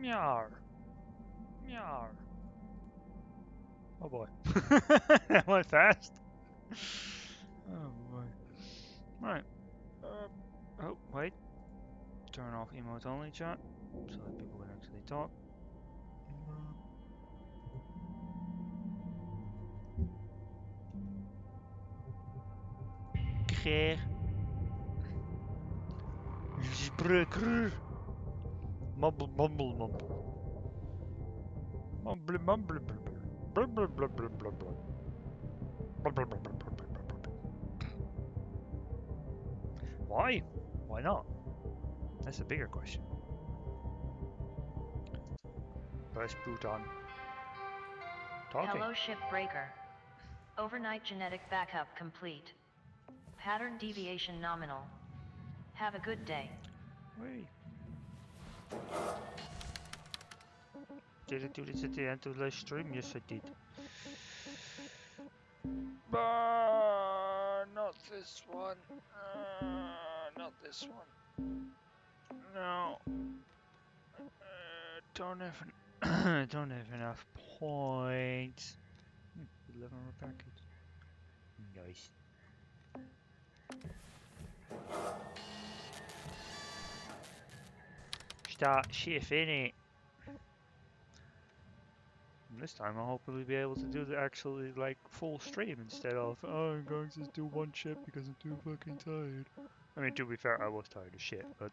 Meow. Meow. Oh boy. That went fast. Oh boy. Right. Oh, wait. Turn off emote only chat so that people can actually talk. Shipbreaker. Mumble, mumble, mumble. Mumble, mumble, mumble. Blah, blah, blah, blah, blah, blah. Blah, blah, blah, blah, blah, blah, blah, blah. Why? Why not? That's a bigger question. Press boot on. Talking. Hello Shipbreaker. Overnight genetic backup complete. Pattern deviation nominal. Have a good day. Wait. Did I do this at the end of the stream? Yes, I did. Not this one. Not this one. No. Don't have enough points. 11 repair kits. Nice. Start shifting it. This time I'll hopefully be able to do the actually like full stream instead of oh I'm going to just do one ship because I'm too fucking tired. I mean to be fair I was tired of shit, but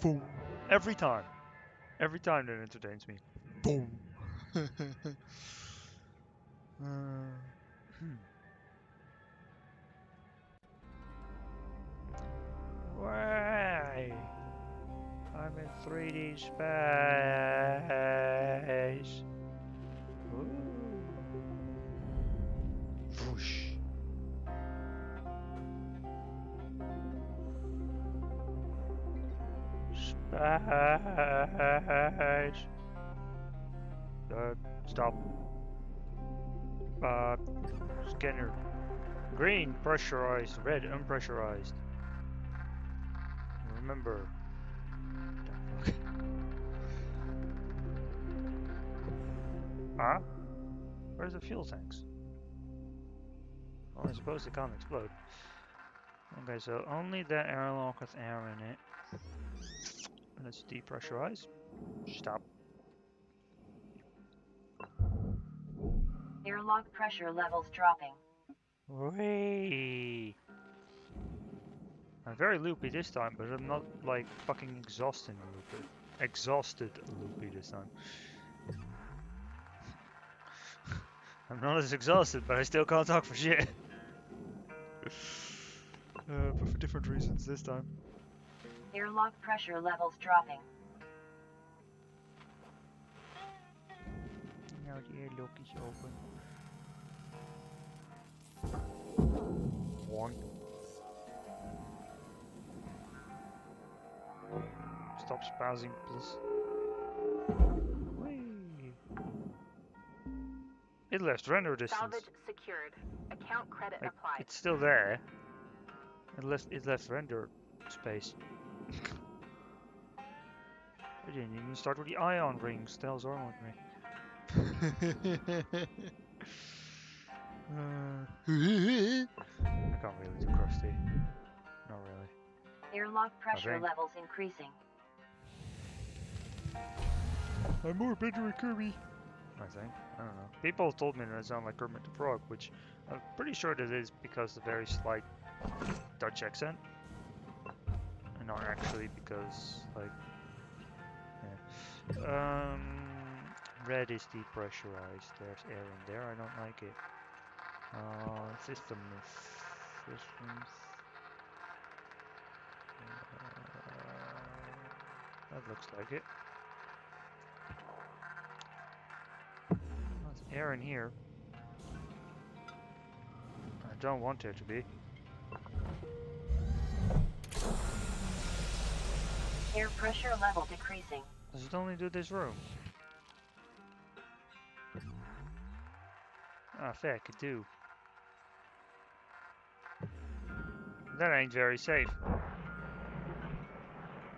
boom. Every time that entertains me. Boom. Why? I'm in 3D space. Ooh. Whoosh. Space. Stop. Scanner. Green, pressurized. Red, unpressurized. Remember. Huh? Where's the fuel tanks? Well, I suppose they can't explode. Okay, so only that airlock with air in it. Let's depressurize. Stop. Airlock pressure levels dropping. Whee! I'm very loopy this time, but I'm not like fucking exhausted loopy this time. I'm not as exhausted, but I still can't talk for shit. But for different reasons this time. Airlock pressure levels dropping. Now the airlock is open. One. Stop spazzing, please. Whee. It left render distance. Salvage secured. Account credit applied. It's still there. It left render space. I didn't even start with the ion rings. The hell's wrong with me? I can't really do crusty. Not really. Airlock pressure levels increasing. I'm more better at Kirby. I think. I don't know. People told me that I sound like Kermit the Frog, which I'm pretty sure that is because the very slight Dutch accent. And not actually because, like... Yeah. Red is depressurized. There's air in there. I don't like it. Systems. That looks like it. There's air in here. I don't want there to be. Air pressure level decreasing. Does it only do this room? Ah, fair, could do. That ain't very safe.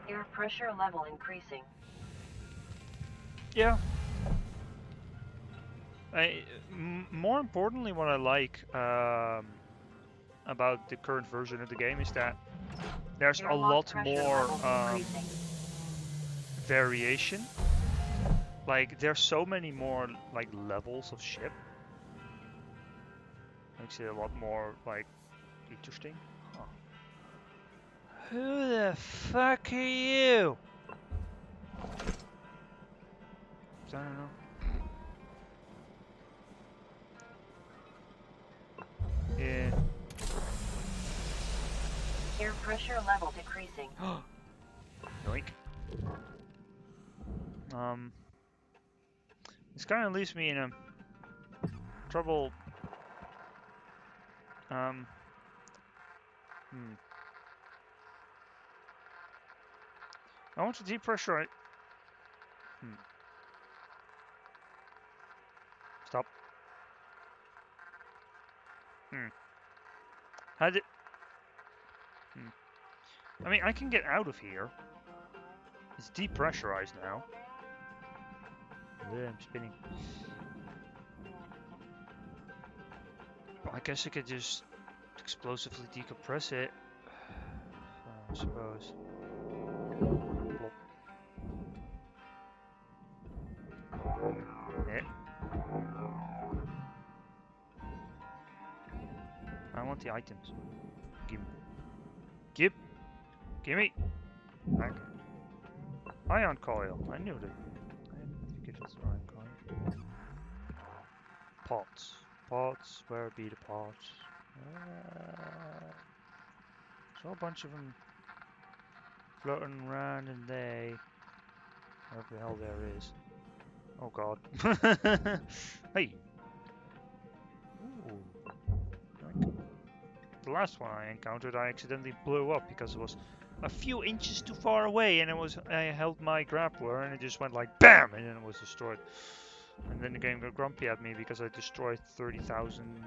Air pressure level increasing. Yeah. More importantly, what I like about the current version of the game is that there's a Airlock lot pressure more level decreasing. variation. Like there's so many more like levels of ship. Makes it a lot more like interesting. Huh. Who the fuck are you? I don't know. Yeah. Air pressure level decreasing. Yoink. This kind of leaves me in a trouble. Hmm. I want to depressurize. Stop. How did? I mean, I can get out of here. It's depressurized now. I'm spinning. Well, I guess I could just explosively decompress it. I suppose. Yeah. I want the items. Gimme. Back. Ion coil. I knew that. I think it was the ion coil. Pots. Pots. Where be the pots? There's a bunch of them floating around in there. Whatever the hell there is. Oh god. Hey. Ooh. The last one I encountered, I accidentally blew up because it was a few inches too far away, and I held my grappler, and it just went like BAM, and then it was destroyed. And then the game got grumpy at me because I destroyed 30,000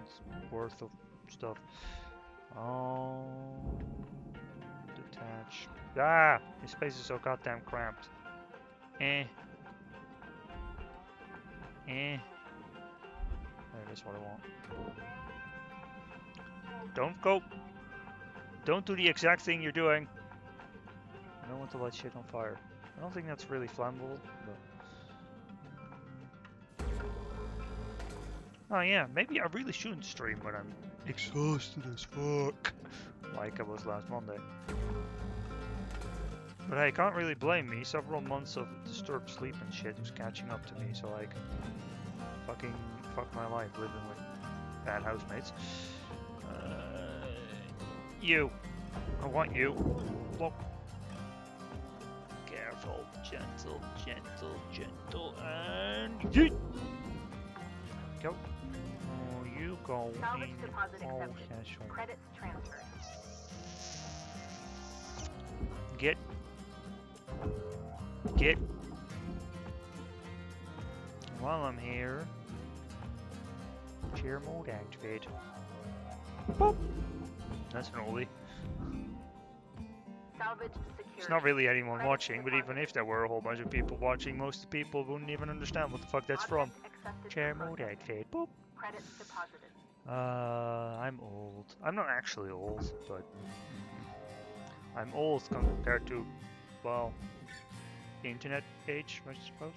worth of stuff. Oh, detach. Ah, this space is so goddamn cramped. That's what I want. Don't go. Don't do the exact thing you're doing. I don't want to light shit on fire. I don't think that's really flammable, but... Oh yeah, maybe I really shouldn't stream when I'm exhausted as fuck, like I was last Monday. But hey, can't really blame me. Several months of disturbed sleep and shit was catching up to me, so like, fucking fuck my life living with bad housemates. You. I want you. Look. Careful, gentle, and yeet. Go. Oh, you go Salvage in. deposit Oh, accepted. that's right. Credits transferred. Get. While I'm here, chair mode activate. Boop. That's an oldie. Salvage secured. It's not really anyone watching, but even if there were a whole bunch of people watching, most of the people wouldn't even understand what the fuck that's from. Chair mode activate. Boop. Credits deposited. I'm old. I'm not actually old, but I'm old compared to, well, internet age, I suppose.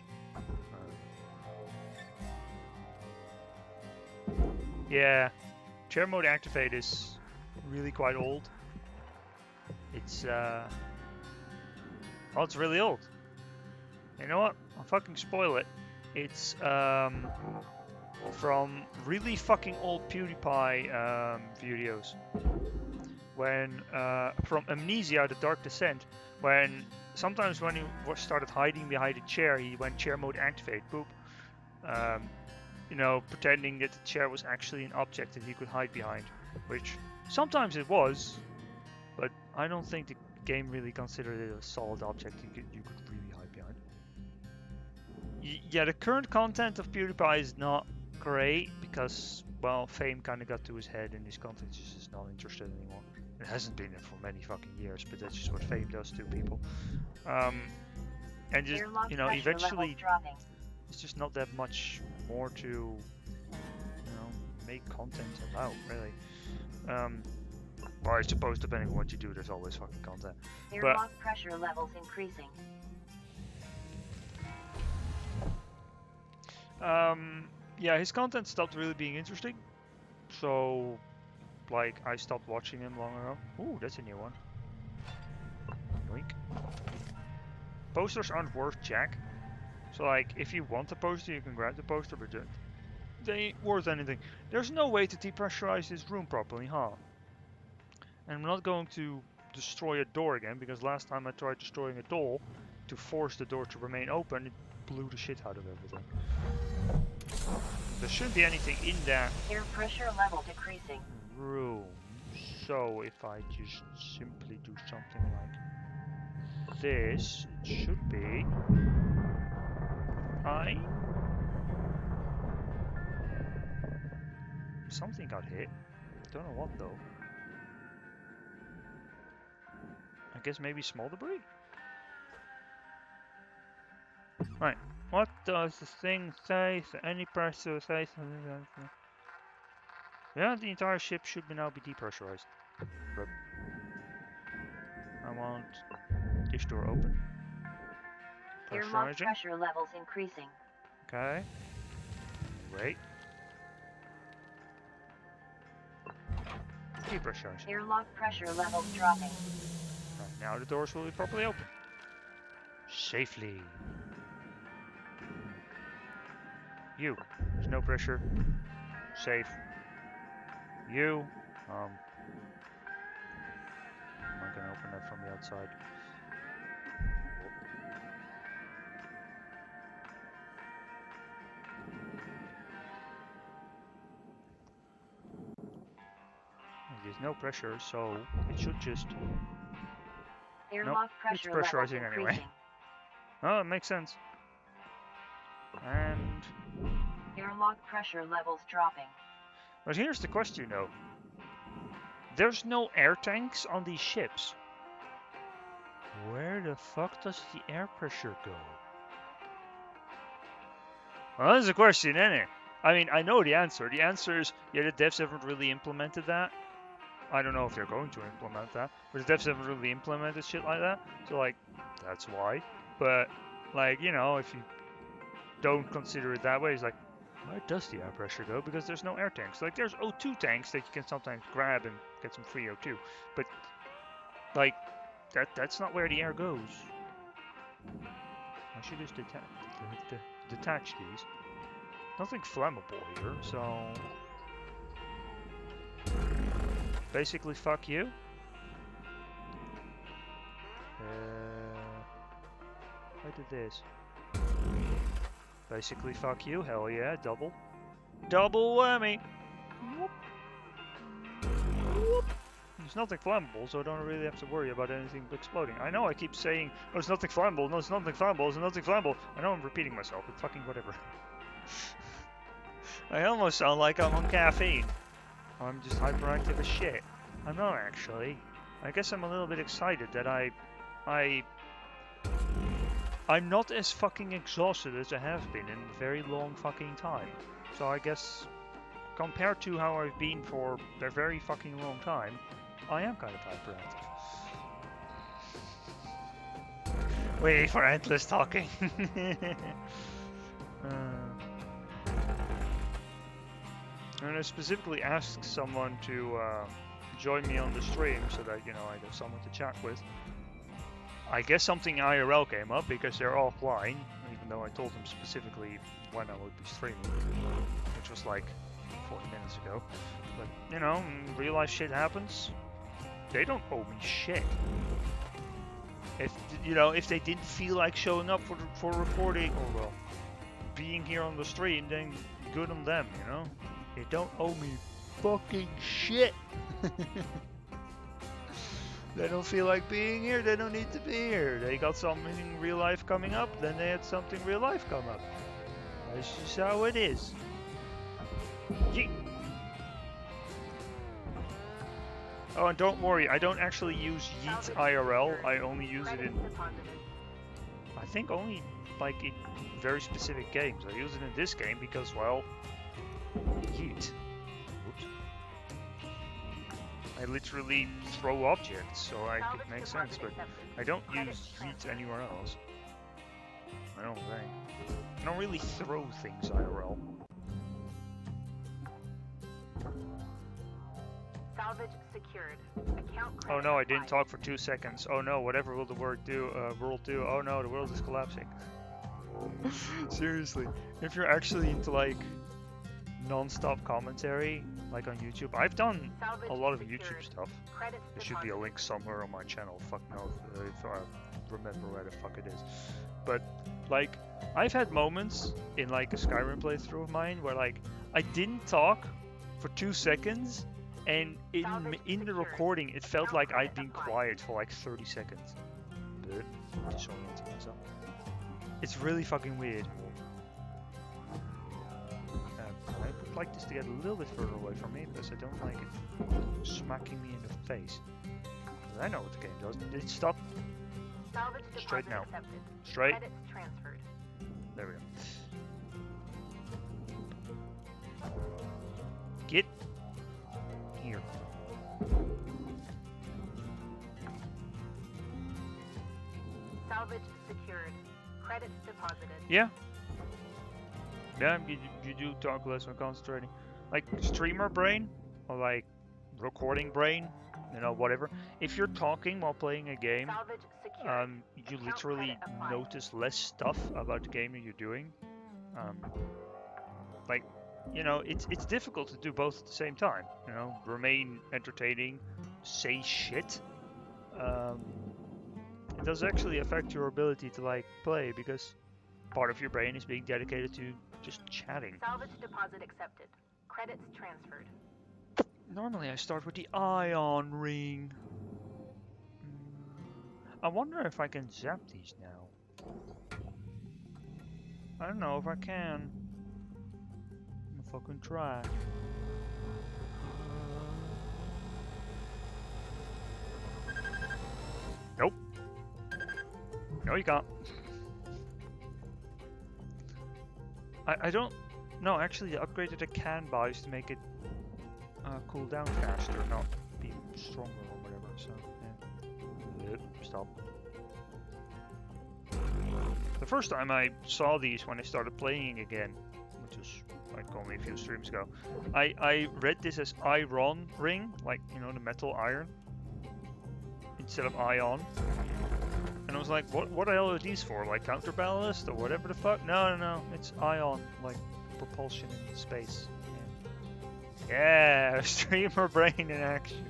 Yeah, chair mode activate is really quite old. It's well, it's really old. You know what? I'll fucking spoil it. It's from really fucking old PewDiePie videos. When from Amnesia: The Dark Descent, when sometimes when he started hiding behind a chair, he went chair mode activate. Boop. You know, pretending that the chair was actually an object that he could hide behind, which sometimes it was, but I don't think the game really considered it a solid object you could really hide behind. Yeah, the current content of PewDiePie is not great because, well, fame kind of got to his head and his content is just not interested anymore. It hasn't been for many fucking years, but that's just what fame does to people. And just, Airlock you know, pressure eventually levels dropping. it's just not that much more to, you know, make content about, really. Well, I suppose depending on what you do, there's always fucking content. Airlock pressure levels increasing. Yeah, his content stopped really being interesting. So, like, I stopped watching him long ago. Ooh, that's a new one. Yoink. Posters aren't worth jack. So, like, if you want the poster, you can grab the poster, but they ain't worth anything. There's no way to depressurize this room properly, huh? And I'm not going to destroy a door again, because last time I tried destroying a door to force the door to remain open, it blew the shit out of everything. There shouldn't be anything in that Air pressure level decreasing. room. So if I just simply do something like this, it should be fine. Something got hit. Don't know what though. I guess maybe small debris? Right. What does the thing say? So any pressure say something? Yeah, the entire ship should now be depressurized. But I want this door open. Airlock Pressurizing. pressure levels increasing. Okay. Wait. Depressurizing. Airlock pressure levels dropping. Right, now the doors will be properly open. Safely. You. There's no pressure. Safe. You. I'm not gonna open that from the outside. There's no pressure, so it should just. Airlock pressure levels pressurizing anyway. increasing. Oh, it makes sense. And. Airlock pressure levels dropping. But here's the question though. There's no air tanks on these ships. Where the fuck does the air pressure go? Well, that's a question, isn't it? I mean, I know the answer. The answer is, yeah, the devs haven't really implemented that. I don't know if they're going to implement that, but the devs haven't really implemented shit like that. So, like, that's why. But, like, you know, if you don't consider it that way, it's like, where does the air pressure go? Because there's no air tanks. Like, there's O2 tanks that you can sometimes grab and get some free O2. But, like, that's not where the air goes. I should just detach these. Nothing flammable here, so... Basically, fuck you. I did this. Basically, fuck you. Hell yeah, double. Double whammy! Whoop. Whoop. There's nothing flammable, so I don't really have to worry about anything exploding. I know I keep saying, oh, it's nothing flammable, no, it's nothing flammable, it's nothing flammable. I know I'm repeating myself, but fucking whatever. I almost sound like I'm on caffeine. I'm just hyperactive as shit. I'm not actually. I guess I'm a little bit excited that I'm not as fucking exhausted as I have been in a very long fucking time. So I guess compared to how I've been for a very fucking long time, I am kind of hyperactive. Wait for endless talking. And I specifically asked someone to join me on the stream so that, you know, I have someone to chat with. I guess something IRL came up because they're offline, even though I told them specifically when I would be streaming, which was like 40 minutes ago. But, you know, real life shit happens. They don't owe me shit. If, you know, if they didn't feel like showing up for recording, or well, being here on the stream, then good on them, you know? They don't owe me fucking shit. They don't feel like being here, they don't need to be here. They got something real life coming up, then they had something real life come up. That's just how it is. Yeet. Oh, and don't worry, I don't actually use Yeet IRL. I only use it in, I think only like in very specific games. I use it in this game because, well, Yeet. Oops. I literally throw objects, so it makes sense, but I don't use Yeet anywhere else. I don't think. I don't really throw things IRL. Salvage secured. Account Oh credit no, I applied. didn't talk for 2 seconds. Oh no, whatever will the world do? Oh no, the world is collapsing. Seriously, if you're actually into like non-stop commentary, like on YouTube, I've done Salvage a lot of secured. YouTube stuff. Credits There should be a deposited. link somewhere on my channel. Fuck no, if I remember where the fuck it is. But like, I've had moments in like a Skyrim playthrough of mine where like I didn't talk for 2 seconds, and in the recording it felt like I'd been quiet for like 30 seconds. Disorienting myself. It's really fucking weird. I would like this to get a little bit further away from me because I don't like it smacking me in the face. I know what the game does. Did it stop? Salvage Straight deposit now. accepted. Straight. Credits transferred. There we go. Get here. Salvage secured. Credits deposited. Yeah. Yeah, you do talk less when concentrating. Like streamer brain or like recording brain, you know, whatever. If you're talking while playing a game, Salvage secured. you Account literally credit applied. notice less stuff about the game that you're doing. Like, you know, it's difficult to do both at the same time. You know, remain entertaining, say shit. It does actually affect your ability to like play because part of your brain is being dedicated to just chatting. Salvage deposit accepted. Credits transferred. Normally I start with the ion ring. I wonder if I can zap these now. I don't know if I can. I'm gonna fucking try. Nope. No, you can't. I don't... No, actually the upgraded a can buys to make it cool down faster, not be stronger or whatever, so yeah. Stop. The first time I saw these when I started playing again, which was like only a few streams ago, I read this as iron ring, like, you know, the metal iron, instead of ion. And I was like, what the hell are these for? Like counterballast or whatever the fuck? No, it's ion, like propulsion in space. Yeah, streamer brain in action.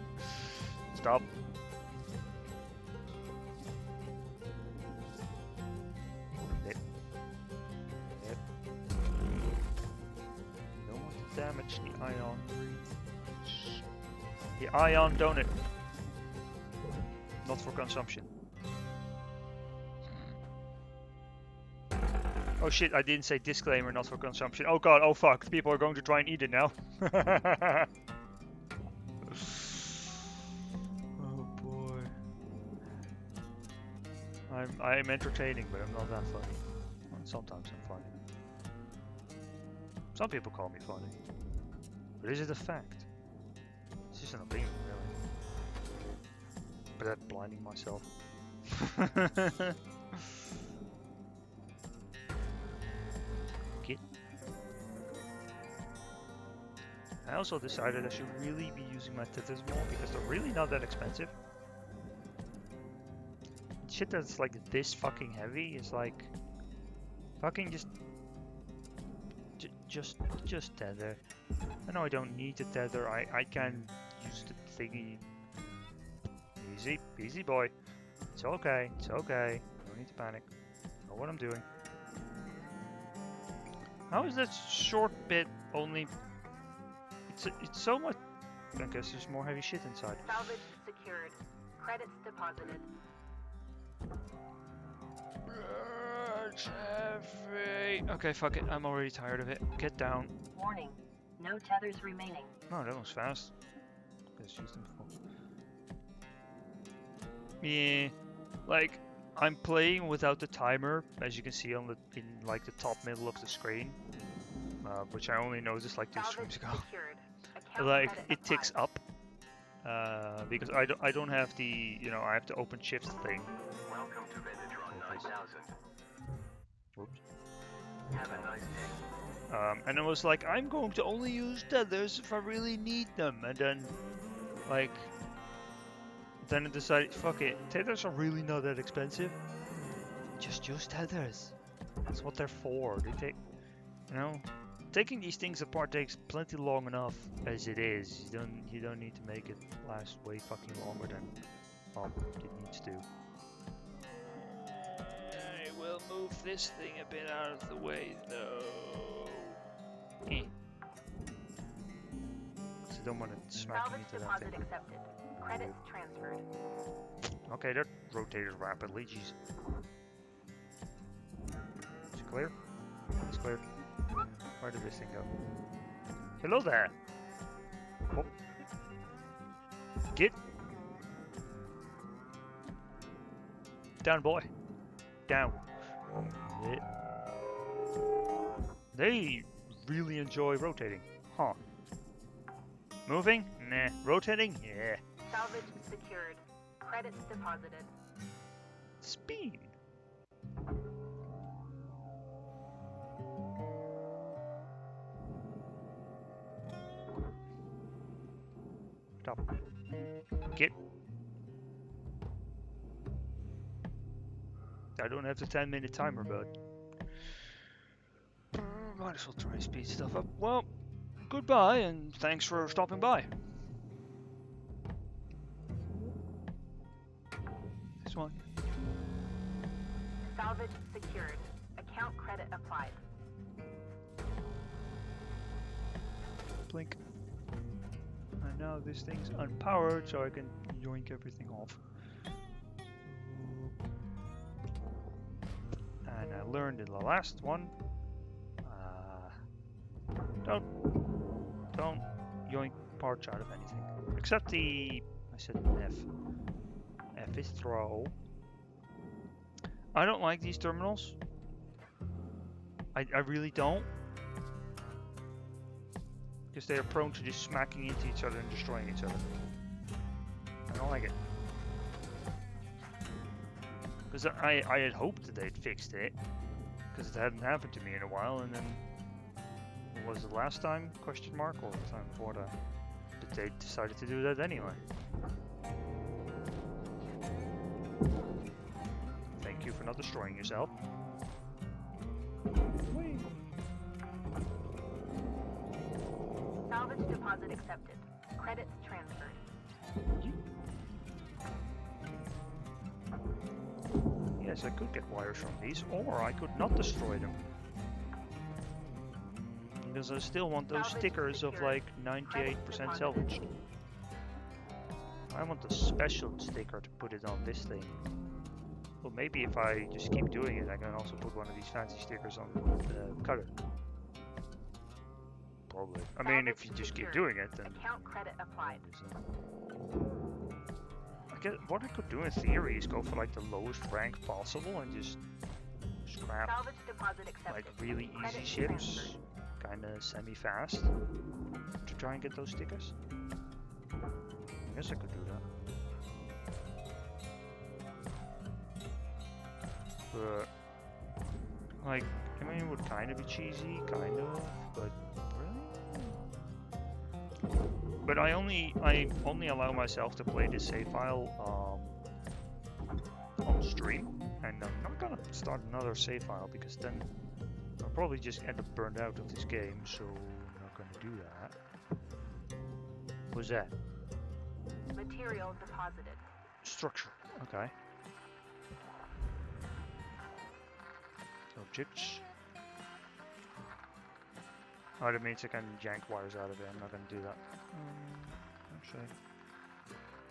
Stop. Yep. Don't want to damage the ion. The ion donut. Not for consumption. Oh shit, I didn't say disclaimer, not for consumption. Oh god, oh fuck, people are going to try and eat it now. Oh boy. I'm entertaining, but I'm not that funny. Well, sometimes I'm funny. Some people call me funny. But is it a fact? It's just an opinion, really. But that's blinding myself. I also decided I should really be using my tethers more because they're really not that expensive. Shit that's like this fucking heavy is like fucking just tether. I know I don't need to tether. I can use the thingy. Easy boy. It's okay. It's okay. No need to panic. I know what I'm doing. How is that short bit only? It's so much. I guess there's more heavy shit inside. Salvage secured. Credits deposited. Okay, fuck it. I'm already tired of it. Get down. Warning. No tethers remaining. Oh, that was fast. Guess used them before. Yeah, like I'm playing without the timer, as you can see on the in like the top middle of the screen, which I only noticed like 2 streams ago. Secured. Account Like credit it ticks applied. up, because I don't have the, you know, I have to open shift thing. Welcome to Venetron 9000. Whoops. Have a nice day. And it was like, I'm going to only use tethers if I really need them, and then like then I decided, fuck it, tethers are really not that expensive. Just use tethers. That's what they're for. They take, you know, taking these things apart takes plenty long enough as it is. You don't need to make it last way fucking longer than, well, it needs to. I will move this thing a bit out of the way though. So I don't want it smacking Salvage into that thing. deposit accepted. Credits transferred. Okay, that rotated rapidly, jeez. Is it clear? It's clear. Where did this thing go? Hello there! Oh. Get! Down, boy! Down! Yeah. They really enjoy rotating. Huh. Moving? Nah. Rotating? Yeah. Salvage secured. Credits deposited. Spin! Stop. Get. I don't have the 10-minute timer, but might as well try and speed stuff up. Well, goodbye and thanks for stopping by. This one. Salvage secured. Account credit applied. Blink. And now this thing's unpowered, so I can yoink everything off. And I learned in the last one, don't yoink parts out of anything, except the, I said F. F is throw. I don't like these terminals. I really don't. Because they are prone to just smacking into each other and destroying each other. I don't like it. Because I had hoped that they'd fixed it. Because it hadn't happened to me in a while, and then... Was it last time? Question mark? Or the time before that? But they decided to do that anyway. Thank you for not destroying yourself. Whee. Salvage deposit accepted. Credits transferred. Yes, I could get wires from these, or I could not destroy them. Because I still want those stickers of like 98% salvaged. I want the special sticker to put it on this thing. Well, maybe if I just keep doing it, I can also put one of these fancy stickers on the cutter. Probably. I mean, if you just keep doing it, then... Account credit applied. I guess what I could do in theory is go for like the lowest rank possible and just scrap Salvage deposit accepted. like really easy Credits ships, transferred. kinda semi-fast, to try and get those stickers. I guess I could do that. But, like, I mean, it would kind of be cheesy, kind of, but really? But I only allow myself to play this save file on stream, and I'm not gonna start another save file because then I'll probably just end up burned out of this game, so I'm not gonna do that. What's that? Material deposited. Structure. Okay. Objects. Oh, that means I can yank wires out of it. I'm not gonna do that. Actually,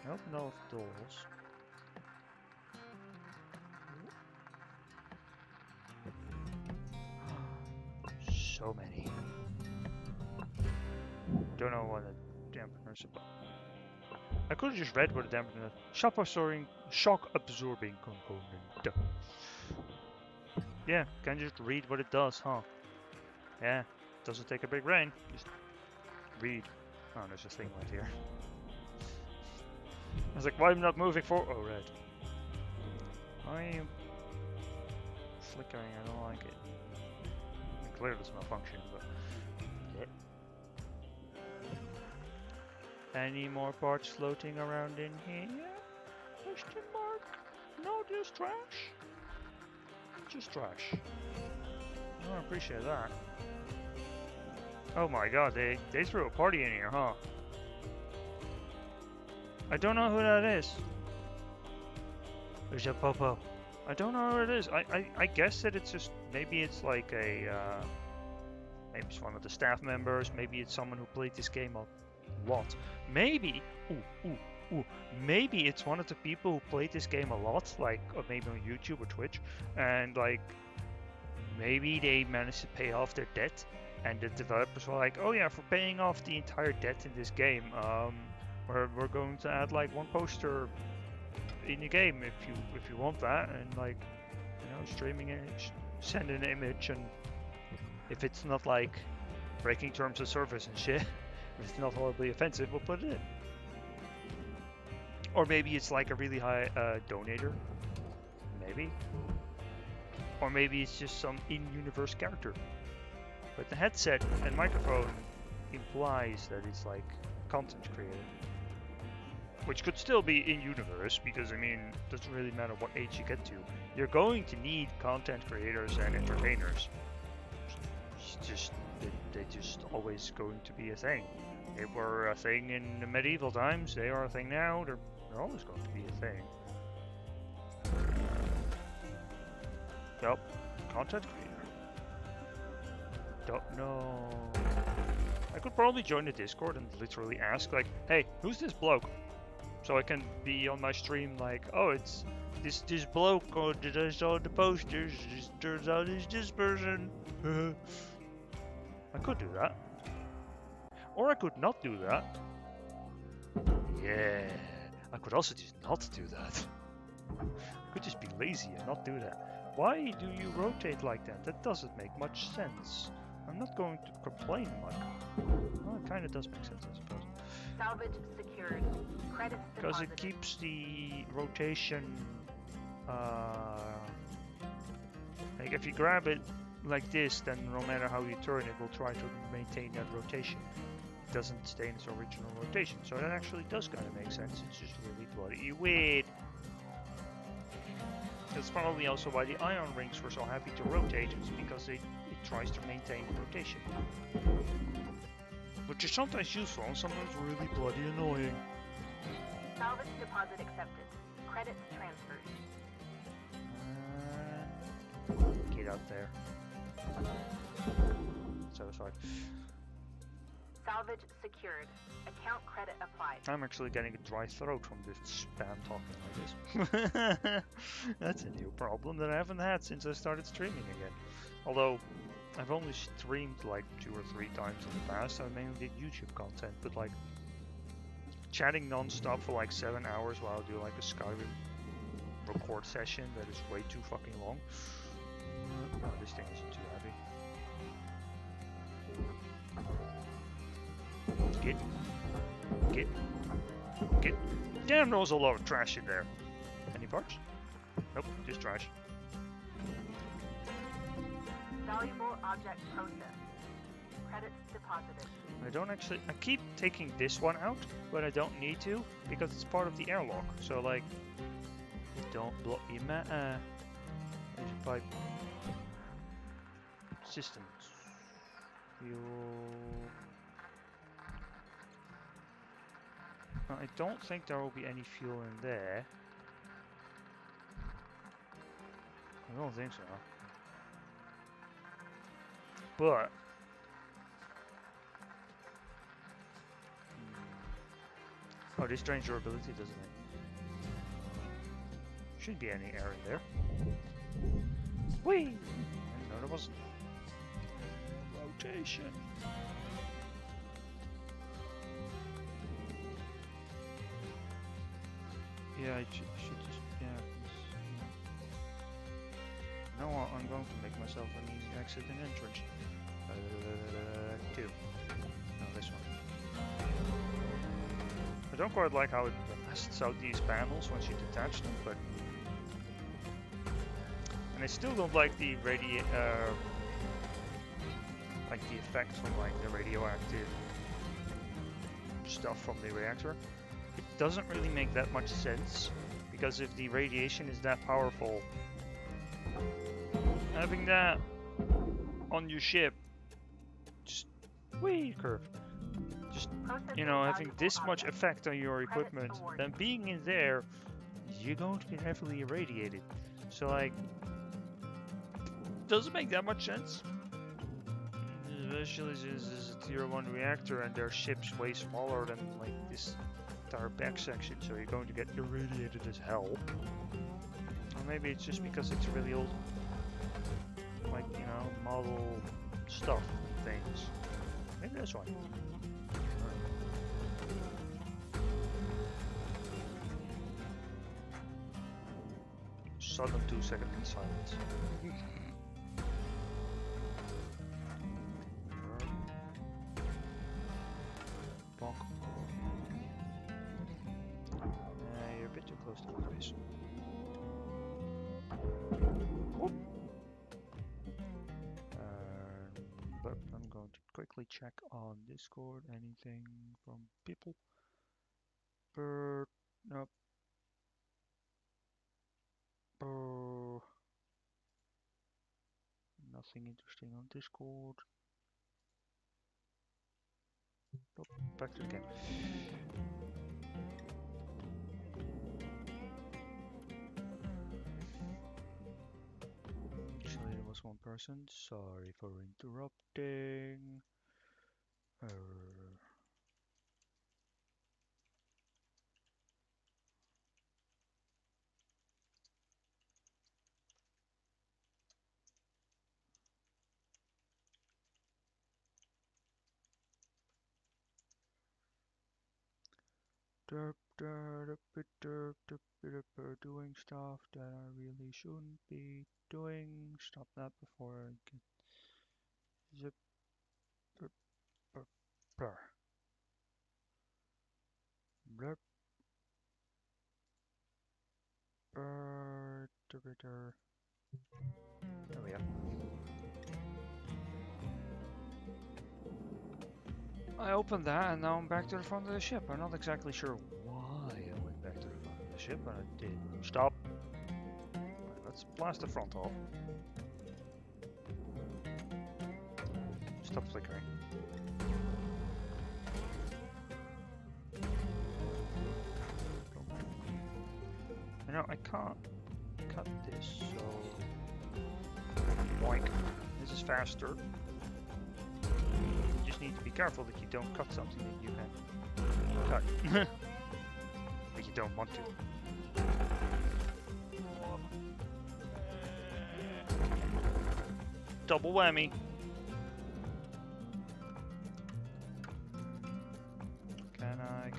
I don't know if doors. So many. Don't know what a dampener is about. I could have just read what the dampener. Shock absorbing component. Yeah, can just read what it does, huh? Yeah, doesn't take a big brain. Just read. Oh, there's a thing right here. I was like, why am I not moving forward? Oh, red. Why are you flickering? I don't like it. Clearly it's malfunctioning, but. Any more parts floating around in here? Question mark? No, just trash. Just trash. I don't appreciate that. Oh my god, they threw a party in here, huh? I don't know who that is. There's a Popo. I don't know who it is. I guess that it's just, maybe it's like a, maybe it's one of the staff members, maybe it's someone who played this game a lot. Maybe, maybe it's one of the people who played this game a lot, like, or maybe on YouTube or Twitch, and like, maybe they managed to pay off their debt, and the developers were like, oh yeah, for paying off the entire debt in this game, we're going to add like one poster in the game if you want that, and like, you know, streaming it, send an image, and if it's not like breaking terms of service and shit, if it's not horribly offensive, we'll put it in. Or maybe it's like a really high donator, maybe. Or maybe it's just some in-universe character. But the headset and microphone implies that it's like content creator. Which could still be in-universe, because I mean, it doesn't really matter what age you get to. You're going to need content creators and entertainers. It's just, they're just always going to be a thing. They were a thing in the medieval times, they are a thing now, they're always going to be a thing. Yep, content creator. Don't know. I could probably join the Discord and literally ask, like, hey, who's this bloke? So I can be on my stream like, oh, it's this bloke that I saw the posters, just turns out it's this person. I could do that. Or I could not do that. Yeah, I could also just not do that. I could just be lazy and not do that. Why do you rotate like that? That doesn't make much sense. I'm not going to complain much. Well, it kind of does make sense, I suppose. Salvage secured. Credits Because deposited. it keeps the rotation, like if you grab it like this, then no matter how you turn it will try to maintain that rotation. It doesn't stay in its original rotation, so that actually does kind of make sense. It's just really bloody weird. That's probably also why the ion rings were so happy to rotate, is because it tries to maintain rotation. Which is sometimes useful and sometimes really bloody annoying. Salvage deposit accepted. Credits transferred. Get out there. So sorry. Salvage secured. Account credit applied. I'm actually getting a dry throat from this spam talking like this. That's a new problem that I haven't had since I started streaming again. Although, I've only streamed like 2 or 3 times in the past. I mainly did YouTube content, but like chatting non-stop for like 7 hours while I do like a Skyrim record session that is way too fucking long. No, this thing isn't too heavy. Get. Damn, there was a lot of trash in there. Any parts? Nope, just trash. Valuable object processed. Credits deposited. I don't actually. I keep taking this one out, but I don't need to because it's part of the airlock. So like, don't block your matter. There's a pipe. Systems. Fuel. I don't think there will be any fuel in there. I don't think so. But oh, this drains your ability, doesn't it? Shouldn't be any air in there. Whee! No, there wasn't. Rotation. Yeah, I should just, yeah. No, I'm going to make myself an easy exit and entrance. 2. No, this one. I don't quite like how it blasts out these panels once you detach them, but... And I still don't like the like the effect from like the radioactive stuff from the reactor. It doesn't really make that much sense, because if the radiation is that powerful, having that on your ship, just curve, just, you know, having this much effect on your equipment, then being in there, you're going to get heavily irradiated. So like, doesn't make that much sense. Especially since this is a tier 1 reactor and their ship's way smaller than like this entire back section, so you're going to get irradiated as hell. Or maybe it's just because it's really old, like, you know, model stuff and things. Maybe that's why. Sudden 2-second silence. Bonk. You're a bit too close to my face. But I'm going to quickly check on Discord anything from people. Bird, nope. Nothing interesting on Discord. Nope, back to the game. Actually, there was one person. Sorry for interrupting. Doing stuff that I really shouldn't be doing. Stop that before I get zip. Blurp. There we go. I opened that and now I'm back to the front of the ship. I'm not exactly sure why I went back to the front of the ship, but I did. Stop. Right, let's blast the front off. Stop flickering. You know, I can't cut this, so... Boink. This is faster. You just need to be careful that you don't cut something that you can cut. But you don't want to. Double whammy. Can I?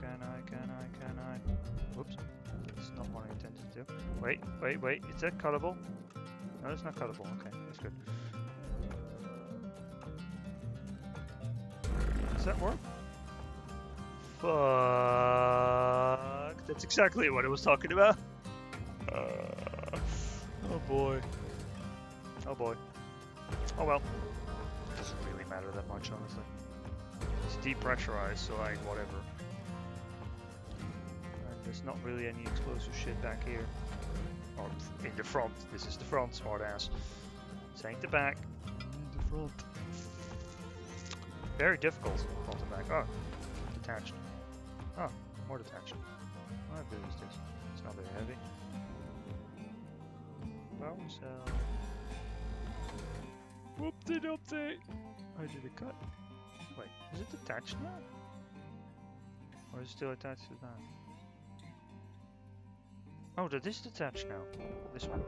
Whoops. That's not what I intended to do. Wait. Is that cuttable? No, it's not cuttable. Okay, that's good. Does that work? Fuck. That's exactly what I was talking about. Oh boy. Oh boy. Oh well. Doesn't really matter that much, honestly. It's depressurized, so like, whatever. And there's not really any explosive shit back here. Or in the front. This is the front, smartass. This ain't the back. The front. Very difficult, front and back. Oh, detached. Oh, more detached. What big is this? It's not very heavy. Power cell. Whoop-de-doop-de! I did a cut. Wait, is it detached now? Or is it still attached to that? Oh, that is detached now. This one.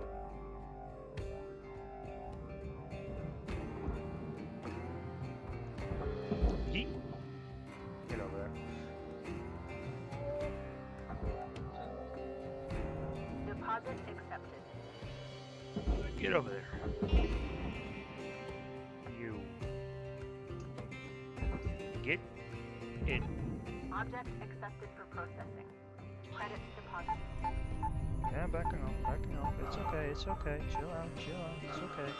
Yeet. Get over there. Deposit accepted. Get over there. You. Get in. Object accepted for processing. Credits deposited. Yeah, backing up, backing up. It's okay, it's okay. Chill out, it's okay.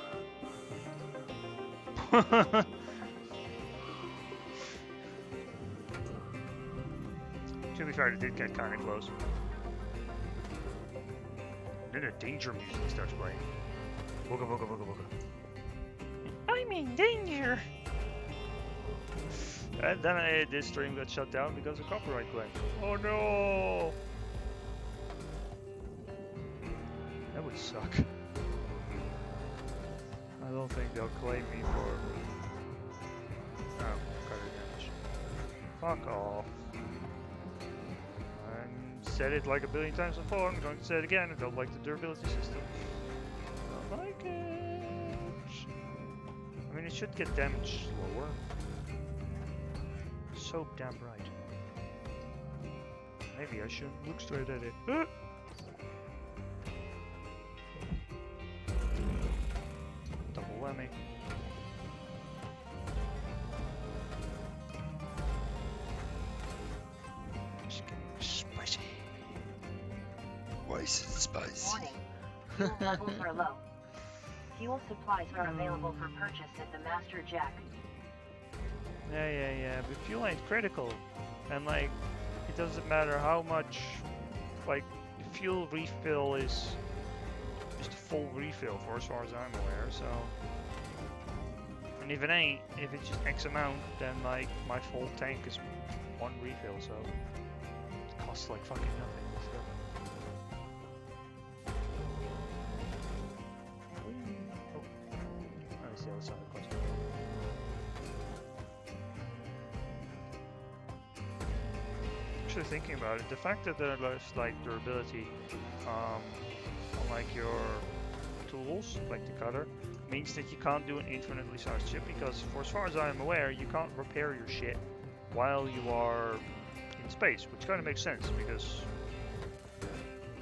To be fair, it did get kind of close. Then the danger music starts playing. Booga booga booga booga. I'm in danger! And then this stream got shut down because of copyright claim. Oh no! That would suck. I don't think they'll claim me for... Oh, cutter damage. Fuck off. Said it like a billion times before, I'm going to say it again, I don't like the durability system. Don't like it. I mean, it should get damaged slower. So damn right. Maybe I shouldn't look straight at it. Double whammy. Just getting spicy. Why is it spicy? Warning. Fuel levels are low. Fuel supplies are available for purchase at the Master Jack. Yeah, but fuel ain't critical. And like, it doesn't matter how much, like, the fuel refill is just a full refill for as far as I'm aware, so. And if it ain't, if it's just X amount, then like, my full tank is one refill, so it costs like fucking nothing. So. Oh, that's the other side of the question. Actually thinking about it, the fact that there's like durability on like your tools, like the cutter, means that you can't do an infinitely sized ship, because for as far as I'm aware, you can't repair your shit while you are in space, which kind of makes sense because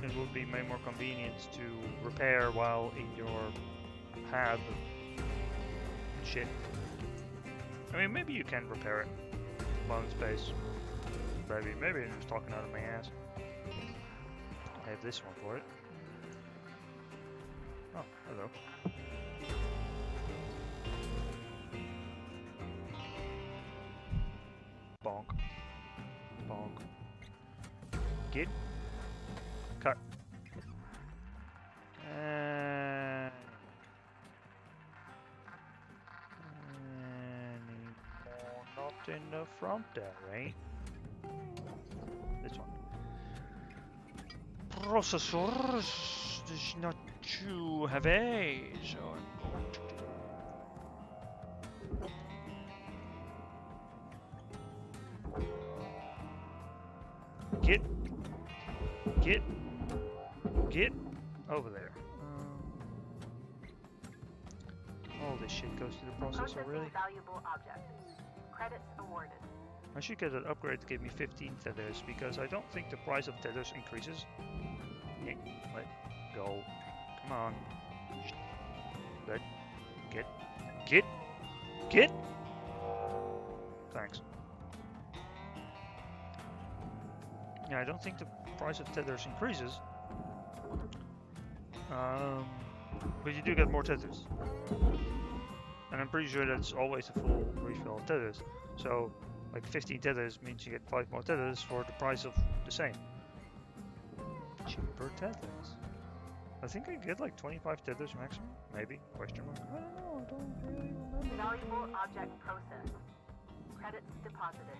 it would be way more convenient to repair while in your pad shit. I mean, maybe you can repair it while in space. Maybe I'm just talking out of my ass. I have this one for it. Oh, hello. Bonk. Bonk. Get. Cut. And... anymore. Not in the front there, right? This one. Processor is not too heavy, so I'm going to do. Get over there. All this shit goes to the processor, Processing really? valuable object. Credits awarded. I should get an upgrade to give me 15 tethers, because I don't think the price of tethers increases. Yeah, let go. Come on. Let get. Thanks. Yeah, I don't think the price of tethers increases. But you do get more tethers. And I'm pretty sure that's always a full refill of tethers. So, like 15 tethers means you get 5 more tethers for the price of the same. Cheaper tethers. I think I get like 25 tethers maximum, maybe? Question mark. I don't know, I don't really remember. Valuable object processed. Credits deposited.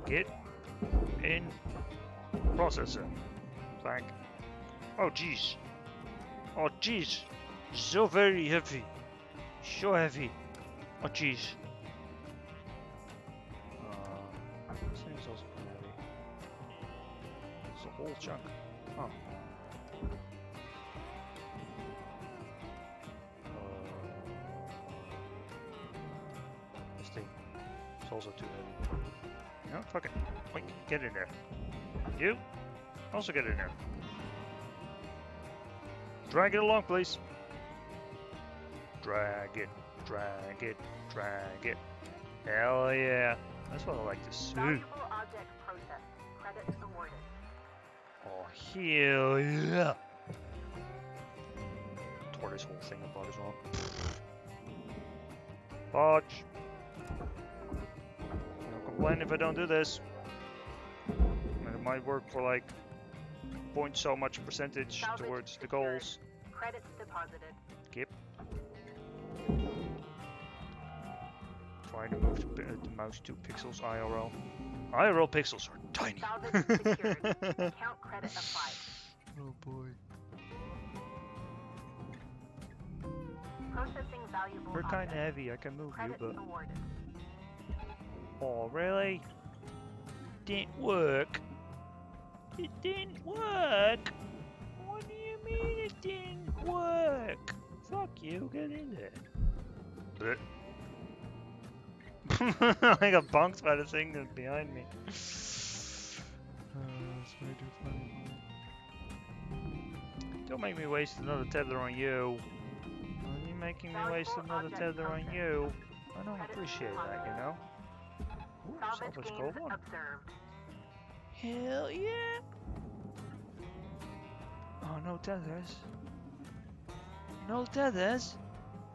Get in processor. Thank. Oh jeez. Oh jeez. So very heavy. So heavy. Oh jeez. This thing's also pretty heavy. It's a whole chunk. Huh. This thing is also too heavy. You know, fuck it. Wait, get in there. You also get in there. Drag it along, please. Drag it, drag it, drag it. Hell yeah. That's what I like to see. Valuable object processed. Credits awarded. Oh, hell yeah. Tore this whole thing apart as well. Botch. Don't complain if I don't do this. It might work for like point so much percentage Salvage towards the secured. goals. Credits deposited. Skip. Trying to move the mouse 2 pixels IRL. IRL pixels are tiny. Salvage secured. Account credit applied. Oh boy. Processing valuable You're kind of objects. heavy. I can move you, Credits but awarded. oh really? Didn't work. It didn't work. What do you mean it didn't work? Fuck you. Get in there. I got bonked by the thing that's behind me. That's way too funny. Don't make me waste another tether on you. Are you making me waste another tether on you? I don't appreciate that, you know? Ooh, Salvage salvage gains gold one. observed. Hell yeah! Oh, no tethers. No tethers?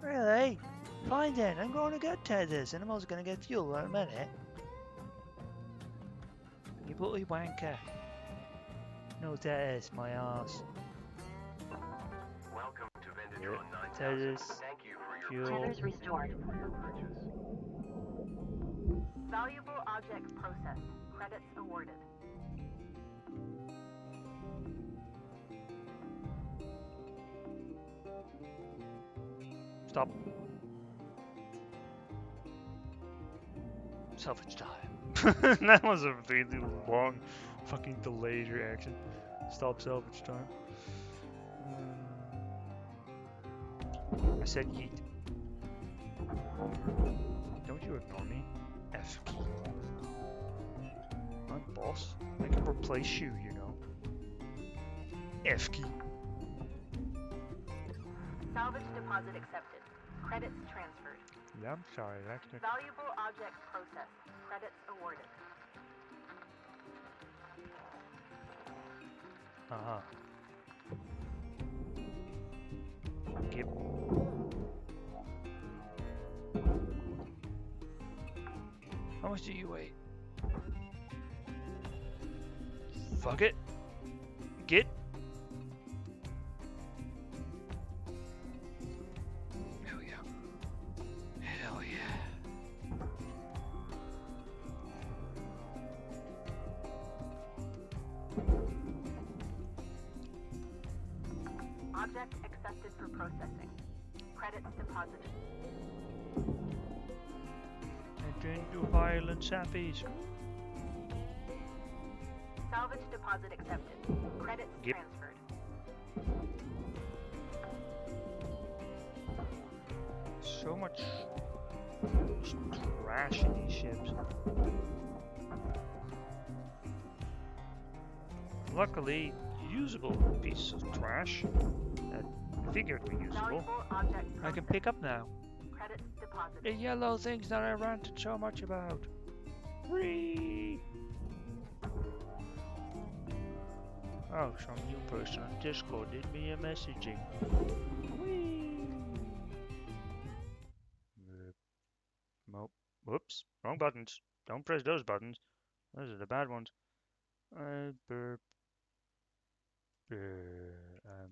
Really? Fine then, I'm going to get tethers and I'm also going to get fuel in a minute. You bloody wanker. No tethers, my arse. Welcome to Vendedron 9000. Tethers, Thank you for your fuel. Tethers restored. purchase. Valuable object processed. Credits awarded. Stop. Salvage time. That was a really long, fucking delayed reaction. Stop salvage time. I said yeet. Don't you ignore me. F key. I'm boss. I can replace you, you know. F key. Salvage deposit accepted. Credits transferred. Yeah, I'm sorry. That's the Valuable object processed. Credits awarded. Yep. How much do you weigh? Fuck it. Get. Hell yeah. Hell yeah. Object accepted for processing. Credits deposited. Enter into violent sappies. Salvage deposit accepted. Credits Yep. transferred. So much trash in these ships. Luckily, usable pieces of trash that I figured were usable, Valuable object I can processed. pick up now. Credits deposited. The yellow things that I ranted so much about. Free! Oh, some new person on Discord did me a messaging. Whee! Whoops, wrong buttons. Don't press those buttons. Those are the bad ones. Burp. I'm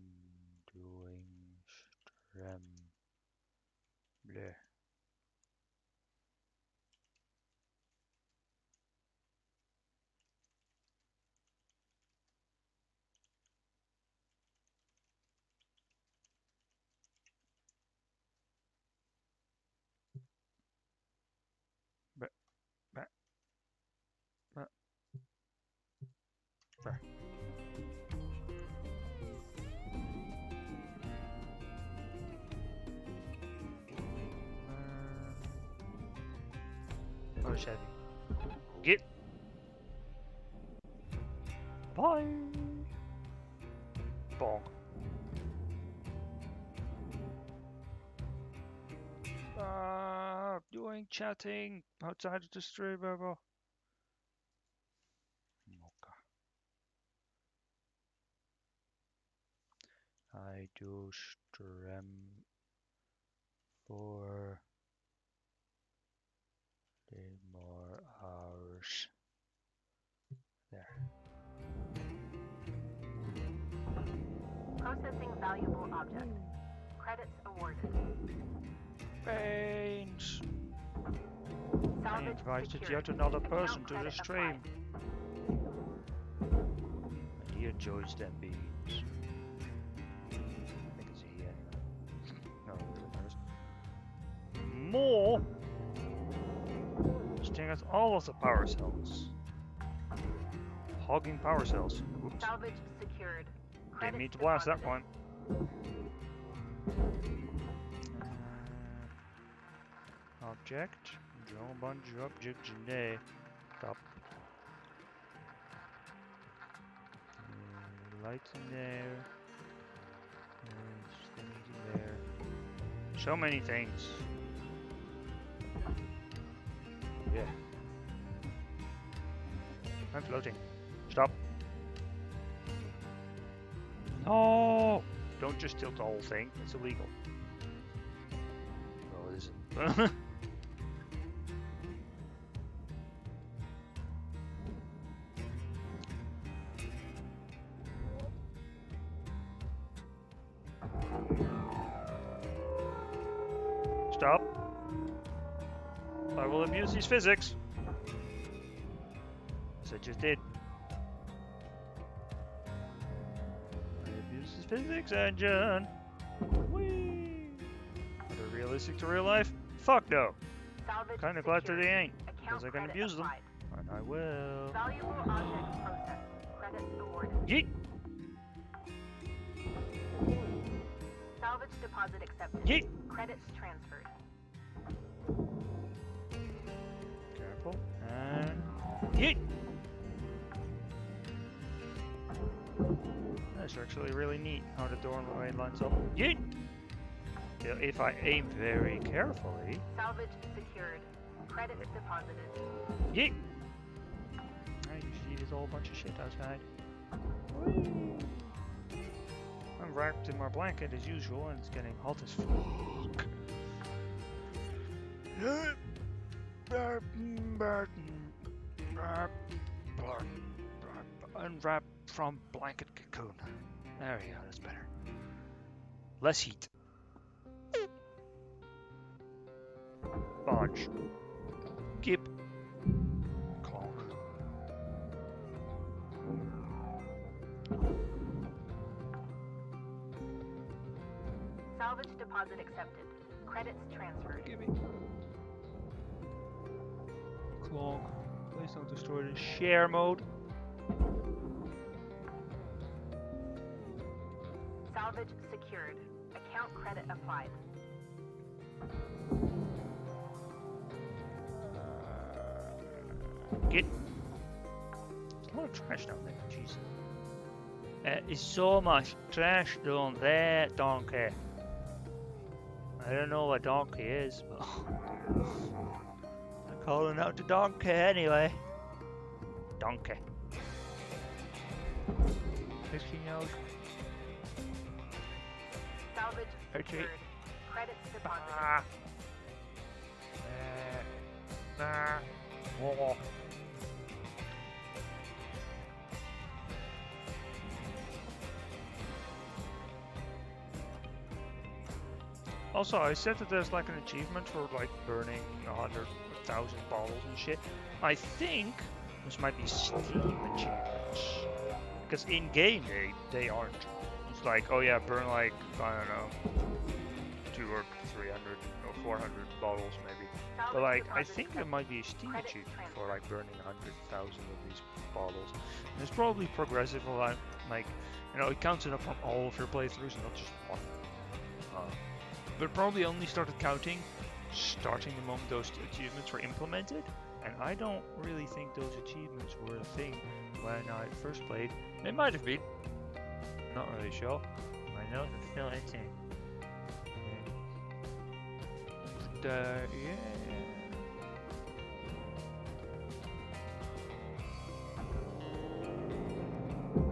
doing strem. Bleh. There. Oh, it's heavy. Get Bye. Bonk. Doing chatting outside of the stream, bro. I do stream for the more hours. There. Processing valuable object. Credits awarded. Beans! I Salvage invited secured. yet another Account person to the credit stream. applied. And he enjoys them beans. I think it's he anyway. No, it really matters. More! This thing has all of the power cells. Hogging power cells. Oops. Salvage secured. Didn't Credits mean to blast that deposited. one. Object. Draw a bunch of objects in there. Stop. Lights in there. Things in there. So many things. Yeah. I'm floating. Stop. No! Don't just tilt the whole thing. It's illegal. Well, it isn't. Stop. I will abuse these physics. As I just did. I abuse this physics engine. Whee! Are they realistic to real life? Fuck no. Salvage Kinda glad that secured. they ain't. Account Because I can credit abuse them. applied. And I will. Valuable object processed. Credits awarded. Yeet! Salvage deposit accepted. Yeet! Credits transferred. Careful. And yeet! That's actually really neat how the doorway lines up. Yeet! Yeah, if I aim very carefully. Salvage secured. Credits deposited. Yeet! I usually there's a whole bunch of shit outside. Whee! I'm wrapped in my blanket as usual and it's getting hot as fuck. Unwrap from blanket cocoon. There we go, that's better. Less heat. Bodge. Keep. Clonk. Salvage deposit accepted. Credits transferred. Gimme. Clonk. Please don't destroy the share mode. Salvage secured. Account credit applied. Get. There's a lot of trash down there, jeez. It's so much trash down there, donkey. I don't know what donkey is, but I'm calling out to donkey anyway. Donkey. 15 hours. Salvage Okay. secured. Credits deposited. Ah. Oh. Also, I said that there's like an achievement for like burning 100,000 bottles and shit. I think this might be Steam achievements. Because in game they aren't. It's like, oh yeah, burn like, I don't know, 200 or 300 or 400 bottles maybe. But Salvage like, I deposit think there accepted. might be a Steam Credits achievement for transferred. like burning 100,000 of these bottles. And it's probably progressive, like, you know, it counts it up from all of your playthroughs, not just one. But probably only started counting starting the moment those achievements were implemented. And I don't really think those achievements were a thing when I first played It might have been. Not really sure. My nose is still itching. But, yeah.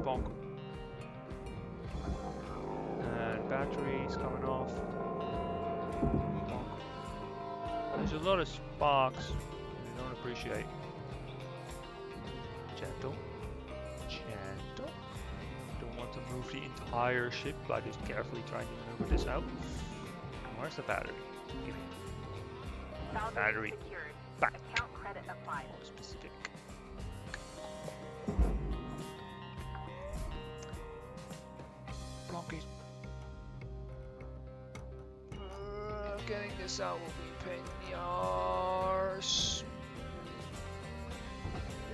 Bonk. And batteries coming off. Bonk. There's a lot of sparks we don't appreciate. Gentle. Gentle. Don't want to move the entire ship by just carefully trying to maneuver this out. Where's the battery? Give me Salvage battery. secured. Back. Account credit applied. More specific. Block it. Getting this out will be a pain in the arse.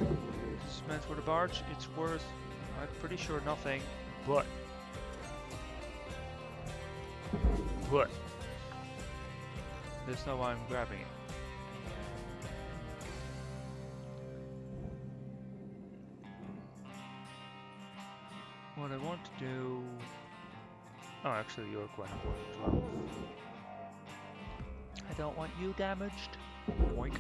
This is meant for the barge. It's worth, I'm pretty sure, nothing, but there's no why I'm grabbing it. What I want to do... Oh, actually, you're quite important as well. I don't want you damaged. Boink.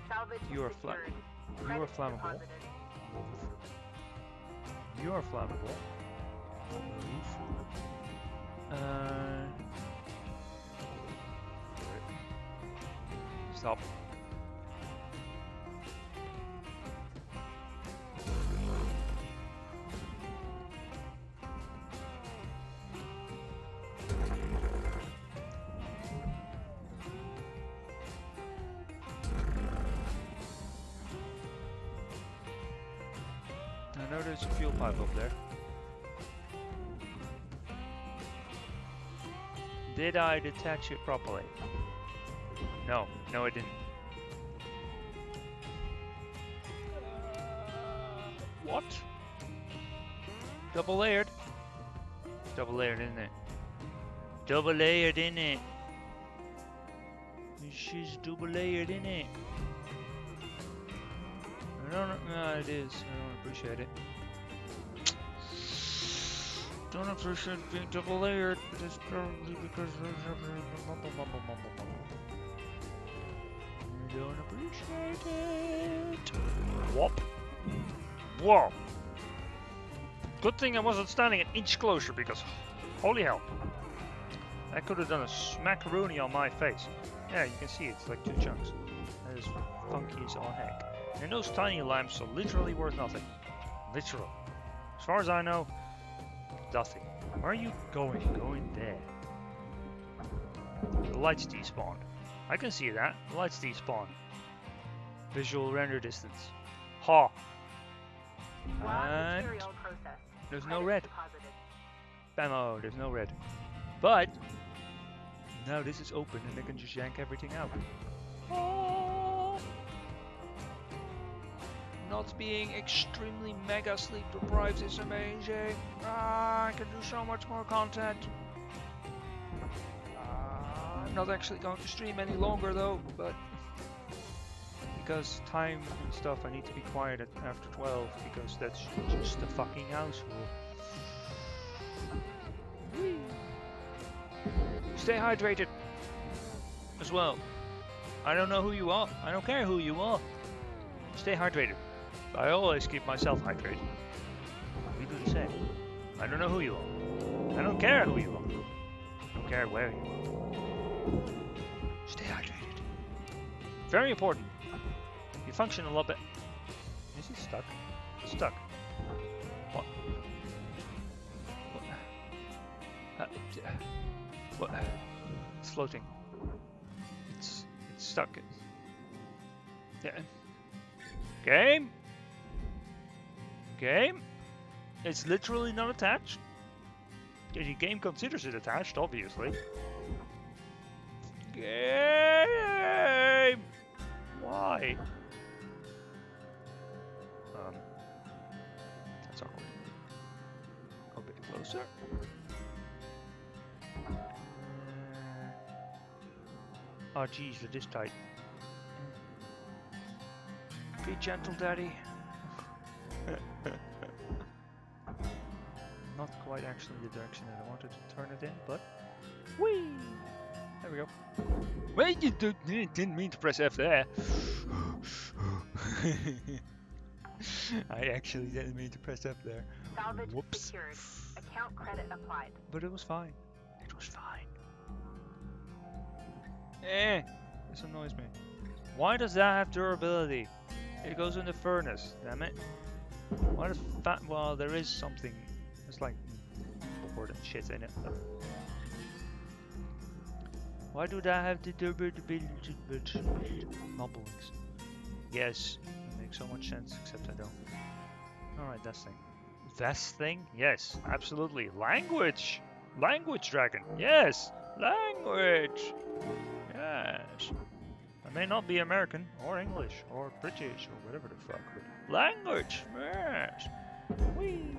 Salvage You are secured. You are Credits flammable. deposited. You are flammable. Move. Stop. I know there's a fuel pipe up there. Did I detach it properly? No, no I didn't. What? Double layered? Double layered, isn't it? Double layered, isn't it? She's double layered, isn't it? I don't know. No, it is. I don't appreciate it. Don't appreciate being double layered. It's probably because I don't appreciate it. Whoop. Whoa. Good thing I wasn't standing an inch closer because holy hell. I could have done a smackaroonie on my face. Yeah, you can see it's like two chunks. That is funky as all heck. And those tiny lamps are literally worth nothing. Literal. As far as I know, nothing. Where are you going? Going there. The lights despawned. I can see that. The lights despawned. Visual render distance. Ha! Raw And material processed. there's no Credits red. deposited. Bammo, there's no red. But now this is open and I can just yank everything out. Oh. Not being extremely mega sleep deprived is amazing. I can do so much more content. I'm not actually going to stream any longer though, but because time and stuff, I need to be quiet after 12 because that's just the fucking house rule. Whee. Stay hydrated as well. I don't know who you are. I don't care who you are. Stay hydrated. I always keep myself hydrated. We do the same. I don't know who you are. I don't care who you are. I don't care where you are. Stay hydrated. Very important. You function a little bit. Is it stuck? It's stuck. What? What? It's floating. It's stuck. Yeah. Game? Game? It's literally not attached. The game considers it attached, obviously. Game! Why? That's awkward. Go a bit closer. Oh jeez, it is tight. Be gentle, Daddy. Not quite actually the direction that I wanted to turn it in, but whee! There we go. Wait, you didn't mean to press F there. I actually didn't mean to press F there. Salvage Whoops. secured. Account credit applied. But it was fine. It was fine. This annoys me. Why does that have durability? It goes in the furnace, damn it. Why does well, there is something. It's like board and shit in it. But why do that have the durability? Mumblings. Yes, it makes so much sense, except I don't. Alright, that thing. That thing? Yes, absolutely. Language! Language dragon! Yes! Language! Yes. I may not be American, or English, or British, or whatever the fuck, but language! Yes! Whee!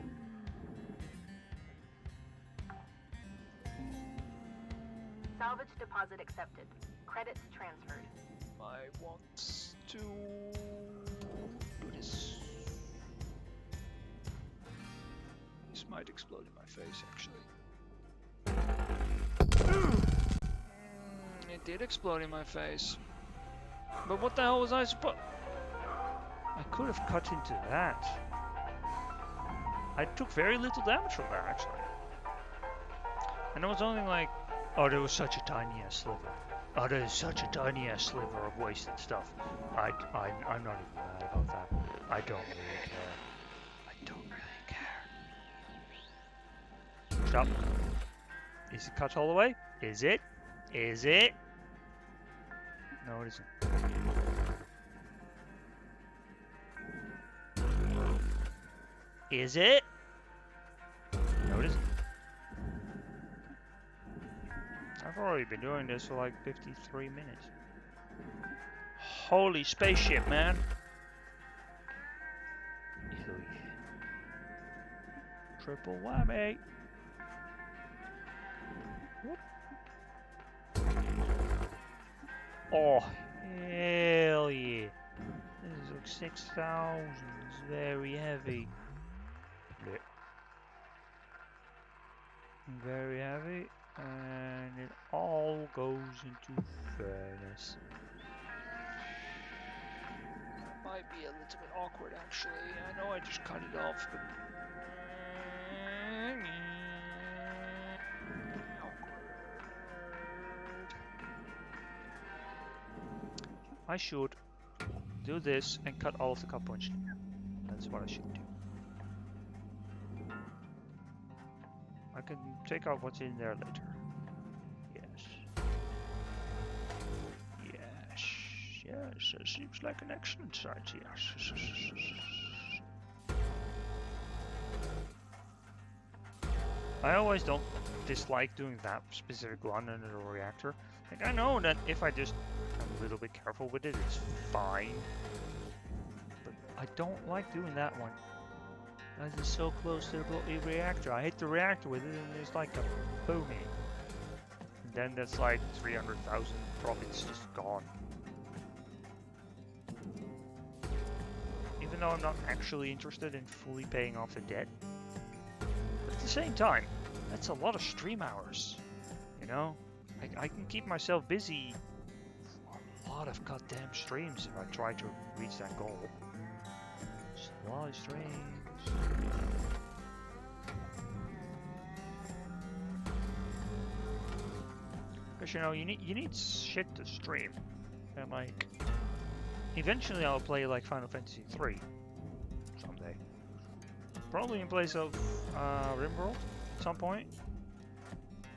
Salvage deposit accepted. Credits transferred. I want to do this. This might explode in my face, actually. It did explode in my face. But what the hell was I supposed... I could have cut into that. I took very little damage from that, actually. And it was only like... Oh, there was such a tiny ass sliver. Oh, there's such a tiny ass sliver of wasted stuff. I'm not even mad about that. I don't really care. I don't really care. Stop. Is it cut all the way? Is it? Is it? No, it isn't. Is it? No, it isn't. I've already been doing this for like 53 minutes. Holy spaceship, man. Hell yeah. Triple whammy. Whoop. Oh, hell yeah. This is like 6,000. It's very heavy. Yeah. Very heavy. And it all goes into furnace. That might be a little bit awkward, actually. I know I just cut it off, but... awkward. I should do this and cut all of the cut punch. That's what I should do. I can take out what's in there later. Yes. Yes. Yes. It seems like an excellent site. Yes. I always don't dislike doing that specific one under the reactor. Like, I know that if I just am a little bit careful with it, it's fine. But I don't like doing that one. That is so close to the bloody reactor. I hit the reactor with it and it's like a booming. And then that's like 300,000 profits just gone. Even though I'm not actually interested in fully paying off the debt. But at the same time, that's a lot of stream hours. You know? I can keep myself busy for a lot of goddamn streams if I try to reach that goal. Just a lot of streams. Because you know, you need shit to stream, and like, eventually I'll play like Final Fantasy 3 someday. Probably in place of RimWorld at some point.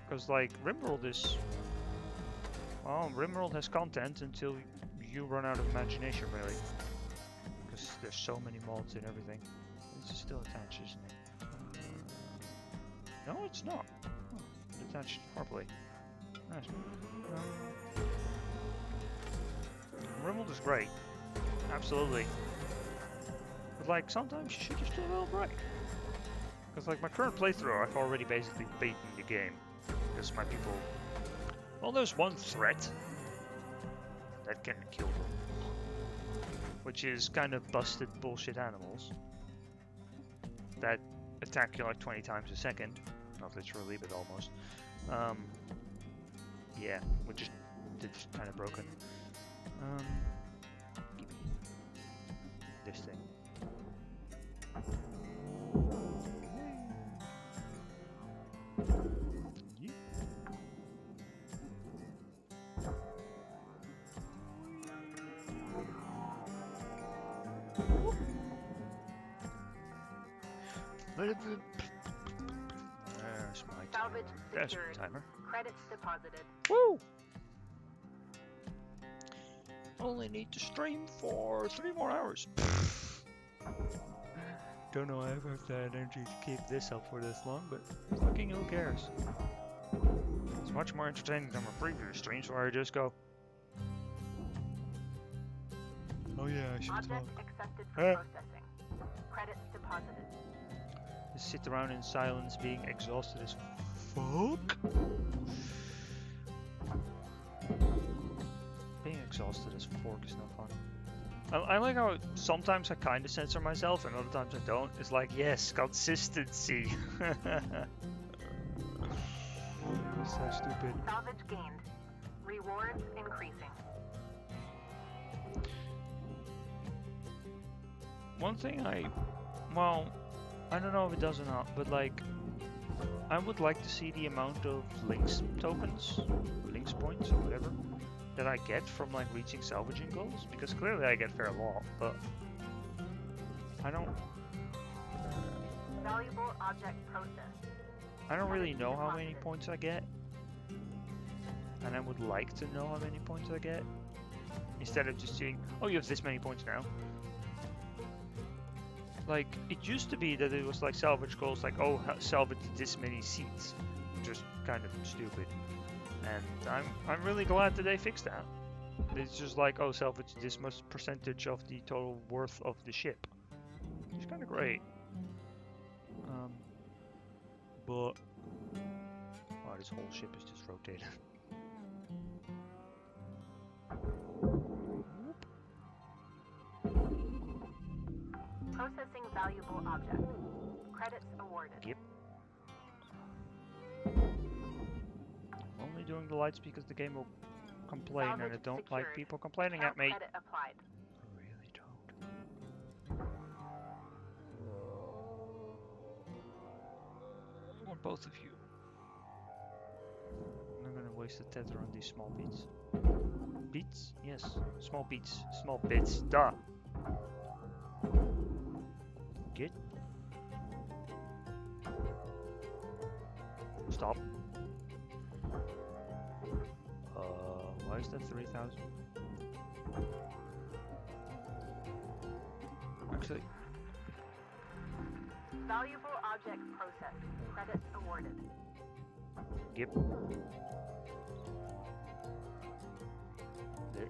Because like RimWorld is, well, RimWorld has content until you run out of imagination, really. Because there's so many mods and everything. This is still attached, isn't it? No, it's not. Oh, it's attached properly. Nice. RimWorld is great. Absolutely. But like, sometimes you should just do a little break. Because like my current playthrough, I've already basically beaten the game. Because my people... Well, there's one threat that can kill them. Which is kind of busted bullshit animals. that attack you like 20 times a second. Not literally, but almost. Yeah, they're just kind of broken. Give me this thing. Yeah. There's my Salvage timer. There's my secured. timer. Credits deposited. Woo! Only need to stream for 3 more hours. Don't know if I have the energy to keep this up for this long, but fucking who cares? It's much more entertaining than my previous streams where I just go, oh yeah, I should Object talk. accepted for Huh? processing. Credits deposited. Just sit around in silence being exhausted as fuck. Being exhausted as fuck is no fun. I like how sometimes I kind of censor myself and other times I don't. It's like, yes, consistency. So stupid. Salvage gained. Rewards increasing. One thing well, I don't know if it does or not, but like, I would like to see the amount of links tokens, links points or whatever, that I get from like reaching salvaging goals, because clearly I get fair lot, but I don't Valuable object processed. I don't really know how many points I get, and I would like to know how many points I get, instead of just saying, oh, you have this many points now. Like, it used to be that it was like salvage goals, like, oh, salvage this many seats, which is kind of stupid. And I'm really glad that they fixed that. It's just like, oh, salvage this much percentage of the total worth of the ship. It's kind of great. But wow, this whole ship is just rotated. Processing valuable object. Credits awarded. Yep. I'm only doing the lights because the game will complain, and I Salvage don't like secured. people complaining Account at me. Credit applied. I really don't. I want both of you. I'm not gonna waste the tether on these small beats. Beats? Yes. Small beats. Small bits. Duh. Get. Stop. Why is that 3,000? Actually, Valuable object processed. Credits awarded. yep. There.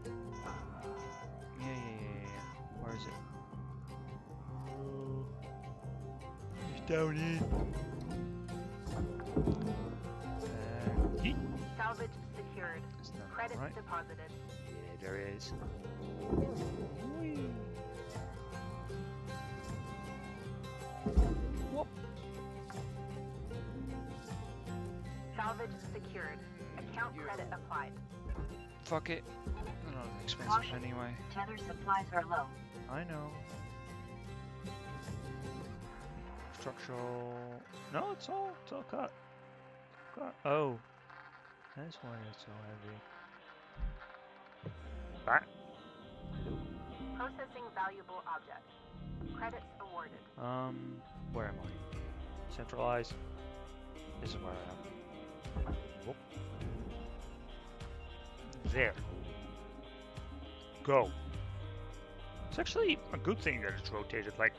Yeah. Where is it? It's down in. Yeet. Salvage secured. That's not Credits right. deposited. Yeah, there it is. Whee. Whoop. Salvage secured. Account credit applied. Fuck it. Not expensive Caution. anyway. Tether supplies are low. I know. Structural. No, it's all cut. Cut. Oh, that's why it's so heavy. That. Hello. Processing valuable object. Credits awarded. Where am I? Centralize. This is where I am. Whoop. There. Go. It's actually a good thing that it's rotated like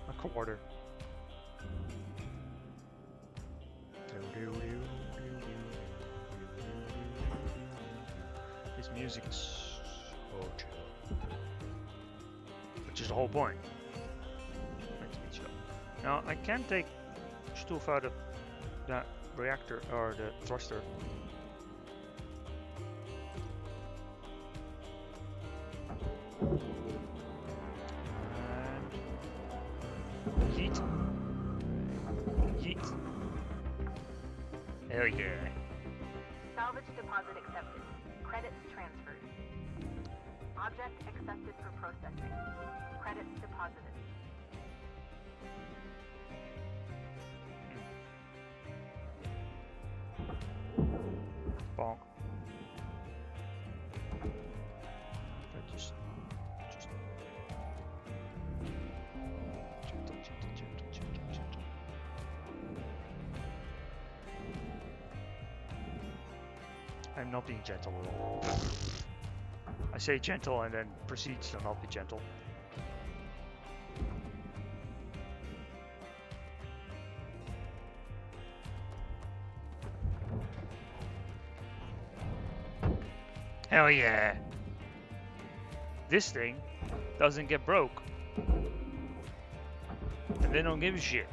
a quarter. This music is so chill. Which is the whole point. Meant to be chill. Now I can take stuff out of that reactor or the thruster. And Hell yeah. Salvage deposit accepted. Credits transferred. Object accepted for processing. Credits deposited. Bonk. Just gentle, gentle, gentle, gentle, gentle. I'm not being gentle at all. I say gentle and then proceeds to not be gentle. Hell yeah! This thing doesn't get broke. And they don't give a shit.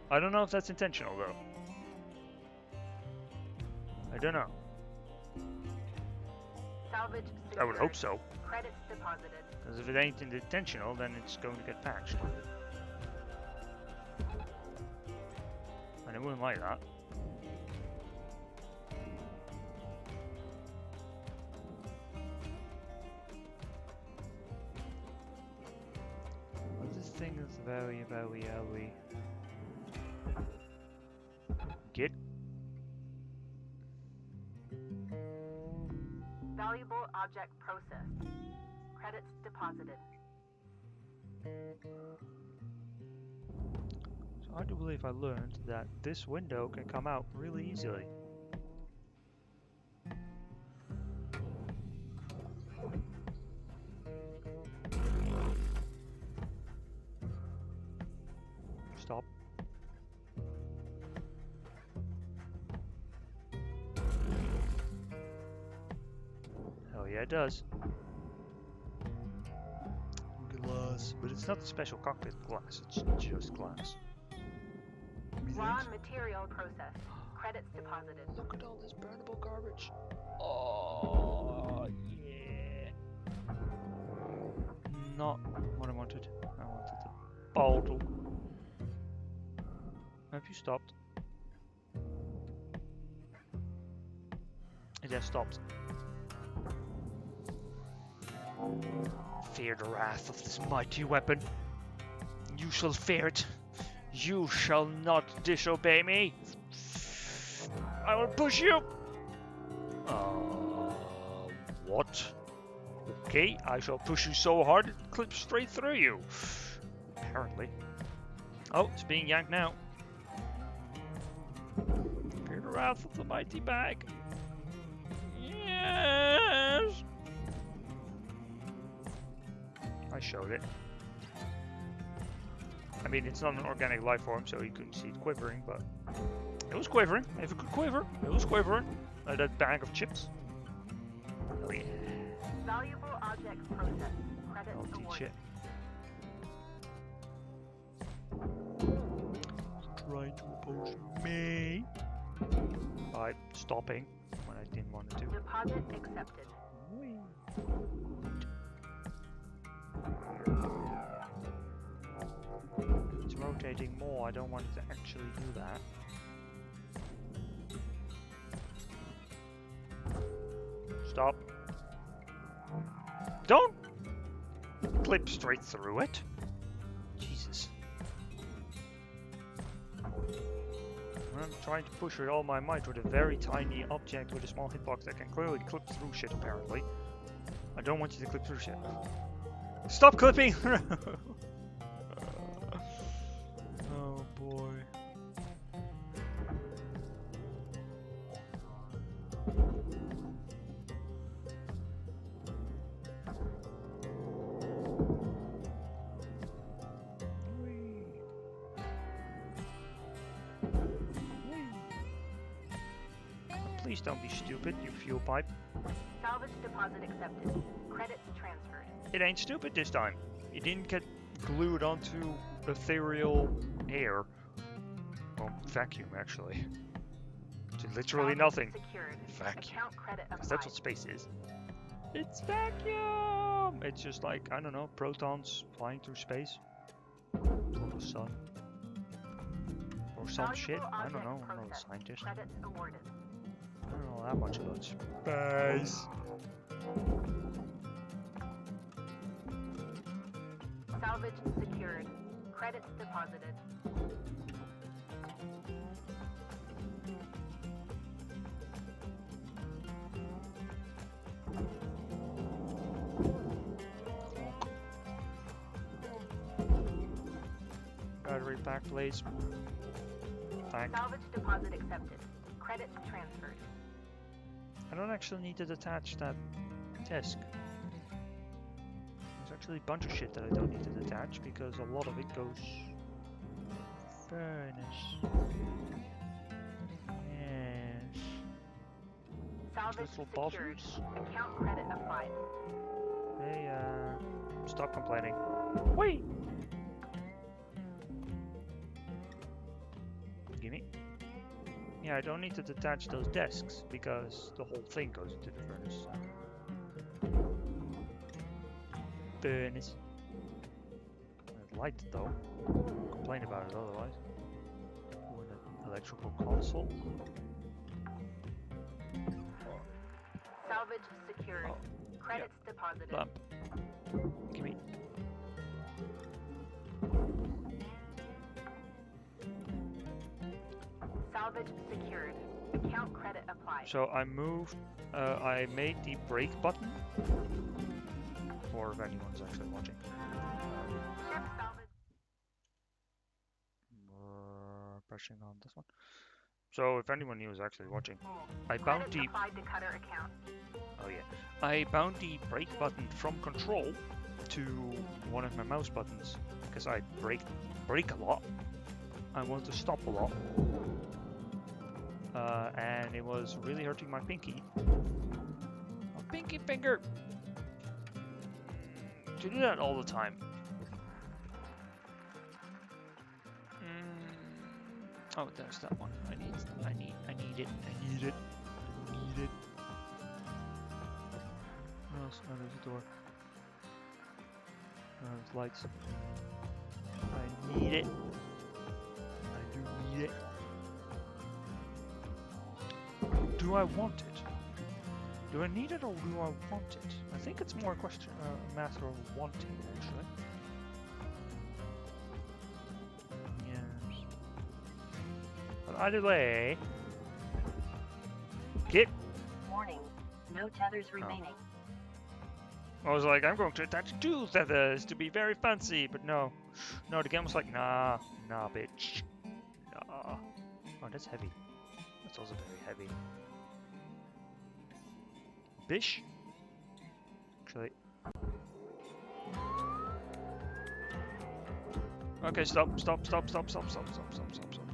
I don't know if that's intentional though. I don't know. Salvage secured. I would hope so. Credits deposited. Because if it ain't intentional, then it's going to get patched. And I wouldn't like that. But this thing is very, very early. Get. Valuable object processed. Credits deposited. So I do believe I learned that this window can come out really easily. Stop. Hell yeah, it does. Glass, but it's not the special cockpit glass, it's just glass. Raw material processed. Credits deposited. Look at all this burnable garbage. Oh, yeah. Not what I wanted. I wanted the bottle. Have you stopped? It has stopped. Fear the wrath of this mighty weapon. You shall fear it. You shall not disobey me. I will push you. What? Okay, I shall push you so hard it clips straight through you. Apparently. Oh, it's being yanked now. Fear the wrath of the mighty bag. Yes. I showed it. I mean, it's not an organic life form, so you couldn't see it quivering, but it was quivering. If it could quiver, it was quivering. That bag of chips. Oh yeah. Valuable objects processed. Credits I'll teach awarded. it. Trying to oppose me by stopping when I didn't want to. Deposit accepted. It's rotating more. I don't want it to actually do that. Stop. Don't clip straight through it. Jesus. I'm trying to push with all my might with a very tiny object with a small hitbox that can clearly clip through shit, apparently. I don't want you to clip through shit. Stop clipping! Oh boy. Please don't be stupid, you fuel pipe. Salvage deposit accepted. Credits transferred. It ain't stupid this time. It didn't get glued onto ethereal air. Well, vacuum actually. To literally Salvage nothing. Secured. Vacuum. Account credit Because that's applied. what space is. It's vacuum! It's just like, I don't know, protons flying through space. Or the sun. Or or some shit. Valuable I don't object know. I'm not a processed. scientist. Credits awarded. I don't know that much about space. Salvage secured. Credits deposited. Battery pack, please. Thank. Salvage deposit accepted. Credits transferred. I don't actually need to detach that disc. There's actually a bunch of shit that I don't need to detach because a lot of it goes furnace. Yes. Salvage Little secured. buzzers. Account credit applied. Hey, stop complaining. Wait. Gimme. Yeah, I don't need to detach those desks because the whole thing goes into the furnace. Furnace. I'd like it though. Complain about it otherwise. Or an electrical console. Salvage secured. Oh, Credits deposited. Lamp. Gimme. Salvage secured. Account credit applied. So I moved, I made the brake button. For if anyone's actually watching. Ship salvage. Pressing on this one. So if anyone new is actually watching, I bound Credits the applied to cutter account. oh yeah, I bound the brake button from control to one of my mouse buttons because I brake a lot. I want to stop a lot, and it was really hurting my pinky. My pinky finger. To do that all the time. Oh, there's that one. I need it. I need it. What else? Oh, there's a door. There's lights. I need it. I do need it. Do I want it? Do I need it or do I want it? I think it's more a question, a matter of wanting, actually. Yes. But either way, get. Warning. No tethers remaining. I was like, I'm going to attach 2 tethers to be very fancy, but no. No, the game was like, nah, bitch. Nah. Oh, that's heavy. That's also very heavy. Bish? Actually. Okay, stop.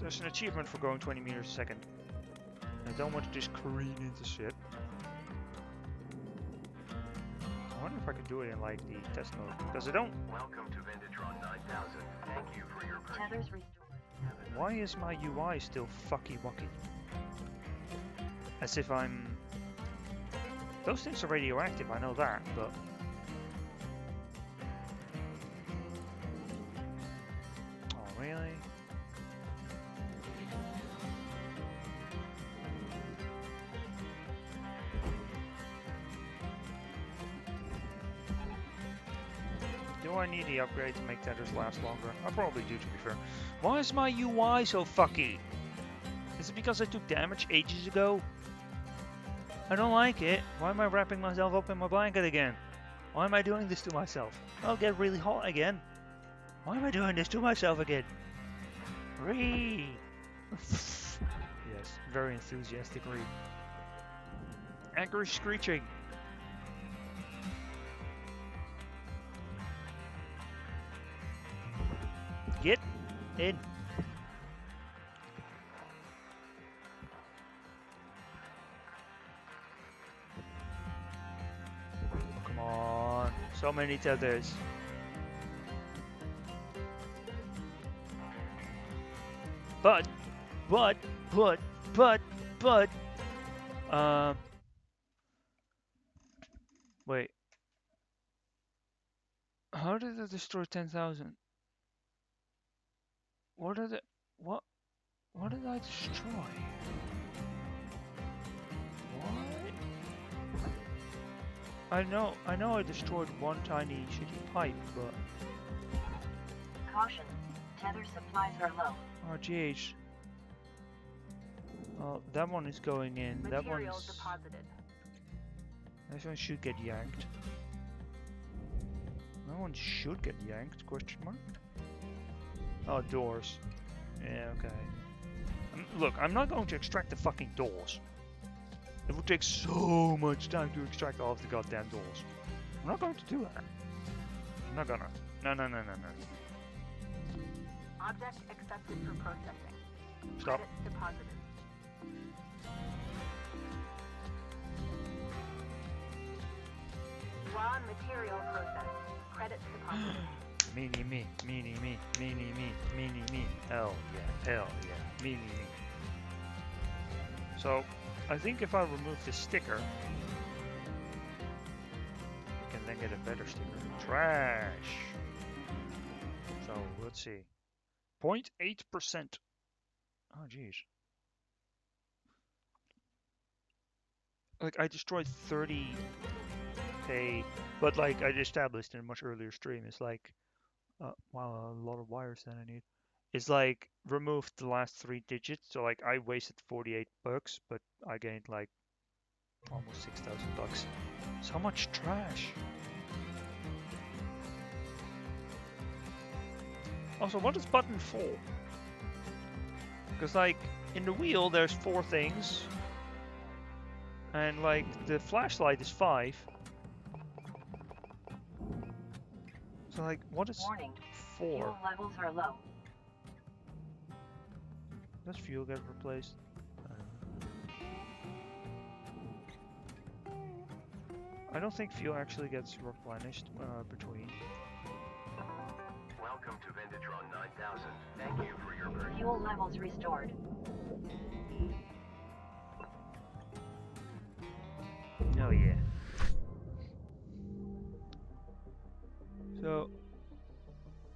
There's an achievement for going 20 meters a second. I don't want to just careen into shit. I wonder if I could do it in like the test mode, because I don't. Welcome to Vendatron 9000. Thank you for your purchase. Tethers restored. Why is my UI still fucky wucky? As if I'm. Those things are radioactive, I know that, but. Oh, really? Do I need the upgrade to make tethers last longer? I probably do, to be fair. Why is my UI so fucky? Is it because I took damage ages ago? I don't like it. Why am I wrapping myself up in my blanket again? Why am I doing this to myself? I'll get really hot again. Why am I doing this to myself again? Ree! Yes, very enthusiastic Ree. Angry screeching. Get in. Come on. So many tethers. But, wait. How did I destroy 10,000? What are the, what? What did I destroy? What? I know I destroyed one tiny shitty pipe, but... Caution. Tether supplies are low. Oh jeez. Oh, that one is going in. That Materials one's... deposited. This one should get yanked. That one should get yanked, question mark? Oh, doors. Yeah, okay. Look, I'm not going to extract the fucking doors. It would take so much time to extract all of the goddamn doors. I'm not going to do that. I'm not gonna. No. Object accepted for processing. Stop. Credits deposited. Raw material processed. Credits deposited. Meanie me. Hell yeah. Meanie me. So, I think if I remove this sticker, I can then get a better sticker. Trash! So, let's see. 0.8%. Oh, jeez. Like, I destroyed 30k, but like I established in a much earlier stream, it's like, wow, a lot of wires that I need. It's like, removed the last 3 digits, so like I wasted 48 bucks, but I gained like almost 6,000 bucks. So much trash. Also, what is button 4? Because like, in the wheel there's 4 things, and like the flashlight is 5. So like, what is Warning. 4? Fuel levels are low. Does fuel get replaced? I don't think fuel actually gets replenished between. Welcome to Venditron 9000. Thank you for your purchase. Fuel levels restored. Oh yeah. So,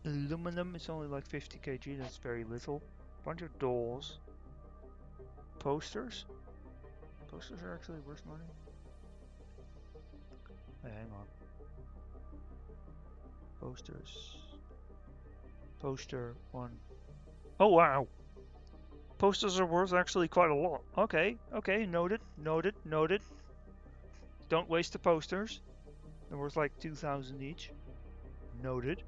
aluminum is only like 50 kg, that's very little. Bunch of doors. Posters? Posters are actually worth money. Hey, hang on. Posters. Poster 1. Oh wow! Posters are worth actually quite a lot. Okay, noted. Don't waste the posters. They're worth like 2,000 each. Noted.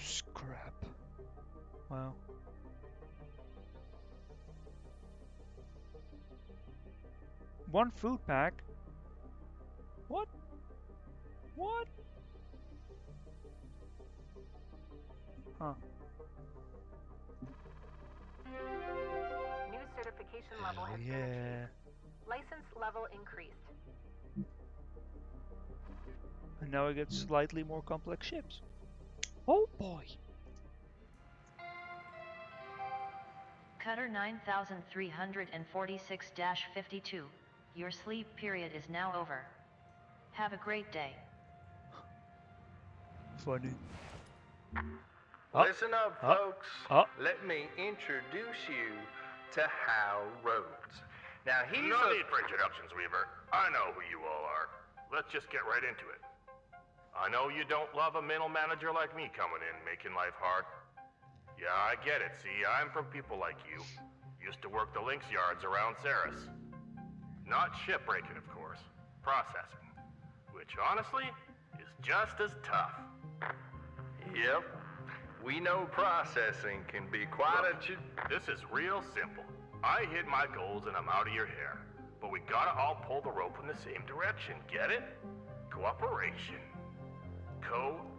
Scrap. Wow. One food pack? What? What? Huh. New certification level Oh has been yeah. achieved. License level increased. And now I get slightly more complex ships. Oh boy. Cutter 9346-52. Your sleep period is now over. Have a great day. Funny. Listen up, folks. Let me introduce you to Hal Rhodes. Now, he's No need for introductions, Weaver. I know who you all are. Let's just get right into it. I know you don't love a middle manager like me coming in, making life hard. Yeah, I get it. See, I'm from people like you. Used to work the links yards around Ceres. Not shipbreaking, of course. Processing. Which, honestly, is just as tough. Yep. We know processing can be quite This is real simple. I hit my goals and I'm out of your hair. But we gotta all pull the rope in the same direction, get it? Cooperation. Co-op-er-ation.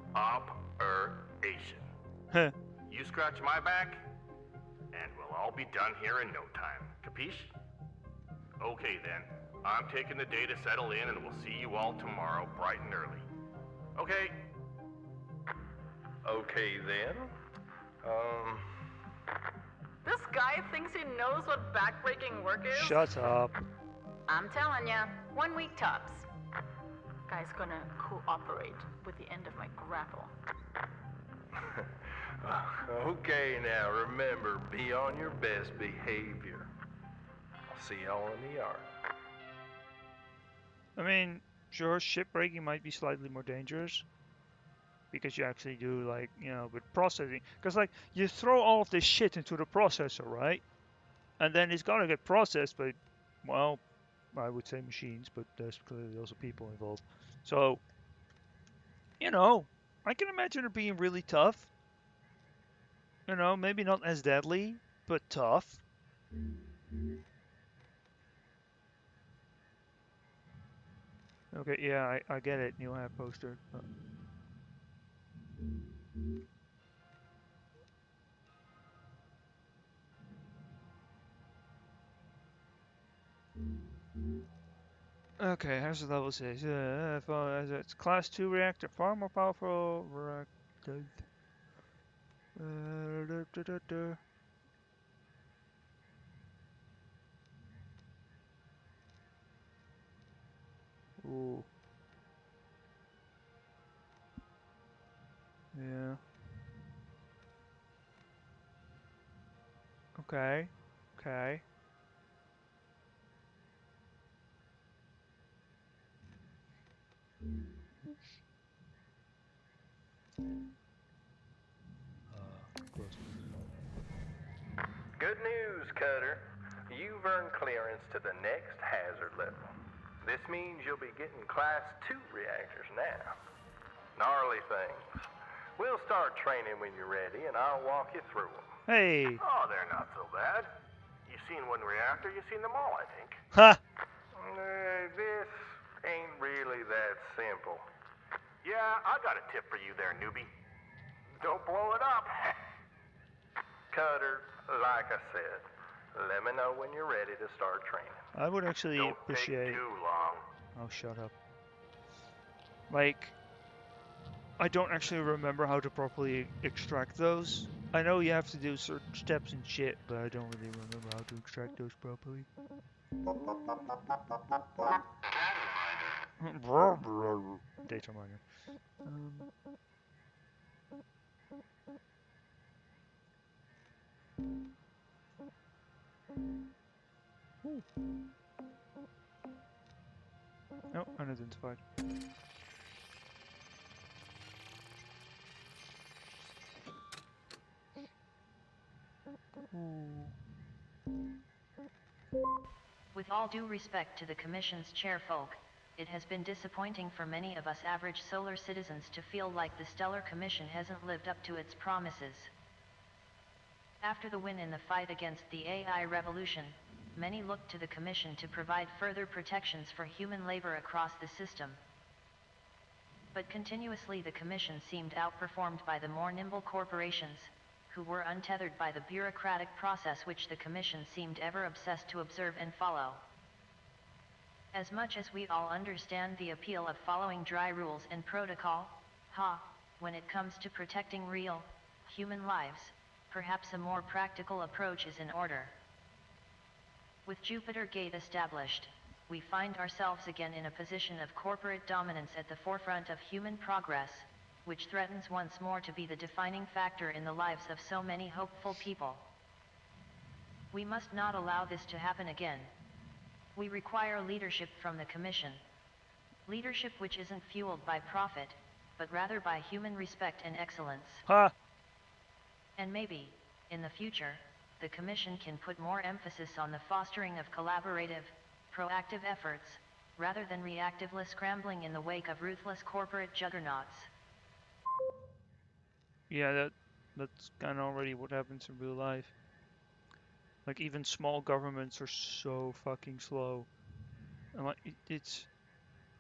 Huh. You scratch my back, and we'll all be done here in no time. Capiche? Okay then. I'm taking the day to settle in and we'll see you all tomorrow bright and early. Okay? Okay, then. This guy thinks he knows what backbreaking work is? Shut up. I'm telling ya, 1 week tops. guy's gonna cooperate with the end of my grapple. Okay, now remember, be on your best behavior. I'll see y'all in the yard. I mean, sure, shipbreaking might be slightly more dangerous because you actually do like, with processing. Because like you throw all of this shit into the processor, right? And then it's gonna get processed by, well, I would say machines, but there's clearly also people involved. So, I can imagine it being really tough. Maybe not as deadly, but tough. Okay, yeah, I get it. New app poster. Okay, how's the level say? It's class 2 reactor, far more powerful reactor. Ooh. Yeah. Okay. Okay. Close. Good news, Cutter. You've earned clearance to the next hazard level. This means you'll be getting Class 2 reactors now. Gnarly things. We'll start training when you're ready, and I'll walk you through them. Hey. Oh, they're not so bad. You've seen one reactor, you've seen them all, I think. Ha! This ain't really that simple. Yeah, I got a tip for you there, newbie. Don't blow it up. Cutter, like I said, let me know when you're ready to start training. I would actually Don't appreciate. take too long. Oh, shut up. Like, I don't actually remember how to properly extract those. I know you have to do certain steps and shit, but I don't really remember how to extract those properly. Data miner. Oh, unidentified. With all due respect to the Commission's chairfolk, it has been disappointing for many of us average solar citizens to feel like the Stellar Commission hasn't lived up to its promises. After the win in the fight against the AI revolution, many looked to the Commission to provide further protections for human labor across the system. But continuously the Commission seemed outperformed by the more nimble corporations, who were untethered by the bureaucratic process which the Commission seemed ever obsessed to observe and follow. As much as we all understand the appeal of following dry rules and protocol, when it comes to protecting real, human lives, perhaps a more practical approach is in order. With Jupiter Gate established, we find ourselves again in a position of corporate dominance at the forefront of human progress, which threatens once more to be the defining factor in the lives of so many hopeful people. We must not allow this to happen again. We require leadership from the Commission. Leadership which isn't fueled by profit, but rather by human respect and excellence. Ha! And maybe, in the future, the Commission can put more emphasis on the fostering of collaborative, proactive efforts, rather than reactively scrambling in the wake of ruthless corporate juggernauts. Yeah, that's kind of already what happens in real life. Like, even small governments are so fucking slow. And like, it's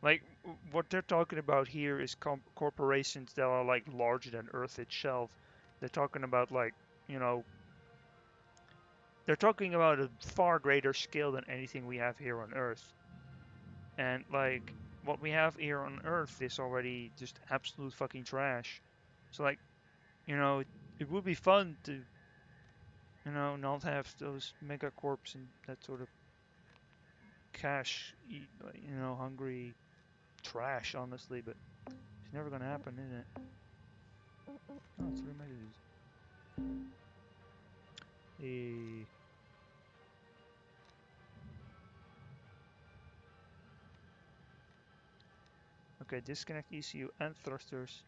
like what they're talking about here is corporations that are like larger than Earth itself. They're talking about like, you know, they're talking about a far greater scale than anything we have here on Earth. And like, what we have here on Earth is already just absolute fucking trash. So like, it would be fun to, not have those megacorps and that sort of cash, hungry trash, honestly, but it's never gonna happen, is it? Oh, 3 messages. Okay, disconnect ECU and thrusters.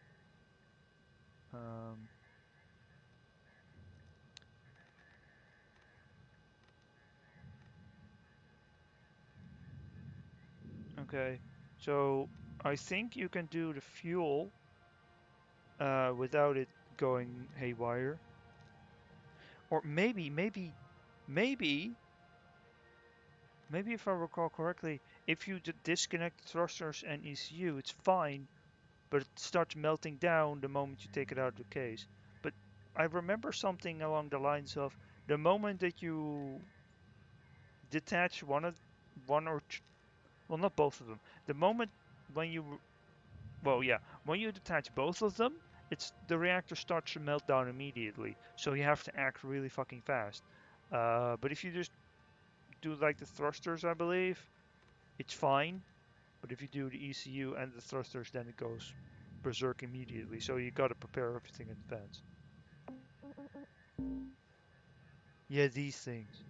Okay, so I think you can do the fuel without it going haywire. Or maybe if I recall correctly, if you disconnect thrusters and ECU, it's fine, but it starts melting down the moment you take it out of the case. But I remember something along the lines of the moment that you detach one or well, not both of them. The moment when you when you detach both of them, it's the reactor starts to melt down immediately. So you have to act really fucking fast. But if you just do like the thrusters, I believe, it's fine. But if you do the ECU and the thrusters, then it goes berserk immediately. So you gotta prepare everything in advance. Yeah, these things.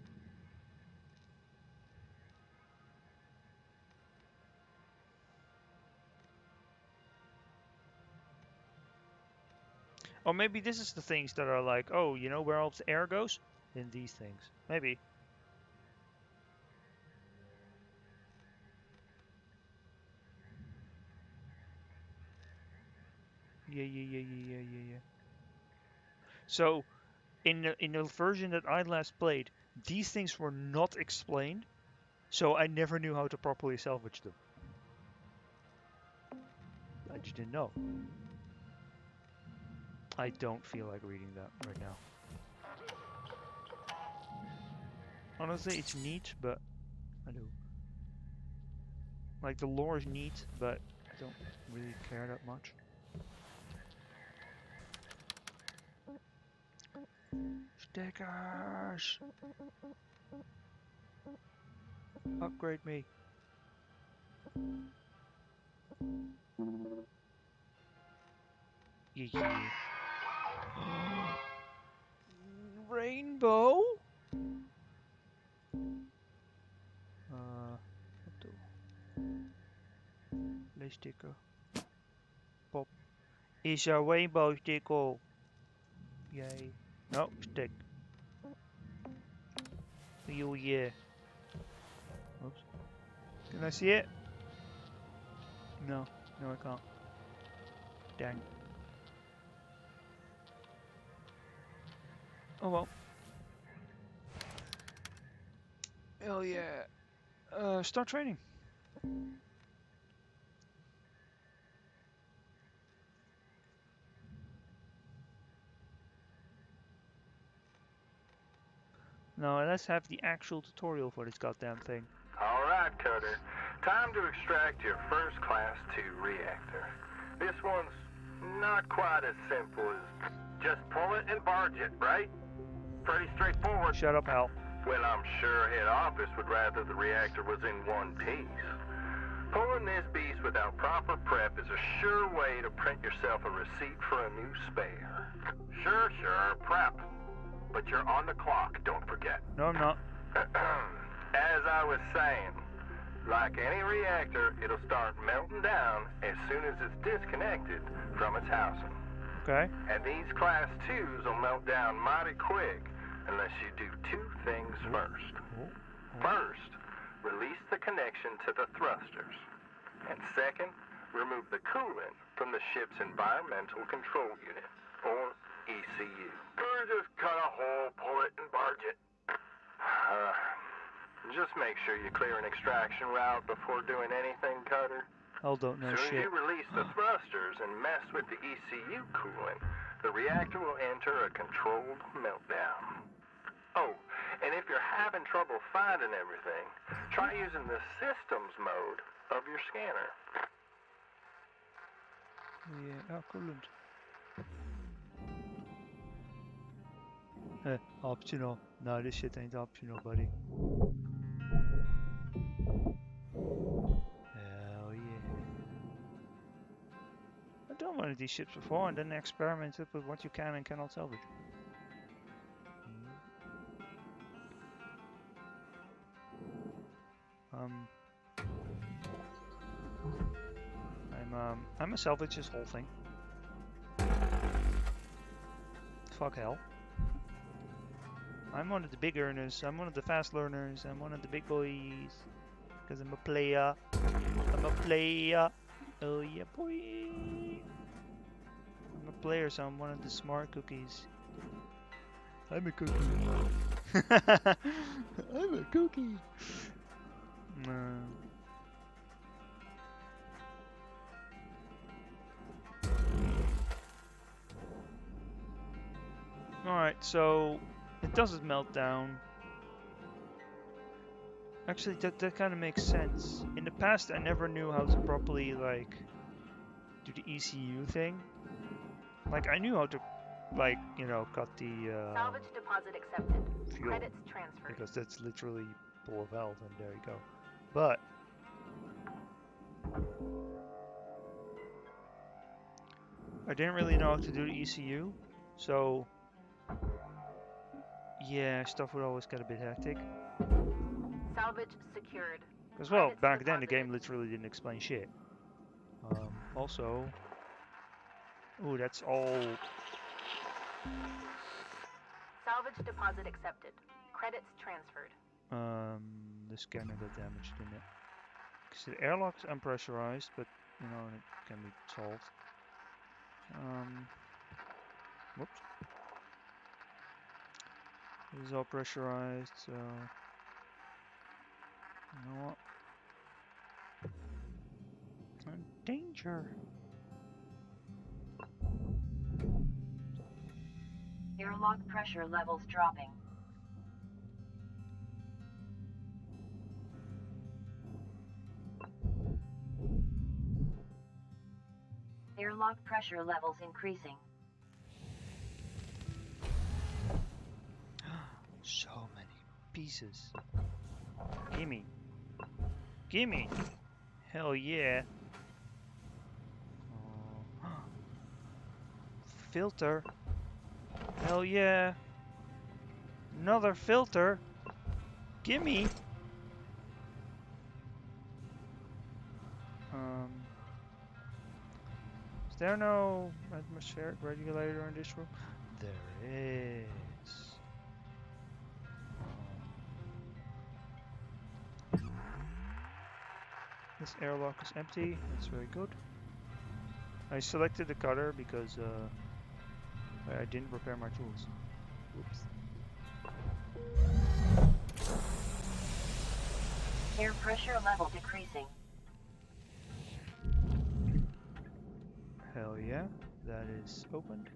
Or maybe this is the things that are like, oh, you know where all the air goes? In these things. Maybe. Yeah. So in the version that I last played, these things were not explained, so I never knew how to properly salvage them. I just didn't know. I don't feel like reading that right now. Honestly, it's neat, but I do. Like, the lore is neat, but I don't really care that much. Stickers! Upgrade me. Yeah. Rainbow? Wat doe? Play sticker. Pop. Is a rainbow sticker. Yay. No, stick. Oh yeah. Oops. Can I see it? No. No, I can't. Dang. Oh well. Hell yeah. Start training. Now let's have the actual tutorial for this goddamn thing. All right, Cutter. Time to extract your first Class 2 reactor. This one's not quite as simple as just pull it and barge it, right? Pretty straightforward. Shut up, Hal. Well, I'm sure head office would rather the reactor was in one piece. Pulling this beast without proper prep is a sure way to print yourself a receipt for a new spare. Sure, prep. But you're on the clock, don't forget. No, I'm not. As I was saying, like any reactor, it'll start melting down as soon as it's disconnected from its housing. Okay. And these Class 2s will melt down mighty quick unless you do two things first. First, release the connection to the thrusters. And second, remove the coolant from the ship's environmental control unit, or ECU. Or just cut a hole, pull it, and barge it. Just make sure you clear an extraction route before doing anything, Cutter. I don't know Soon as shit. you release the thrusters and mess with the ECU coolant, the reactor will enter a controlled meltdown. Oh, and if you're having trouble finding everything, try using the systems mode of your scanner. Yeah, coolant. Optional. No, this shit ain't optional, buddy. Hell yeah. one of these ships before and then experimented with what you can and cannot salvage. I'm gonna salvage this whole thing. Fuck hell. I'm one of the big earners. I'm one of the fast learners. I'm one of the big boys. Because I'm a player. I'm a player. Oh yeah, boy. I'm a player, so I'm one of the smart cookies. I'm a cookie. I'm a cookie. Alright, so it doesn't melt down. Actually, that kind of makes sense. In the past, I never knew how to properly, like, do the ECU thing. Like, I knew how to, like, you know, cut the Salvage deposit accepted. fuel. Credits transferred. Because that's literally pull a valve, and there you go. But I didn't really know how to do the ECU, so yeah, stuff would always get a bit hectic. Salvage secured. Because, well, Credits back then the deposited. game literally didn't explain shit. Also, ooh, that's all. Salvage deposit accepted. Credits transferred. The scanner got damaged, didn't it? Because the airlock's unpressurized, but you know it can be solved. Whoops. This is all pressurized, so you know what? Danger. Airlock pressure levels dropping. Airlock pressure levels increasing. So many pieces. Gimme. Gimme. Hell yeah. Filter. Hell yeah. Another filter. Gimme. Is there no atmospheric regulator in this room? There is. This airlock is empty. That's very good. I selected the cutter because I didn't repair my tools. Oops. Air pressure level decreasing. Hell yeah, that is opened.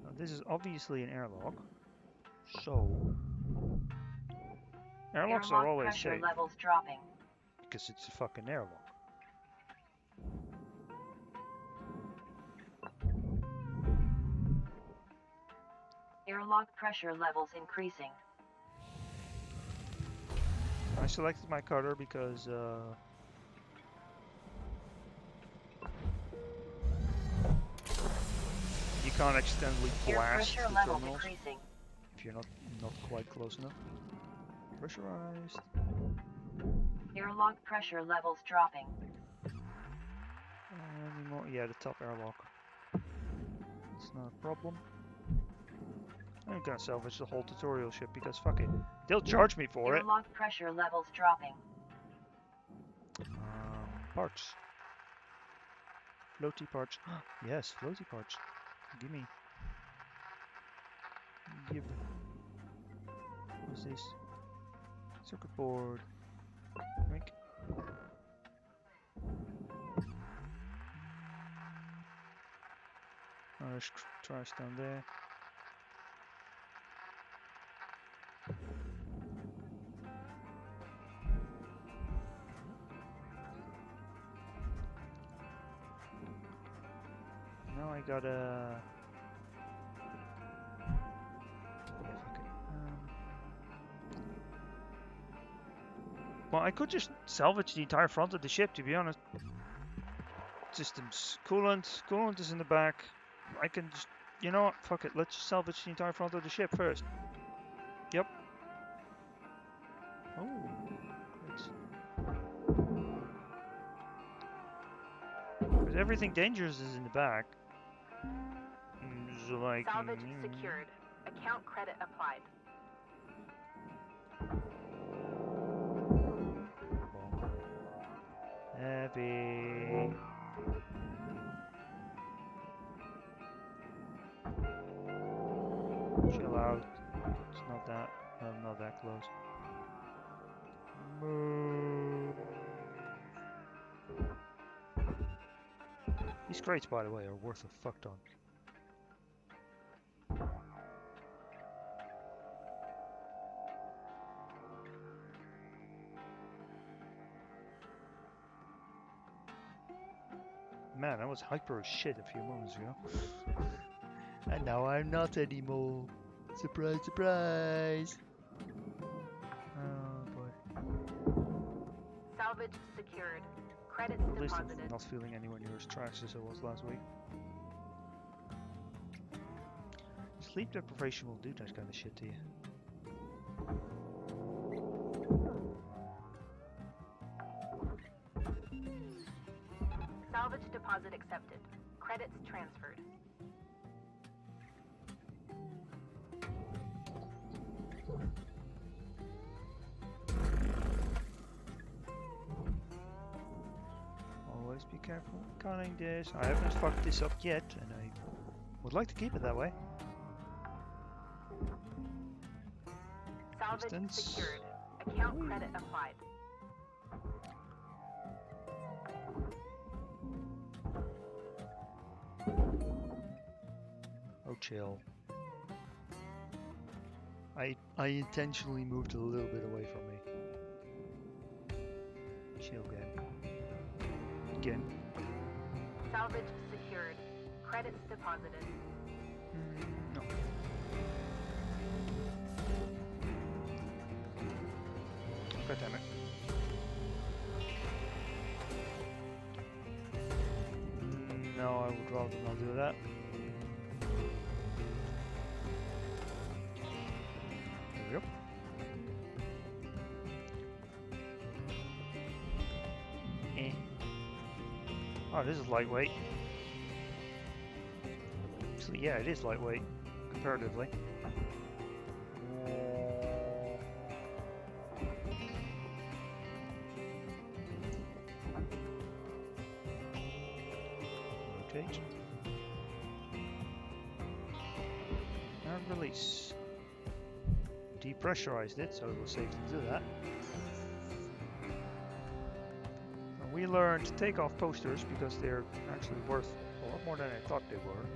Now, this is obviously an airlock, so airlocks are always pressure safe levels dropping. because it's a fucking airlock. Airlock pressure levels increasing. I selected my cutter because you can't accidentally Air blast pressure the level terminals decreasing. if you're not quite close enough. Pressurized. Airlock pressure levels dropping. Any more? Yeah, the top airlock. It's not a problem. I'm gonna salvage the whole tutorial ship because fuck it. They'll charge me for it. Airlock pressure levels dropping. Parts. Floaty parts. Yes, floaty parts. Gimme. Yep. What's this? Circuit board. Wink. There's trash down there. Now I gotta. Well, I could just salvage the entire front of the ship, to be honest. systems. Coolant is in the back. I can just, you know what? Fuck it. Let's just salvage the entire front of the ship first. Yep. Oh, because everything dangerous is in the back. So like. Salvage secured. Account credit applied. Heavy. Chill out. It's not that. I'm not that close. Move. These crates, by the way, are worth a fuck ton. Man, I was hyper as shit a few moments ago. And now I'm not anymore. Surprise, surprise! Oh boy. Salvage secured. Credits At least I'm deposited. not feeling anywhere near as trash as I was last week. Sleep deprivation will do that kind of shit to you. Salvage deposit accepted. Credits transferred. Always be careful conning this. I haven't fucked this up yet, and I would like to keep it that way. Salvage Distance. secured. Account credit applied. Oh, chill. I intentionally moved a little bit away from me. Chill again. Salvage secured. Credits deposited. No. God damn it. No, I would rather not do that. There we go. Eh. Oh, this is lightweight. Actually, yeah, it is lightweight, comparatively. Rotate. And release. Depressurized it, so it was safe to do that. And we learned to take off posters because they're actually worth a lot more than I thought they were.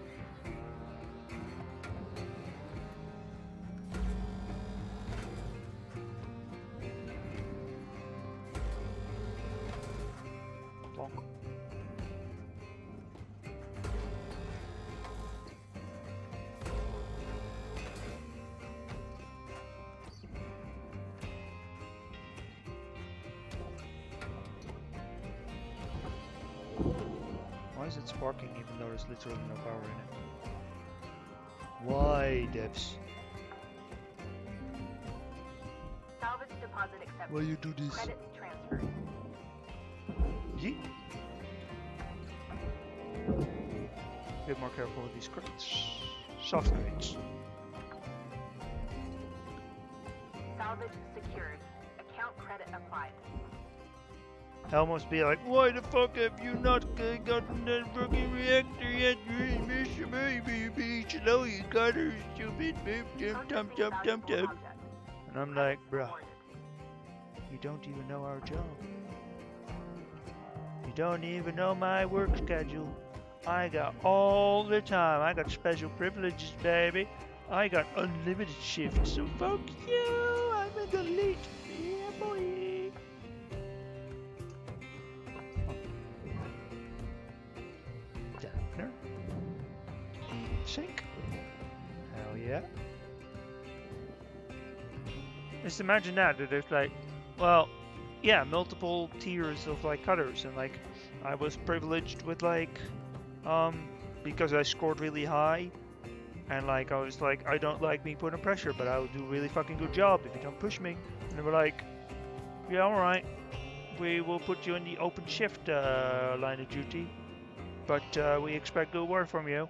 Plonk. Why is it sparking even though there's literally no power in it? Why, Debs? Salvage deposit accepted. Why you do this? Credits transferred. Yeet. Bit more careful with these crates. Soft crates. Salvage secured. Account credit applied. I almost be like, why the fuck have you not gotten that fucking reactor yet? Mr. Baby Beach, no, you got her, stupid bitch, jump. Purchasing valuable object. And I'm like, bruh, you don't even know our job. You don't even know my work schedule. I got all the time. I got special privileges, baby. I got unlimited shifts, so fuck you. I'm an elite. Yeah, boy. Dampener. Sink. Hell yeah. Just imagine that there's like, well, yeah, multiple tiers of like cutters, and like I was privileged with like, because I scored really high, and like I was like, I don't like being put under pressure, but I will do a really fucking good job if you don't push me. And they were like, yeah, all right, we will put you in the open shift line of duty, but we expect good work from you.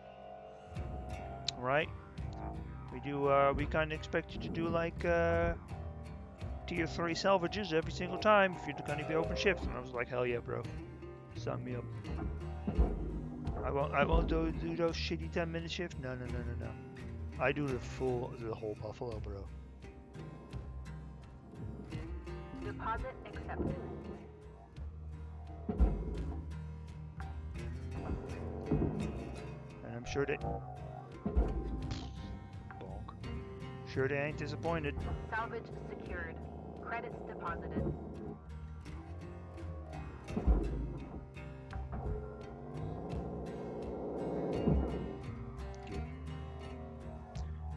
All right? We do. We kind of expect you to do like tier 3 salvages every single time if you're gonna be open shift. And I was like, hell yeah, bro, sign me up. I won't do those shitty 10-minute shifts. No. I do the whole Buffalo, bro. Deposit accepted. And I'm sure they... Bonk. Sure they ain't disappointed. Salvage secured. Credits deposited.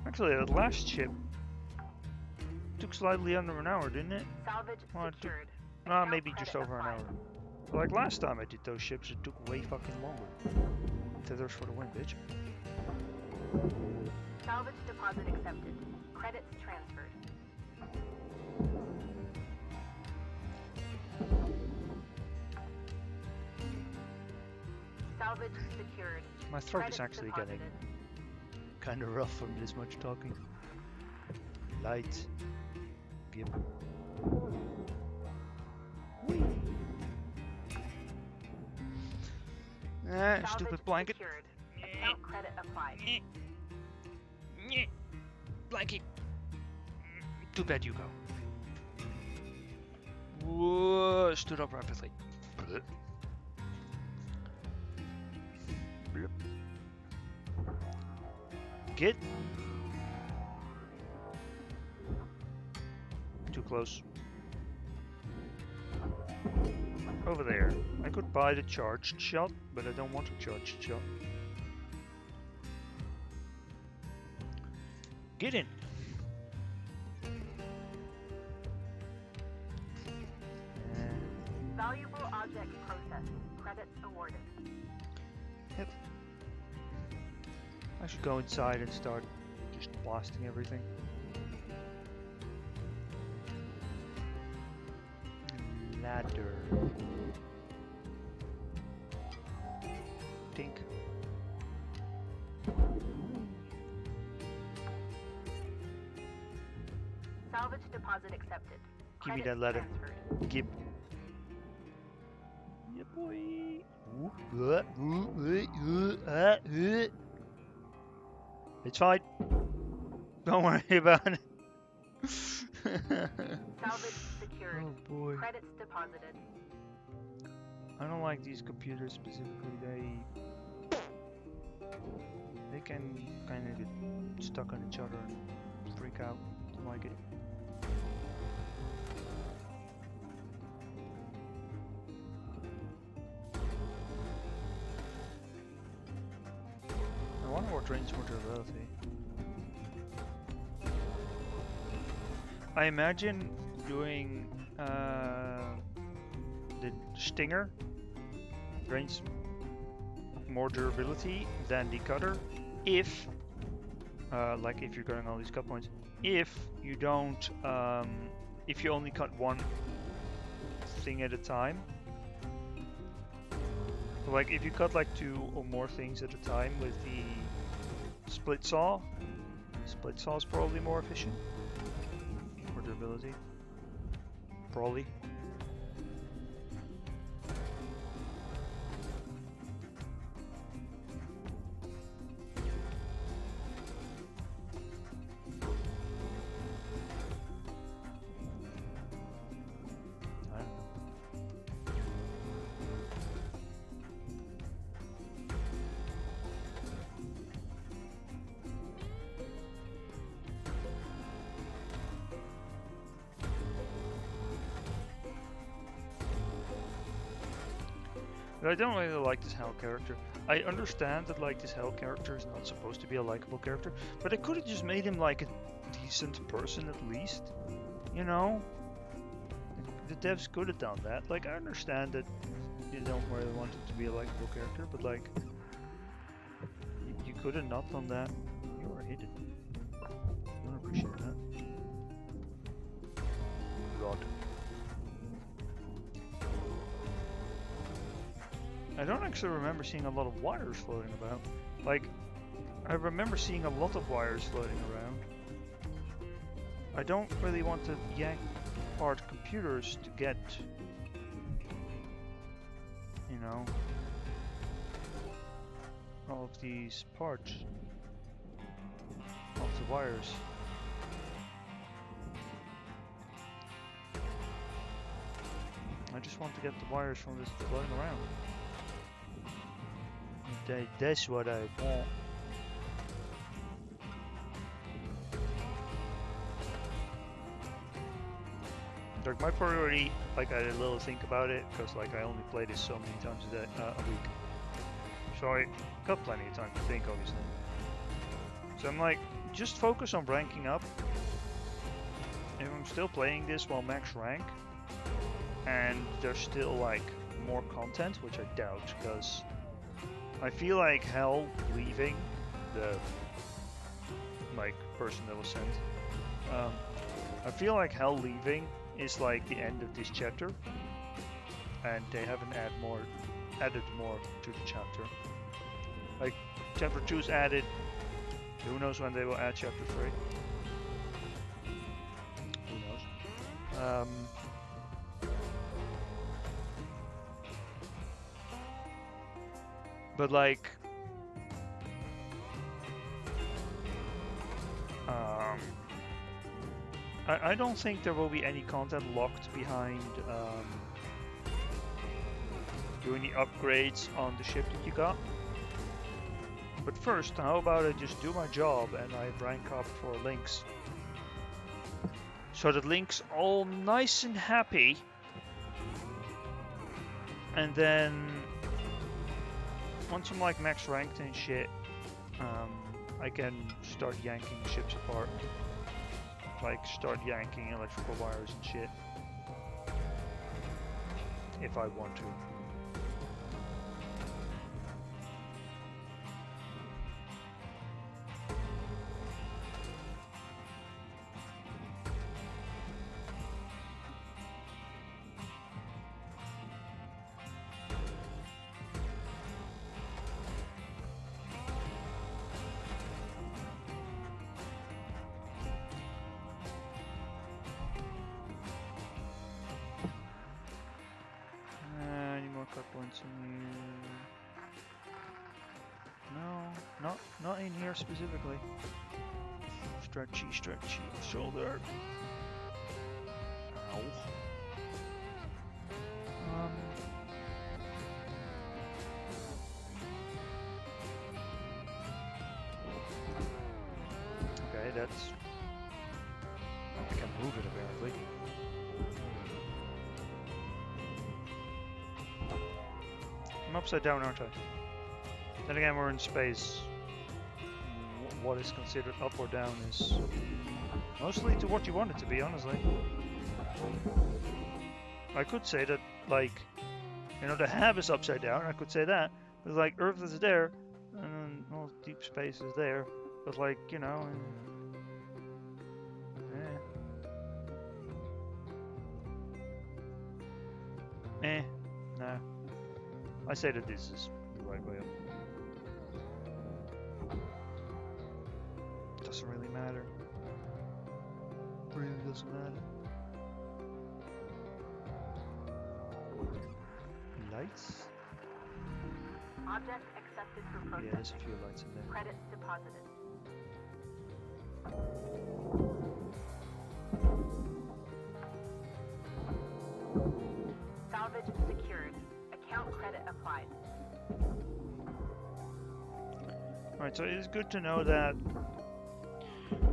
Actually, that last ship took slightly under an hour, didn't it? Salvage Well, it took, secured. no, Account maybe just credit over an applied. hour. But like last time I did those ships, it took way fucking longer. Tethers for the win, bitch. Salvage deposit accepted. Credits transferred. Salvage secured. My throat is Credits actually deposited. getting kind of rough from this much talking. Light. Yep. Salvage Stupid blanket. secured. Account credit applied. Blanket. Too bad you go. Whoa, stood up rapidly. Blip. Blip. Get. Too close. Over there. I could buy the charged shot, but I don't want a charged shot. Get in. Valuable object processed. Credits awarded. Yep. I should go inside and start just blasting everything. Ladder. Tink. Salvage deposit accepted. Give me Credits that ladder. transferred. Give. Yeah, boy. It's fine. Don't worry about it. Salvage secured. Oh boy. Credits deposited. I don't like these computers specifically. They can kind of get stuck on each other and freak out. Don't like it. I wonder what range more durability. I imagine doing the Stinger gains more durability than the Cutter if, like if you're going all these cut points, if you don't, if you only cut one thing at a time. Like if you cut like 2 or more things at a time with the split saw is probably more efficient. For durability. Probably. I don't know. But I don't really like this Hell character. I understand that like this Hell character is not supposed to be a likable character, but I could have just made him like a decent person at least. You know? The devs could have done that. Like I understand that you don't really want it to be a likable character, but like, you could have not done that. You are hidden. I don't appreciate that. Rod. I don't actually remember seeing a lot of wires floating about. Like, I remember seeing a lot of wires floating around. I don't really want to yank apart computers to get, you know, all of these parts of the wires. I just want to get the wires from this floating around. That's what I want. Like, my priority, like, I did a little think about it, because like I only play this so many times a week. So I got plenty of time to think, obviously. So I'm like, just focus on ranking up. If I'm still playing this while max rank, and there's still like more content, which I doubt, because I feel like hell leaving the like person that was sent. I feel like hell leaving is like the end of this chapter, and they haven't added more to the chapter. Like, chapter 2's added. Who knows when they will add chapter 3? Who knows? But like, I don't think there will be any content locked behind doing the upgrades on the ship that you got. But first, how about I just do my job and I rank up for Lynx. So that Lynx all nice and happy. And then, once I'm like max ranked and shit, I can start yanking ships apart. Like, start yanking electrical wires and shit. If I want to. Points in here. No, not in here specifically. Stretchy shoulder. Ow. Okay, that's. I can move it apparently. I'm upside down, aren't I? Then again, we're in space. What is considered up or down is mostly to what you want it to be, honestly. I could say that, like, you know, the hab is upside down. I could say that. But like, Earth is there, and then all deep space is there. But like, you know. Nah. I say that this is the right way up. Doesn't really matter. Really doesn't matter. Lights? Object accepted for processing. Yeah, there's a few lights in there. Credits deposited. Salvage secured. Account credit applied. Alright, so it is good to know that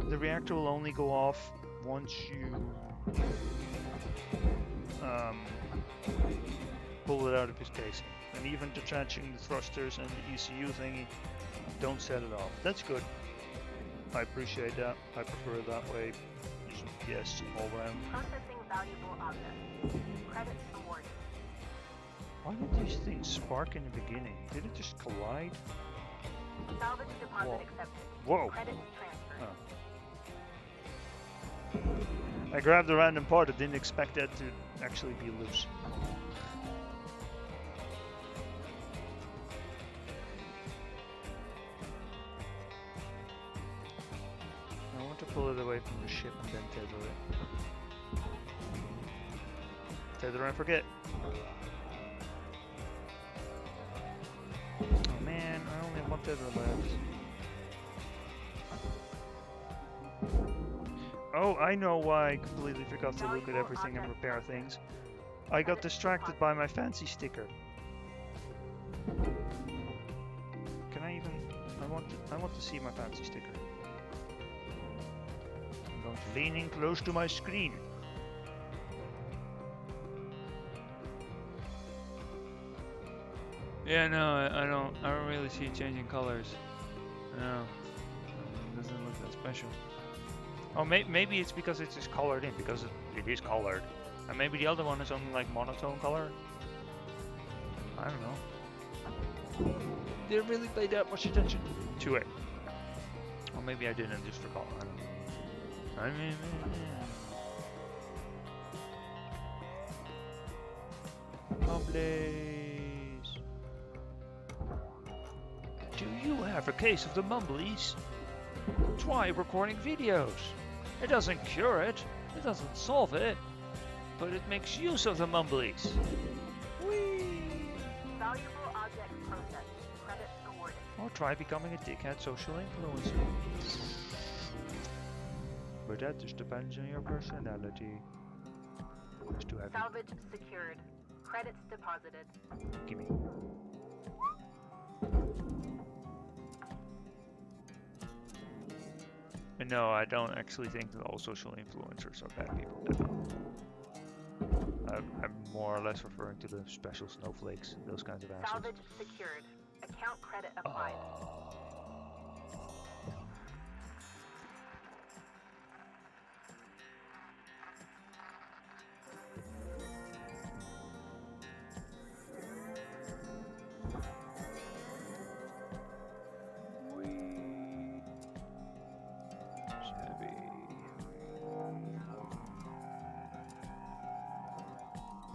the reactor will only go off once you pull it out of its casing. And even detaching the thrusters and the ECU thingy, don't set it off. That's good. I appreciate that. I prefer it that way. Just, yes, all around. Processing valuable objects. Credits awarded. Why did these things spark in the beginning? Did it just collide? Salvage deposit Whoa. accepted. Whoa! Credits transferred. Oh. I grabbed a random part. I didn't expect that to actually be loose. I want to pull it away from the ship and then tether it. Tether and forget. Oh man, I only have one tether left. Oh, I know why I completely forgot to look at everything and repair things. I got distracted by my fancy sticker. Can I even? I want to see my fancy sticker. I'm going to lean in close to my screen. Yeah, no, I don't really see it changing colors. No, it doesn't look that special. Oh, maybe it's because it's just colored in, because it is colored. And maybe the other one is only like monotone color. I don't know. Didn't really pay that much attention to it. Or maybe I didn't, just forgot. I don't know. Mumblies. Do you have a case of the mumblies? Try recording videos. It doesn't cure it, it doesn't solve it, but it makes use of the mumblies. Whee! Valuable object processed. Credits awarded. Or try becoming a dickhead social influencer. But that just depends on your personality. It's too heavy. Salvage secured. Credits deposited. Gimme. And no, I don't actually think that all social influencers are bad people. Definitely. I'm more or less referring to the special snowflakes, those kinds of assholes. Salvage secured. Account credit applied.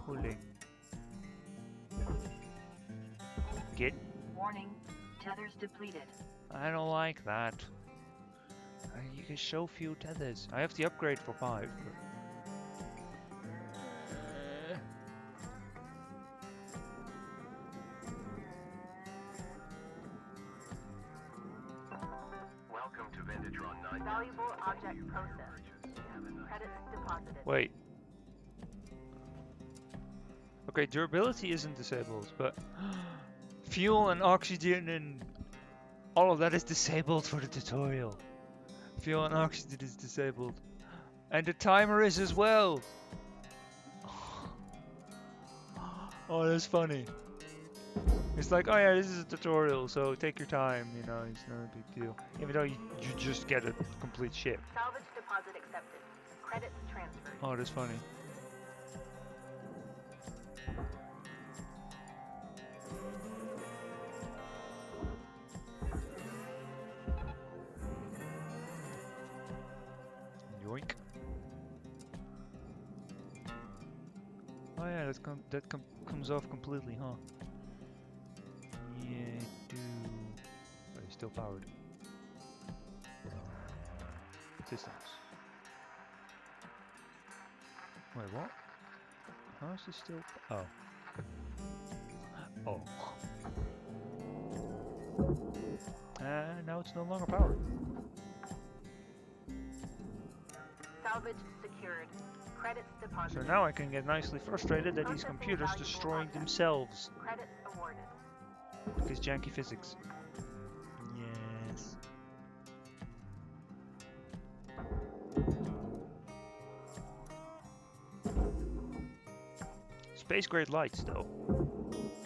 Pulling. Get. Warning, tethers depleted. I don't like that. You get so few tethers. I have the upgrade for 5. Welcome to Vintatron 9. Valuable object processed. Credits deposited. Wait. Okay, durability isn't disabled, but fuel and oxygen and all of that is disabled for the tutorial. Fuel and oxygen is disabled. And the timer is as well. Oh, that's funny. It's like, oh yeah, this is a tutorial, so take your time, you know, it's not a big deal. Even though you just get a complete ship. Salvage deposit accepted. Credits transferred. Oh, that's funny. Yoink. Oh yeah, that comes off completely, huh? Yeah, do. But it's still powered. Distance. Wait, what? How is this still? Oh. Oh. Now it's no longer powered. Salvage secured. Credits deposited. So now I can get nicely frustrated that these computers destroying themselves. Credits awarded. Because janky physics. Yes. Space grade lights though.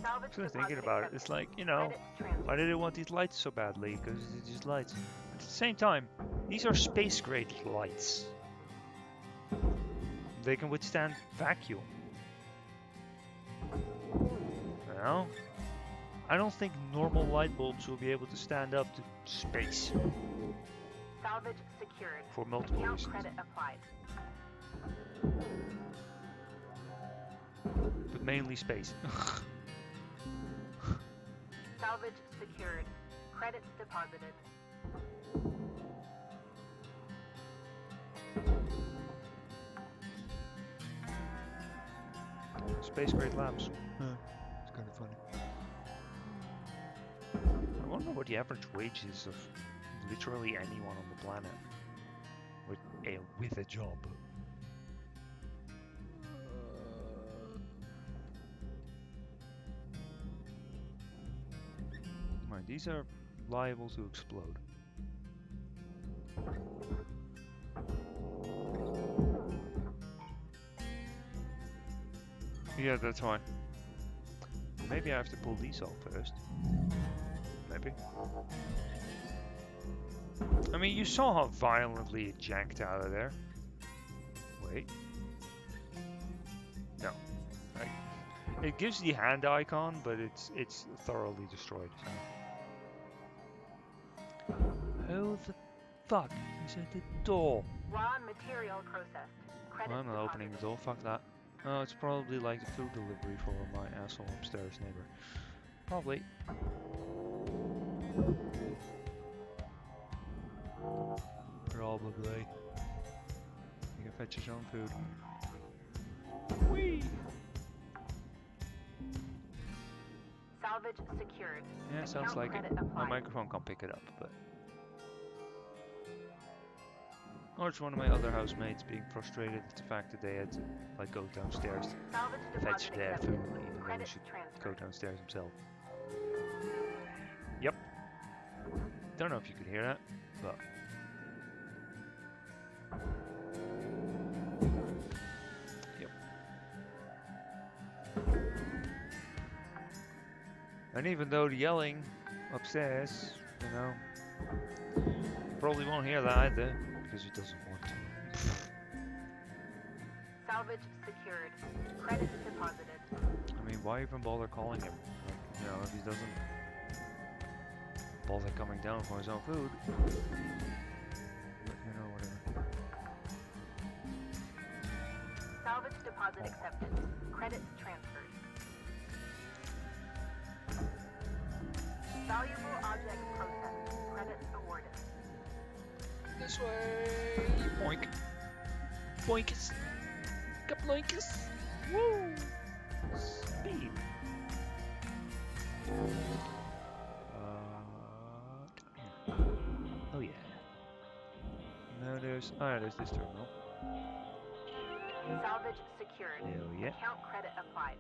Salvage I'm thinking deposit about it. accepted. It's like, you know, Credits transferred. why did they want these lights so badly? Because it's just lights. But at the same time, these are space grade lights. They can withstand vacuum. Well, I don't think normal light bulbs will be able to stand up to space Salvage secured. for multiple Account reasons. credit applied. But mainly space. Salvage secured. Credits deposited. Space grade lamps. It's kind of funny. I wonder what the average wage is of literally anyone on the planet with a job. Right, these are liable to explode. Yeah, that's fine. Maybe I have to pull these off first. Maybe. I mean, you saw how violently it janked out of there. Wait. No. It gives the hand icon, but it's thoroughly destroyed. So. Who the fuck is at the door? Raw material processed. Credits I'm not opening the door. Fuck that. Oh, it's probably like the food delivery for my asshole upstairs neighbor. Probably. Probably. You can fetch your own food. Whee! Salvage secured. Yeah, sounds Account like it. credit My applied. microphone can't pick it up, but... Or it's one of my other housemates being frustrated at the fact that they had to, like, go downstairs to Salvage fetch deposit their accepted. food, even though he Credits should go transferred. downstairs himself. Yep. Don't know if you could hear that, but... Yep. And even though the yelling upstairs, you know, probably won't hear that either, because he doesn't want to. Salvage secured. Credits deposited. I mean, why even bother calling him? Like, you know, if he doesn't bother coming down for his own food. But, you know, whatever. Salvage deposit accepted. Credits transferred. Valuable object processed. Credits awarded. This way! Boink! Boinkus! Kaploinkus! Woo! Speed! Oh yeah. Now there's... Oh yeah, there's this terminal. Salvage secured. Hell yeah. Account credit applied.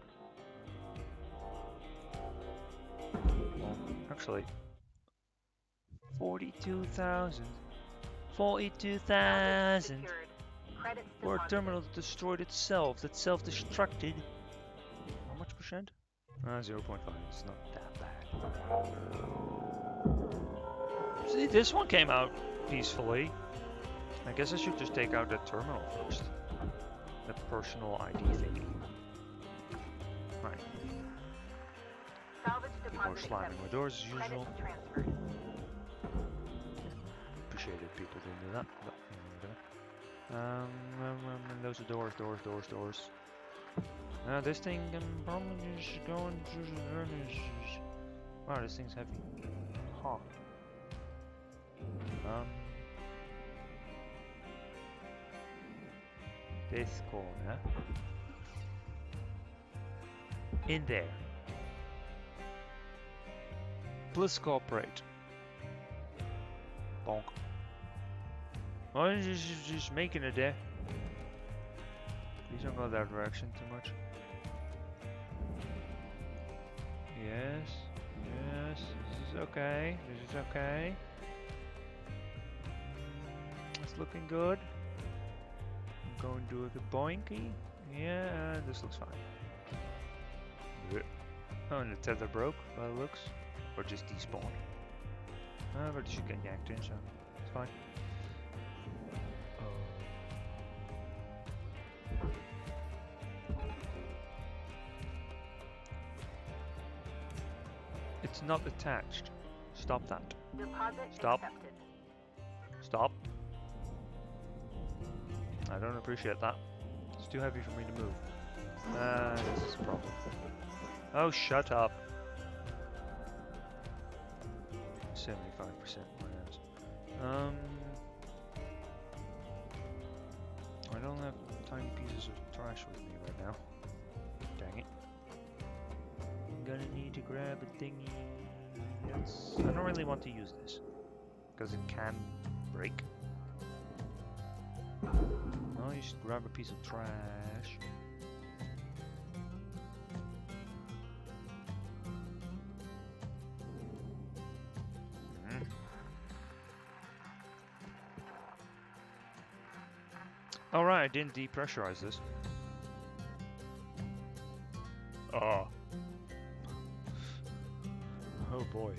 Well, actually... 42,000. 42,000! Secured. Credits For a deposited. terminal that destroyed itself, that self-destructed. How much percent? 0.5. It's not that bad. See, this one came out peacefully. I guess I should just take out that terminal first. That personal ID thingy. Right. Salvage More deposit slamming my accepted. doors as usual. Credits transferred. Appreciate it, people didn't do that. But, whatever. Those are doors. This thing probably is going to... Wow, this thing's heavy. Huh. This corner. In there. Plus cooperate. Bonk. Why don't you just making it there? Please don't go that direction too much. Yes. This is okay. It's looking good. I'm going to do a good boinky. Yeah, this looks fine. Oh, and the tether broke by the looks. Or just despawned. But it should get yanked in, so it's fine. It's not attached. Stop that. Deposit Stop. accepted. Stop. I don't appreciate that. It's too heavy for me to move. This is a problem. Oh, shut up. 75% minus. I don't have tiny pieces of trash with me right now. Dang it. I'm gonna need to grab a thingy. I don't really want to use this because it can break. No, you should grab a piece of trash. Alright, I didn't depressurize this. Oh. Oh boy.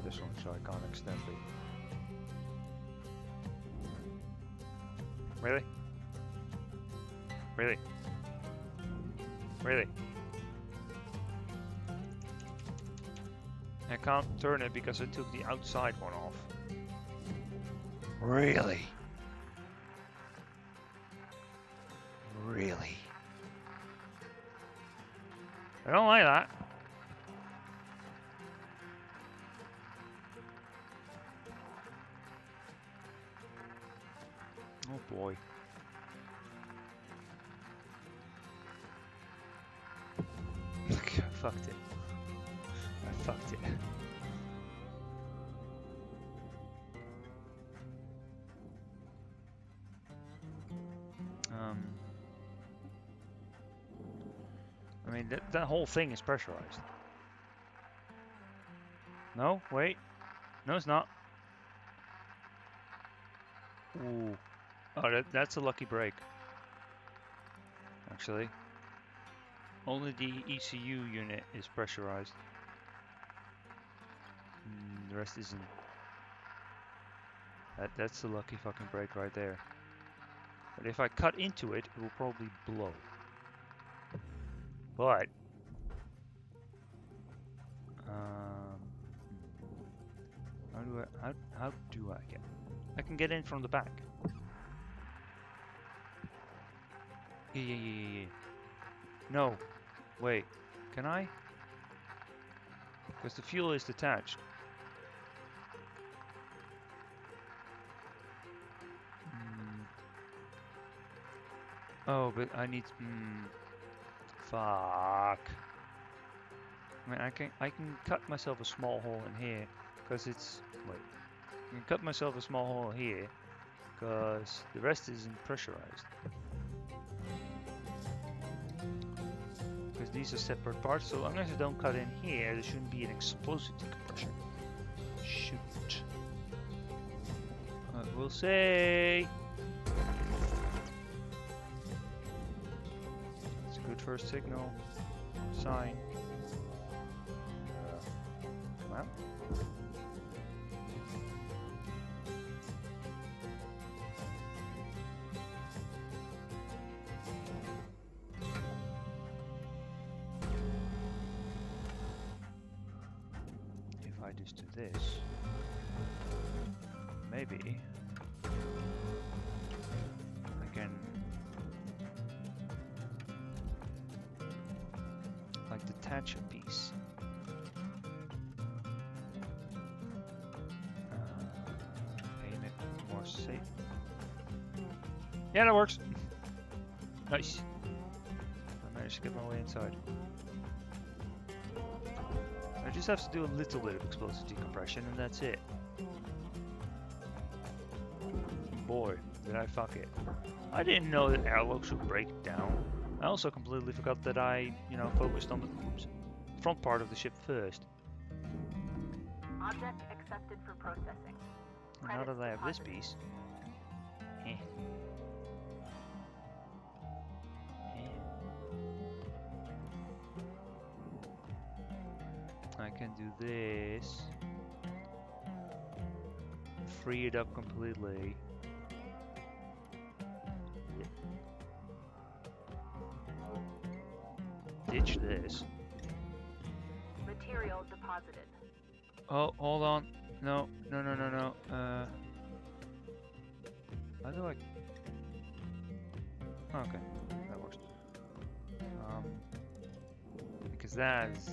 This one, so I can't extend it. Really? Really? Really? I can't turn it because I took the outside one off. Really? Really? I don't like that. Oh boy. I fucked it. I fucked it. I mean, that whole thing is pressurized. No, wait. No, it's not. Ooh. Oh, that's a lucky break. Actually. Only the ECU unit is pressurized. The rest isn't. That's a lucky fucking break right there. But if I cut into it, it will probably blow. But how do I get? I can get in from the back. Yeah. No, wait, can I? Because the fuel is detached. Oh, but I need. Fuck. I mean, I can cut myself a small hole in here, because it's. Wait. I can cut myself a small hole here, because the rest isn't pressurized. Because these are separate parts, so long as I don't cut in here, there shouldn't be an explosive decompression. Shoot. We'll see. That's a good first signal. Sign. Come out. If I just do this, maybe I can like detach a piece. Aim it more safe. Yeah, that works. Nice. I managed to get my way inside. I just have to do a little bit of explosive decompression and that's it. Boy, did I fuck it. I didn't know that airlocks would break down. I also completely forgot that I, focused on the front part of the ship first. Object accepted for processing. And now that I have this piece, I can do this, free it up completely. Ditch this. deposited. Oh, hold on. No. How do I... Okay, that works. Because that's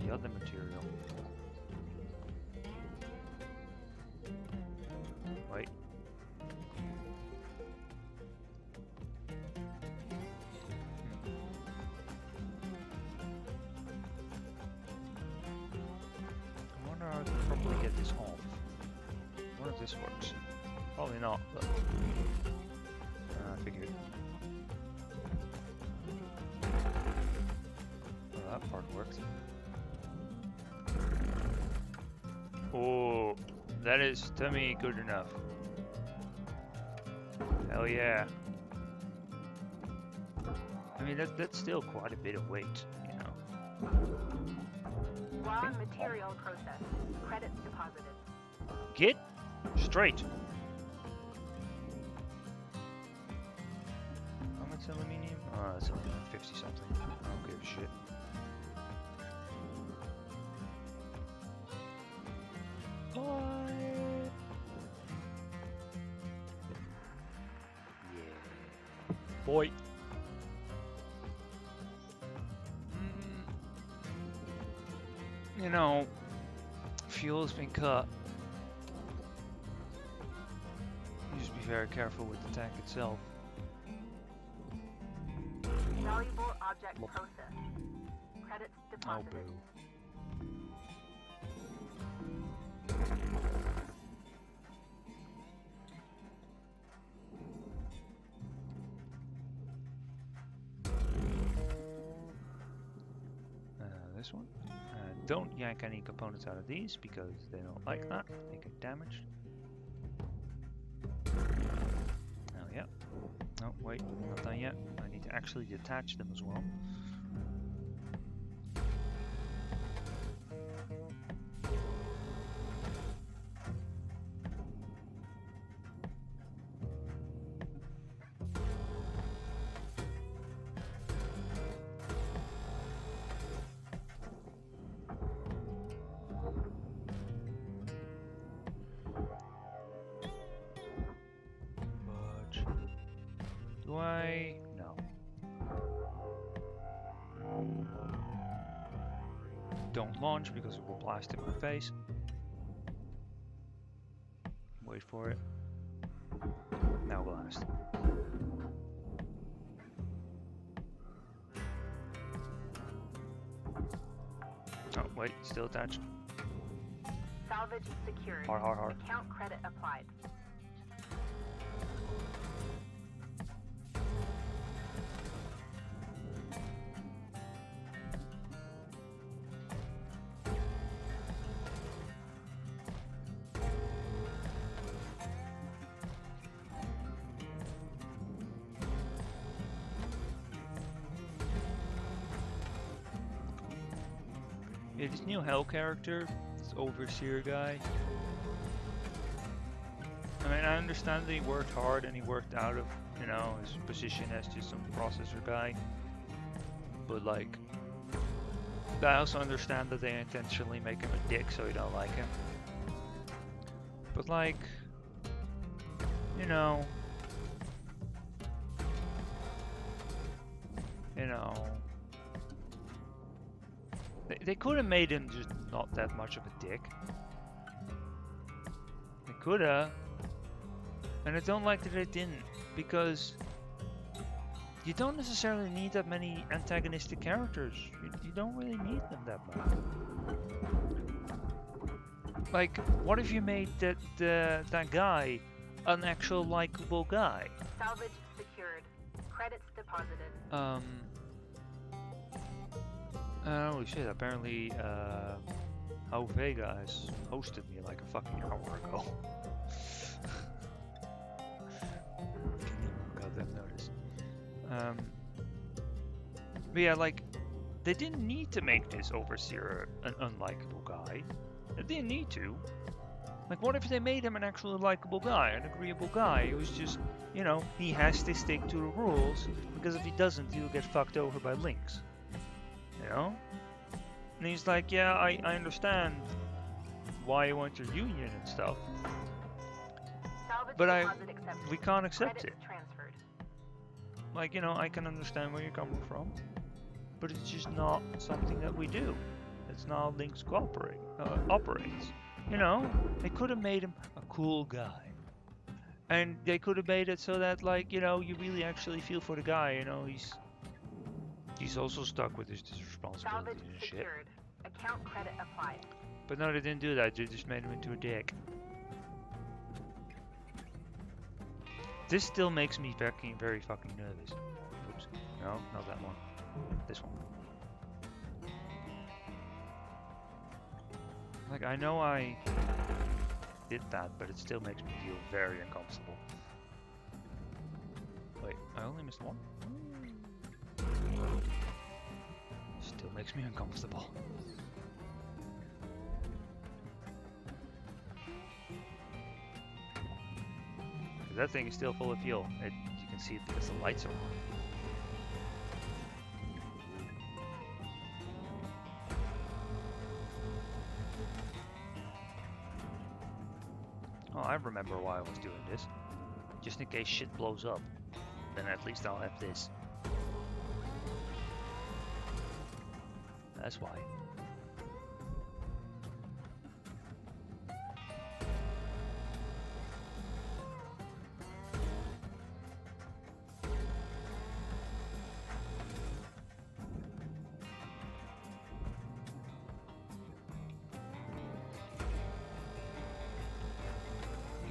the other material. Wait. I wonder how I can properly get this off. I wonder if this works. Probably not, but I figured. Well, that part worked. Oh, that is, to me, good enough. Hell yeah. I mean, that's still quite a bit of weight, you know. Raw material processed. Credits deposited. Get straight. How much aluminium? Oh, it's only like 50 something. I don't give a shit. Yeah. Boy. You know, fuel's been cut. You just be very careful with the tank itself. Valuable object processed. Credits deposited. Oh, boo. This one. Don't yank any components out of these because they don't like that. They get damaged. Oh yeah. Oh wait, not done yet. I need to actually detach them as well. Do I? No. Don't launch because it will blast in my face. Wait for it. Now blast. Oh, wait, still attached. Salvage secured. Hard. Account credit applied. Yeah, this new Hell character, this Overseer guy. I mean, I understand that he worked hard and he worked out of, you know, his position as just some processor guy. But like, I also understand that they intentionally make him a dick so you don't like him. But like, you know, they could have made him just not that much of a dick. They could have. And I don't like that they didn't, because you don't necessarily need that many antagonistic characters. You don't really need them that much. Like, what if you made that guy an actual likable guy? Salvage secured. Credits deposited. Holy shit, apparently, How Vega has hosted me like a fucking hour ago. Got that notice. But yeah, like, they didn't need to make this Overseer an unlikable guy. They didn't need to. Like, what if they made him an actually likable guy, an agreeable guy? It was just, you know, he has to stick to the rules, because if he doesn't, he'll get fucked over by Lynx. You know? And he's like, yeah, I understand why you want your union and stuff, Salvage but deposit accepted. we can't accept it. Credits transferred. Like, you know, I can understand where you're coming from, but it's just not something that we do. It's not how Lynx operates. You know, they could have made him a cool guy. And they could have made it so that, like, you know, you really actually feel for the guy, you know, he's also stuck with his responsibilities Salvage and shit. secured. Account credit applied. But no, they didn't do that, they just made him into a dick. This still makes me very fucking nervous. Oops. No, not that one. This one. Like, I know I did that, but it still makes me feel very uncomfortable. Wait, I only missed one? Still makes me uncomfortable. That thing is still full of fuel. You can see it because the lights are on. Oh, I remember why I was doing this. Just in case shit blows up. Then at least I'll have this. That's why.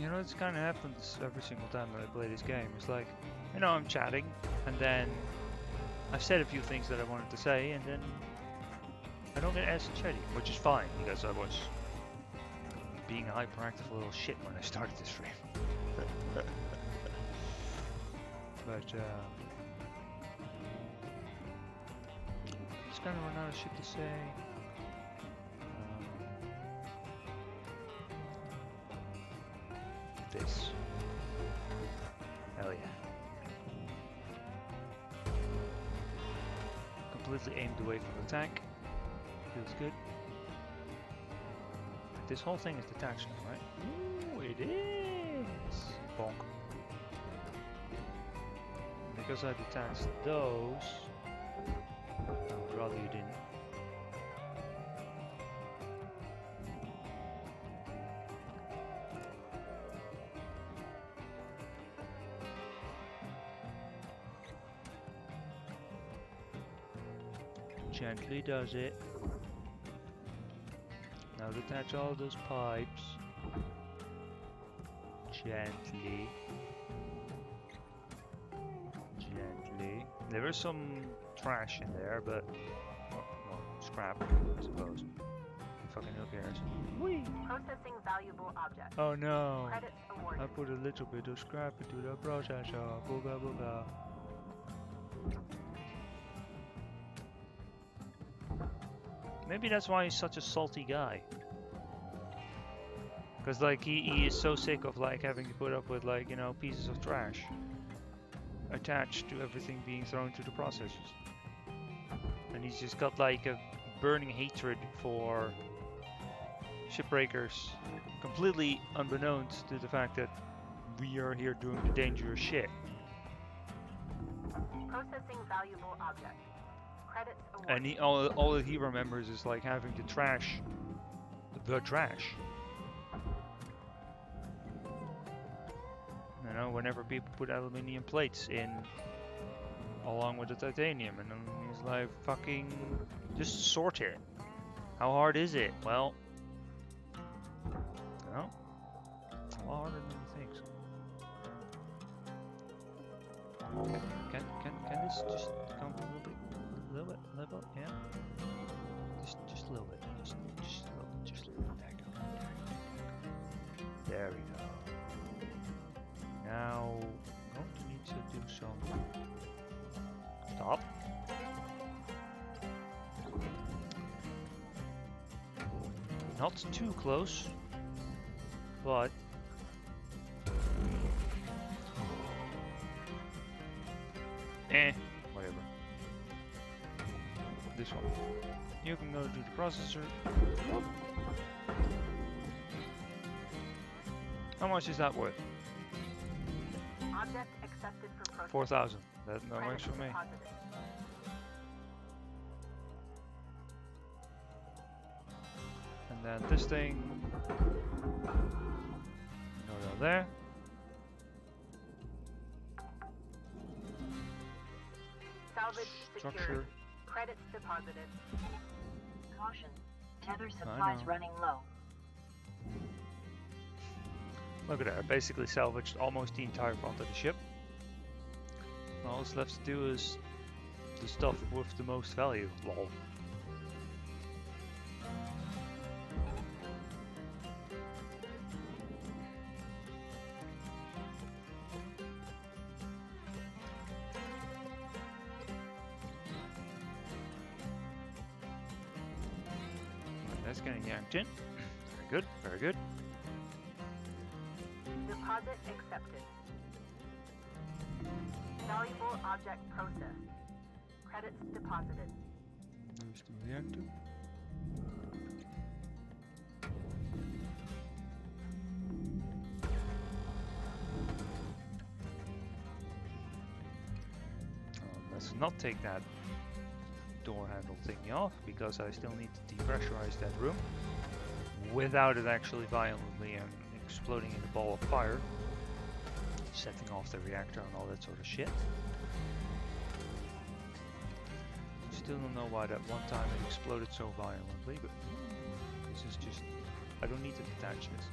You know, it's kind of happens every single time that I play this game. It's like, you know, I'm chatting, and then I've said a few things that I wanted to say, and then I don't get as chatty, which is fine, because I was being a hyperactive little shit when I started this stream. But, just kind of run out of shit to say. This. Hell yeah. Completely aimed away from the tank. Feels good. This whole thing is detached now, right? Ooh, it is! Bonk. Because I detached those, I would rather you didn't. Gently does it. Now detach all those pipes. Gently. Gently. There is some trash in there, but well, scrap, I suppose. Fucking who cares? Whee! Processing valuable objects. Oh no! Credits awarded. I put a little bit of scrap into the processor. Booga booga. Maybe that's why he's such a salty guy. Cause like he is so sick of like having to put up with like, you know, pieces of trash attached to everything being thrown to the processors. And he's just got like a burning hatred for shipbreakers, completely unbeknownst to the fact that we are here doing the dangerous shit. Processing valuable objects. Credits awarded. And he, all that he remembers is like having to trash the trash. You know, whenever people put aluminium plates in along with the titanium, and then he's like, fucking just sort it. How hard is it? Well, no, it's a lot harder than you think. Can this just come a little bit, yeah? Just a little bit, just a little bit. There we go. Now, going to need to do some. Stop. Not too close, but whatever. this one. You can go to the processor. How much is that worth? Object accepted for processing. 4,000. That no Credit works for me. deposited. And then this thing. Go down there. Salvage Structure. secured. Credits deposited. Caution. Tether supplies know. running low. Look at that. I basically salvaged almost the entire front of the ship. All that's left to do is the stuff with the most value. Lol. That's getting yanked in. Very good, very good. Deposit accepted. Valuable object processed. Credits deposited. There's the reactor. Let's not take that door handle thingy off, because I still need to depressurize that room without it actually violently exploding in a ball of fire, setting off the reactor and all that sort of shit. Still don't know why that one time it exploded so violently, but this is just... I don't need to detach this.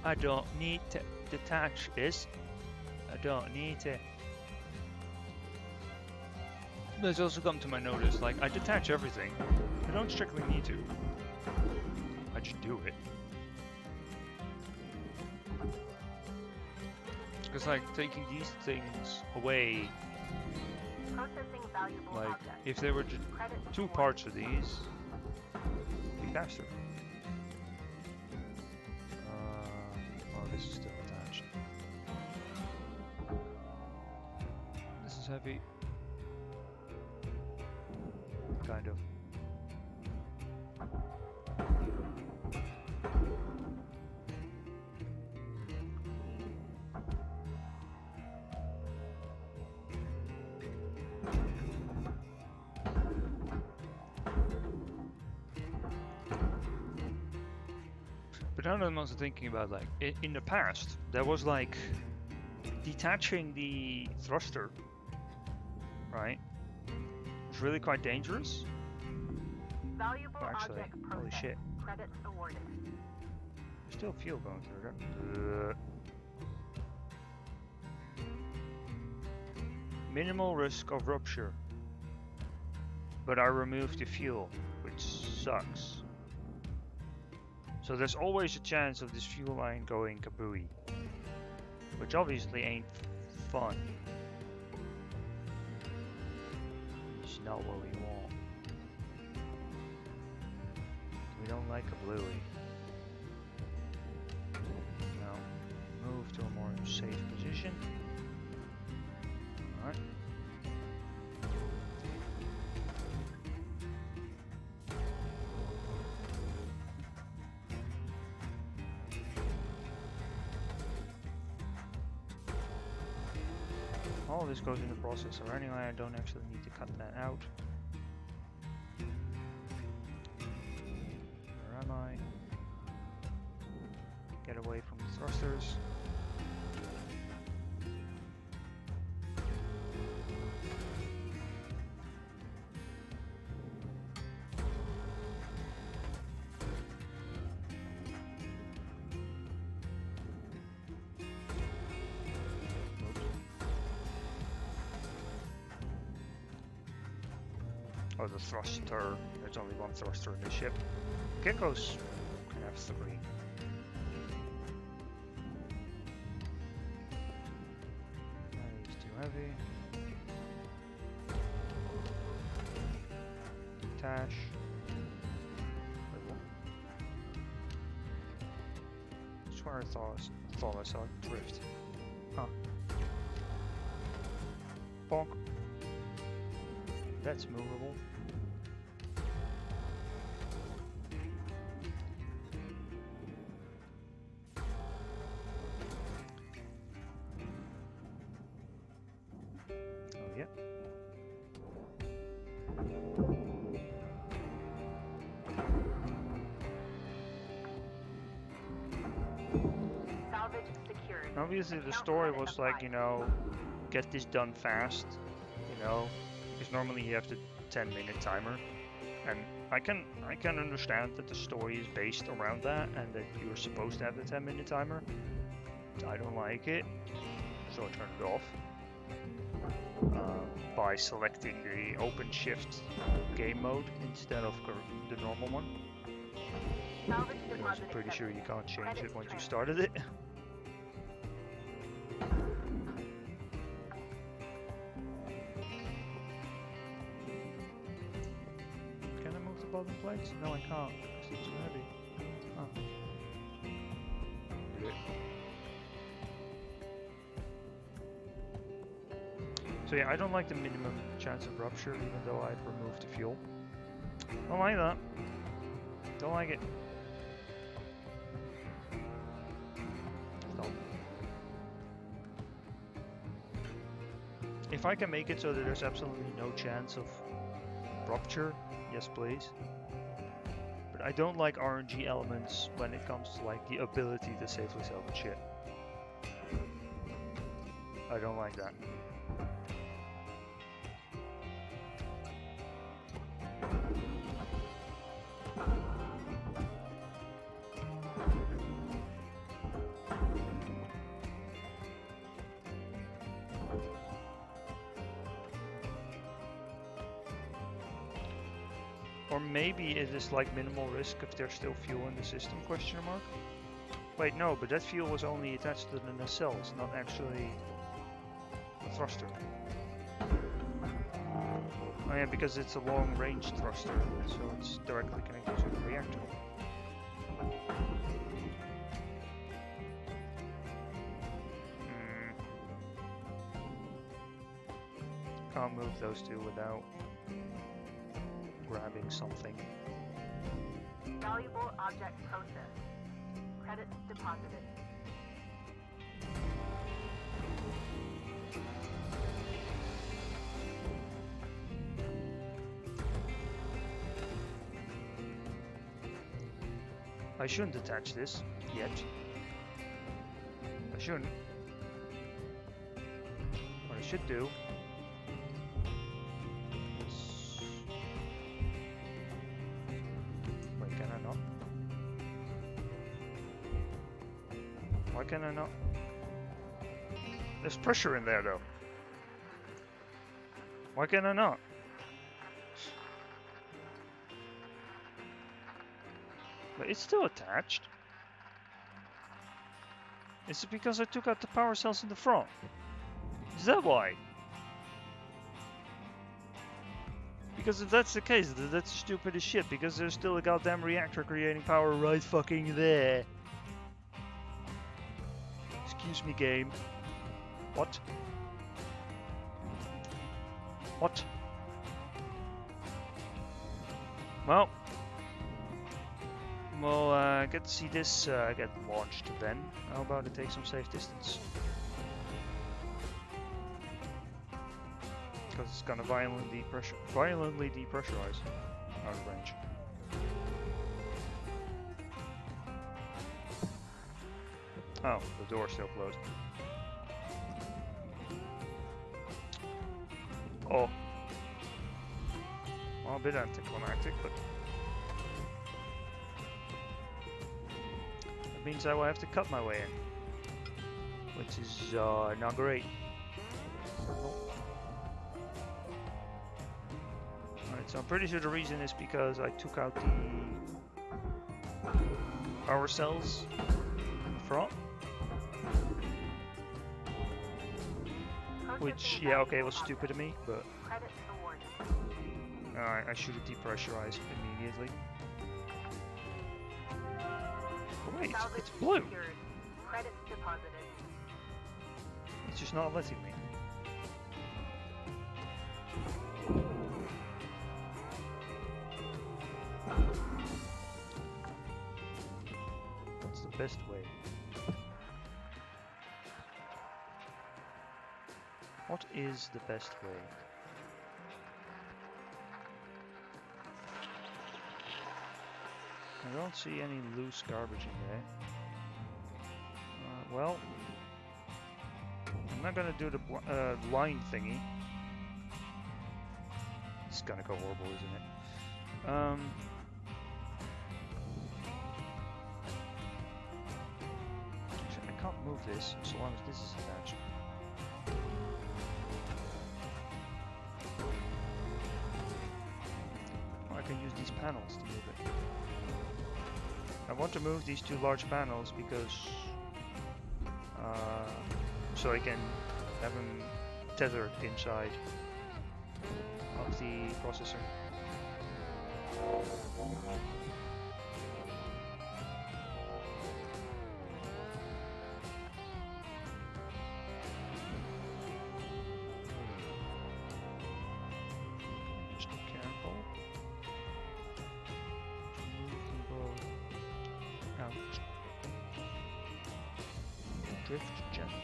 I don't need to detach this. I don't need to. But it's also come to my notice, like, I detach everything. I don't strictly need to. I just do it. Because, like, taking these things away, Processing valuable like, objects. if there were just Credits two awarded. parts of these, it'd be faster. Oh, this is still attached. This is heavy. Kind of. But now that I'm also thinking about, like, in the past, there was like detaching the thruster, right? It's really quite dangerous. Valuable Actually, object holy processed. shit. Credits awarded. There's still fuel going through there. Minimal risk of rupture. But I removed the fuel, which sucks. So there's always a chance of this fuel line going kabooey. Which obviously ain't fun. It's not what we want. We don't like a bluey. Now, move to a more safe position. Alright. All this goes in the processor anyway, I don't actually need to cut that out. Where am I? Get away from the thrusters. Oh, the thruster. There's only one thruster in the ship. Geckos can have three. He's too heavy. Detach. Wait, what? I swear I thought I saw it drift. Huh. Bonk. That's movable. Oh yeah. Salvage secured. Obviously the Account story credit was like, applied. you know, get this done fast, you know, because normally you have the 10-minute timer, and I can understand that the story is based around that and that you're supposed to have the 10-minute timer. I don't like it, so I turn it off by selecting the open shift game mode instead of the normal one. Salvage Because deposit I'm pretty sure you can't change Credits it once you transferred. started it. Can I move the bottom plates? No, I can't, because they're too heavy. Oh. Do it. So yeah, I don't like the minimum chance of rupture, even though I've removed the fuel. Don't like that. Don't like it. Stop. If I can make it so that there's absolutely no chance of rupture, yes please. But I don't like RNG elements when it comes to like the ability to safely salvage shit. I don't like that. Or maybe it is like minimal risk if there's still fuel in the system, question mark? Wait, no, but that fuel was only attached to the nacelles, not actually a thruster. Oh yeah, because it's a long-range thruster, so it's directly connected to the reactor. Can't move those two without grabbing something. Valuable object processed. Credits deposited. I shouldn't attach this yet. I shouldn't. What I should do is... Wait, can I not? Why can I not? There's pressure in there though. Why can I not? But it's still attached. Is it because I took out the power cells in the front? Is that why? Because if that's the case, that's stupid as shit, because there's still a goddamn reactor creating power right fucking there. Excuse me, game. What? What? Well, we'll get to see this get launched then. How about it take some safe distance? Because it's gonna violently depressurize out of range. Oh, the door's still closed. Oh. Well, a bit anticlimactic, but that means I will have to cut my way in, which is not great. Alright, so I'm pretty sure the reason is because I took out the power cells in the front. Which, yeah, okay, it was stupid of me, but I should have depressurized immediately. Oh, wait, it's blue. Credits deposited. It's just not letting me. best way? What is the best way? I don't see any loose garbage in there. Well, I'm not gonna do the line thingy. It's gonna go horrible, isn't it? Actually, I can't move this so long as this is attached. I can use these panels to move it. I want to move these two large panels because so I can have them tethered inside of the processor. Just be careful to move them both out. Drift gently.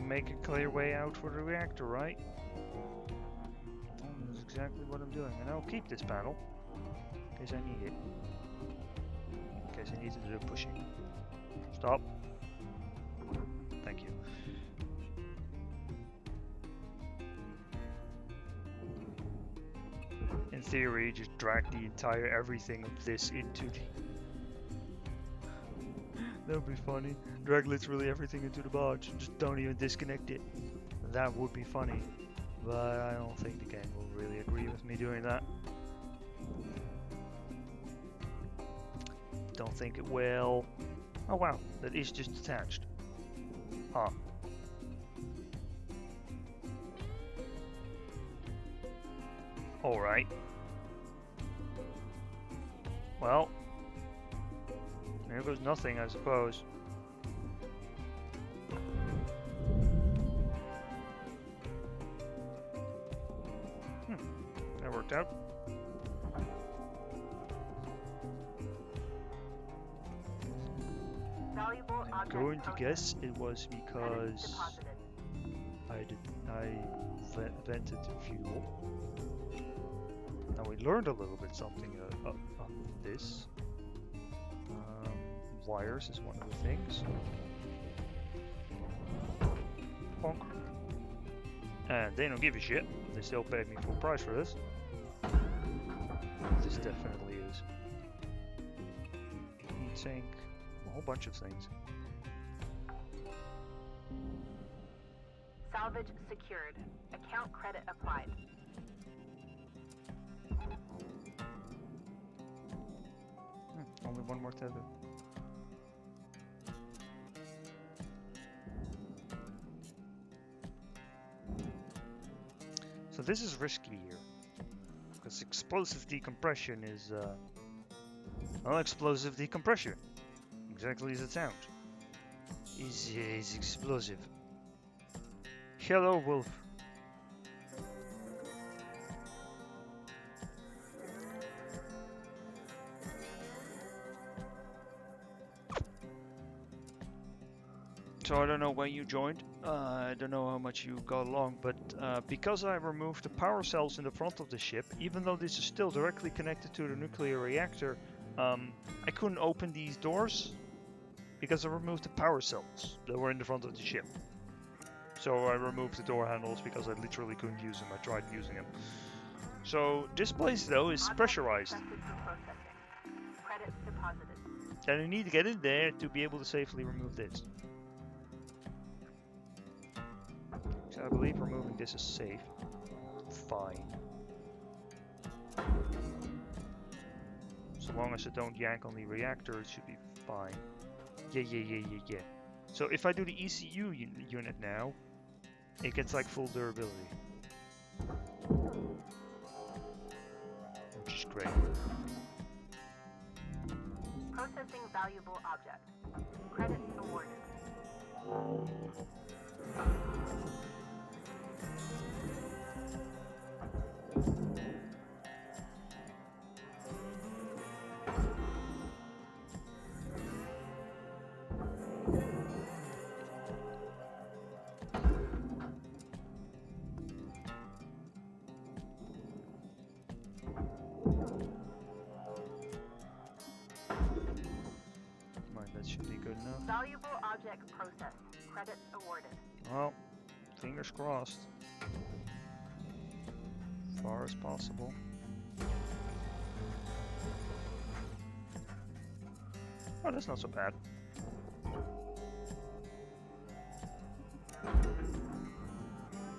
Make a clear way out for the reactor, right? That's exactly what I'm doing. And I'll keep this panel in case I need it. In case I need to do pushing. Stop. Thank you. In theory, just drag the entire everything of this into the... That would be funny. Drag literally everything into the barge and just don't even disconnect it. That would be funny. But I don't think the game will really agree with me doing that. Don't think it will. Oh wow, that is just attached. Huh. Alright. Well. Here goes nothing, I suppose. That worked out. I'm going to guess it was because I vented fuel. Now we learned a little bit something of this. Wires is one of the things. Bonk. And they don't give a shit. They still paid me full price for this. This definitely is. Heat sink. A whole bunch of things. Salvage secured. Account credit applied. Only one more tether. So this is risky here, because explosive decompression is, well, explosive decompression, exactly as it sounds, is explosive. Hello, Wolf. So I don't know when you joined, I don't know how much you got along, but because I removed the power cells in the front of the ship, even though this is still directly connected to the nuclear reactor, I couldn't open these doors because I removed the power cells that were in the front of the ship. So I removed the door handles because I literally couldn't use them. I tried using them. So this place though is Object pressurized, accepted for processing. Credits deposited. and you need to get in there to be able to safely remove this. So I believe removing this is safe. Fine. So long as I don't yank on the reactor, it should be fine. Yeah. So if I do the ECU unit now, it gets like full durability. Which is great. Processing valuable object. Credits awarded. That should be good enough. Valuable object processed. Credits awarded. Well, fingers crossed. Far as possible. Oh, that's not so bad.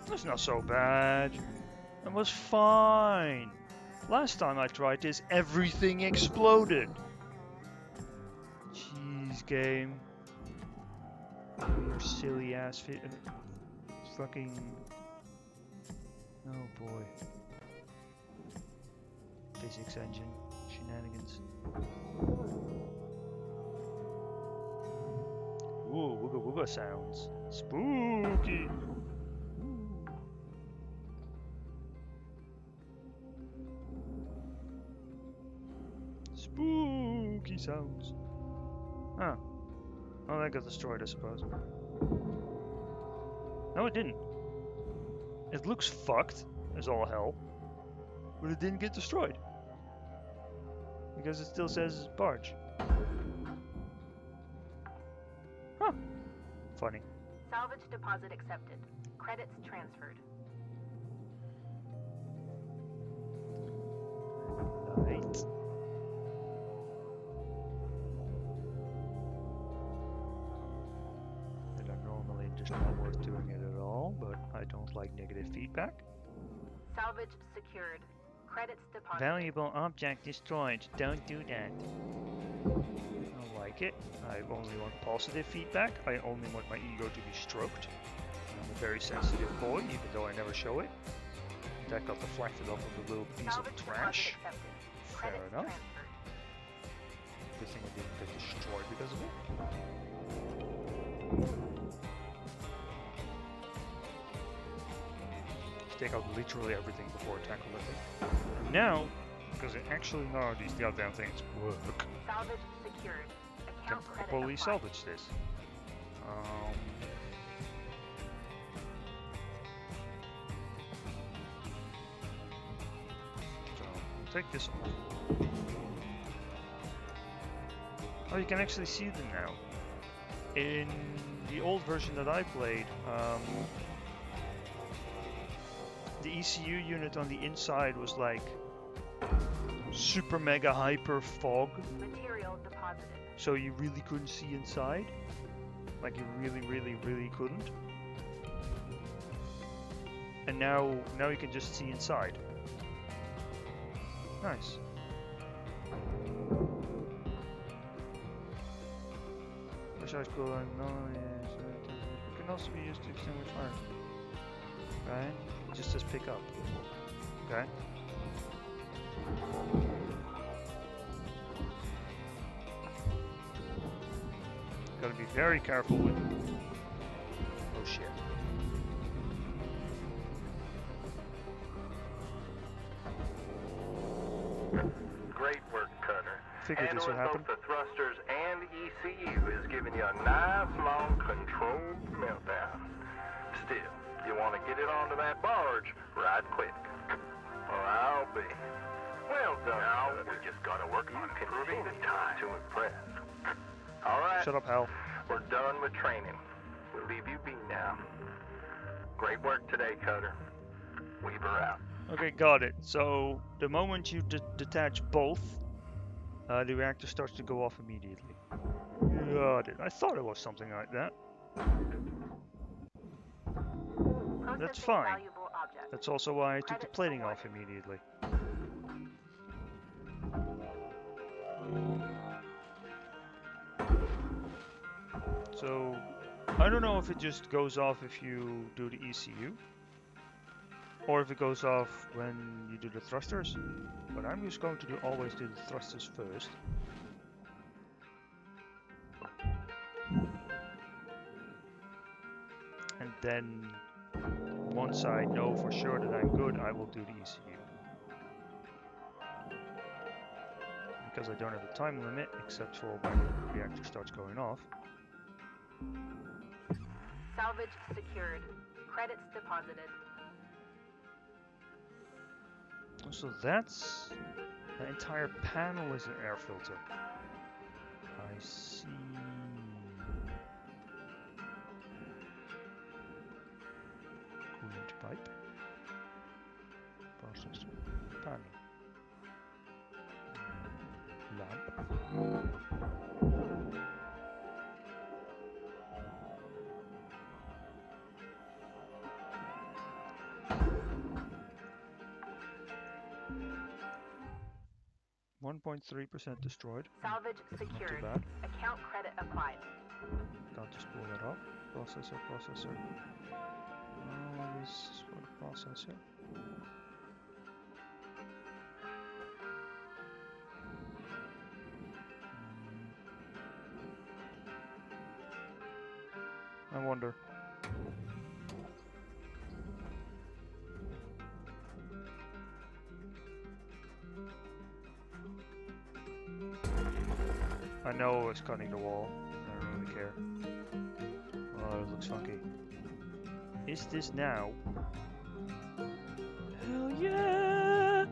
That's not so bad. That was fine. Last time I tried this, everything exploded. Jeez, game. Your silly ass fucking. Oh boy. Physics engine shenanigans. Ooh, wooga wooga sounds. Spooky. Spooky sounds. Oh. Oh, that got destroyed, I suppose. No, it didn't. It looks fucked as all hell, but it didn't get destroyed. Because it still says barge. Huh. Funny. Salvage deposit accepted. Credits transferred. Right. That are normally just not worth doing it at all, but I don't like negative feedback. Salvage secured. Credits deposited. Valuable object destroyed. Don't do that. I like it. I only want positive feedback. I only want my ego to be stroked. I'm a very sensitive boy, even though I never show it. That got deflected off of a little piece Salvage of trash. deposit accepted. Fair Credits enough. transferred. Good thing it didn't get destroyed because of it. Take out literally everything before tackle the thing. And now, because I actually know these goddamn things work, Salvage secured. I can Account credit properly applied. salvage this. So, take this off. Oh, you can actually see them now. In the old version that I played, the ECU unit on the inside was like super mega hyper fog, Material deposited. so you really couldn't see inside. Like you really couldn't. And now you can just see inside. Nice. Besides cool, it can also be used to extinguish fire. Right? It just says pick up. Okay. Gotta be very careful with. Oh shit. Great work, Cutter. Figured this would Handling happen. both the thrusters and ECU is giving you a nice, long, controlled meltdown. Still, you want to get it onto that barge right quick, or I'll be. Well done. Now Cutter. we just gotta work on You improving the continue time. to impress. All right. Shut up, Hal. We're done with training. We'll leave you be now. Great work today, Cutter. Weaver out. Okay, got it. So the moment you detach both, the reactor starts to go off immediately. Got it. I thought it was something like that. That's Processing fine. valuable object. That's also why I took the Credits plating off awarded. immediately. So I don't know if it just goes off if you do the ECU, or if it goes off when you do the thrusters. But I'm just going to always do the thrusters first. And then once I know for sure that I'm good, I will do the ECU. Because I don't have a time limit, except for when the reactor starts going off. Salvage secured. Credits deposited. So that's... the entire panel is an air filter. I see. Coolant pipe. Process panel. Lamp. 1.3% destroyed. Salvage secured. Not too bad. Account credit applied. Can't just pull that off. Processor. Oh, this is for the processor. I wonder. I know it's cutting the wall. I don't really care. Oh, it looks funky. Is this now? Hell yeah!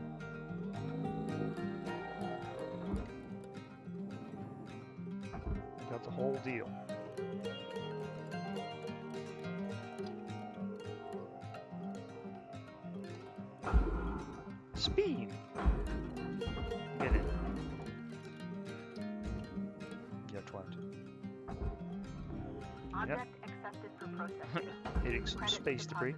Got the whole deal. Speed! Get it. Yeah, twat. Object accepted for processing. Hitting some Credits space debris.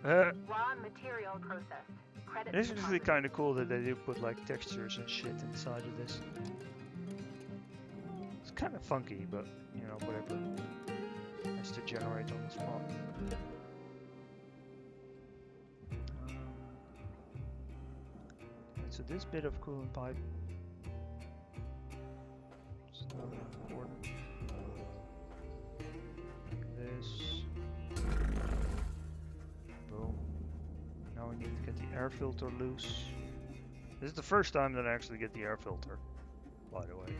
deposited. Raw material processed. Credits It's actually deposited. kind of cool that they do put like textures and shit inside of this. It's kind of funky, but you know, whatever. Has to generate on the spot. So this bit of coolant pipe is not important. This. Boom. Now we need to get the air filter loose. This is the first time that I actually get the air filter, by the way.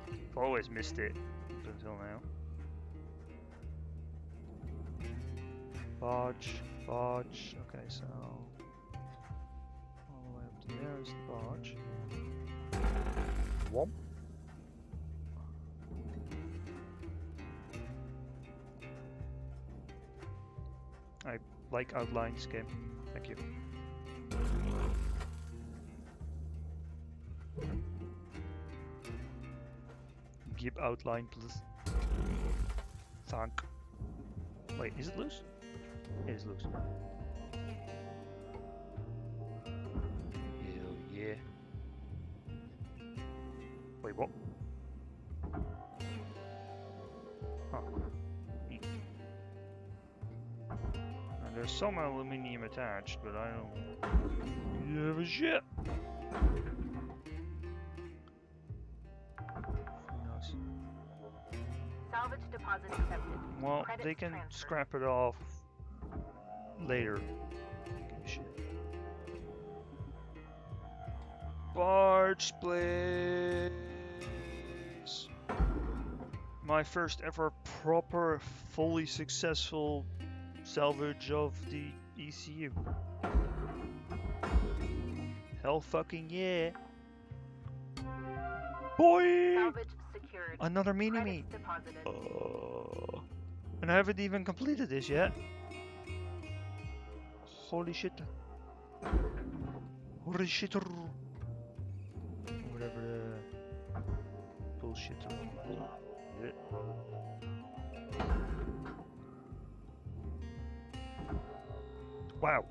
I've always missed it up until now. Bodge. Okay, so all the way up to there is the bodge. Womp. I like outlines game. Thank you. Give outline, please. Thank. Wait, is it loose? It is loose. Hell yeah. Wait, what? Huh. Neat. Now, there's some aluminium attached, but I don't give a shit. Nice. Salvage deposit accepted. Well, Credits they can transferred. scrap it off later. Give a shit. Barge please. My first ever proper, fully successful salvage of the ECU. Hell fucking yeah. Boy! Salvage secured. Another mini-me. Credits deposited. And I haven't even completed this yet. Holy shit. Shitter. Whatever the bullshit. Wow.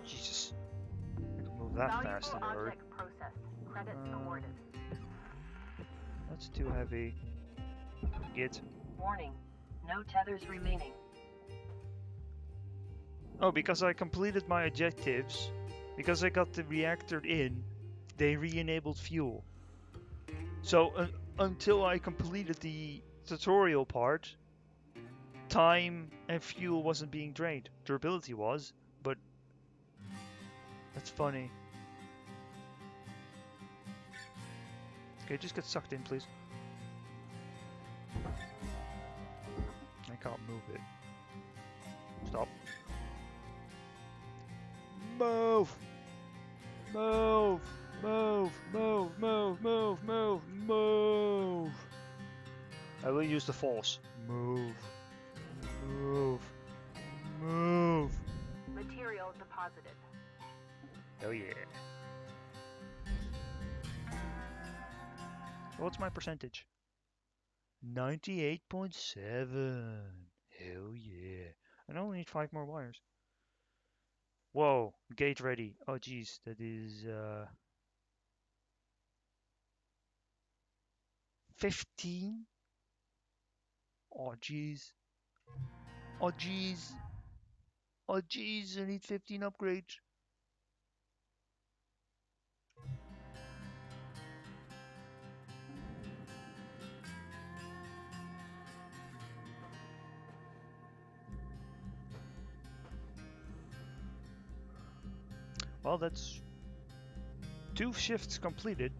Jesus. I can move that fast Valuable in a hurry. object processed. Credits awarded. That's too heavy. Get. Warning. No tethers remaining. Oh, because I completed my objectives, because I got the reactor in, they re-enabled fuel. So until I completed the tutorial part, time and fuel wasn't being drained. Durability was, but that's funny. Okay, just get sucked in, please. I can't move it. Stop. Move! Move! Move! Move! Move! Move! Move! Move! I will use the force. Move. Move. Move. Material deposited. Oh yeah. What's my percentage? 98.7. Hell yeah. I only need 5 more wires. Whoa, gate ready. Oh geez, that is 15? Oh geez. Oh geez. Oh geez, I need 15 upgrades. Well, that's 2 shifts completed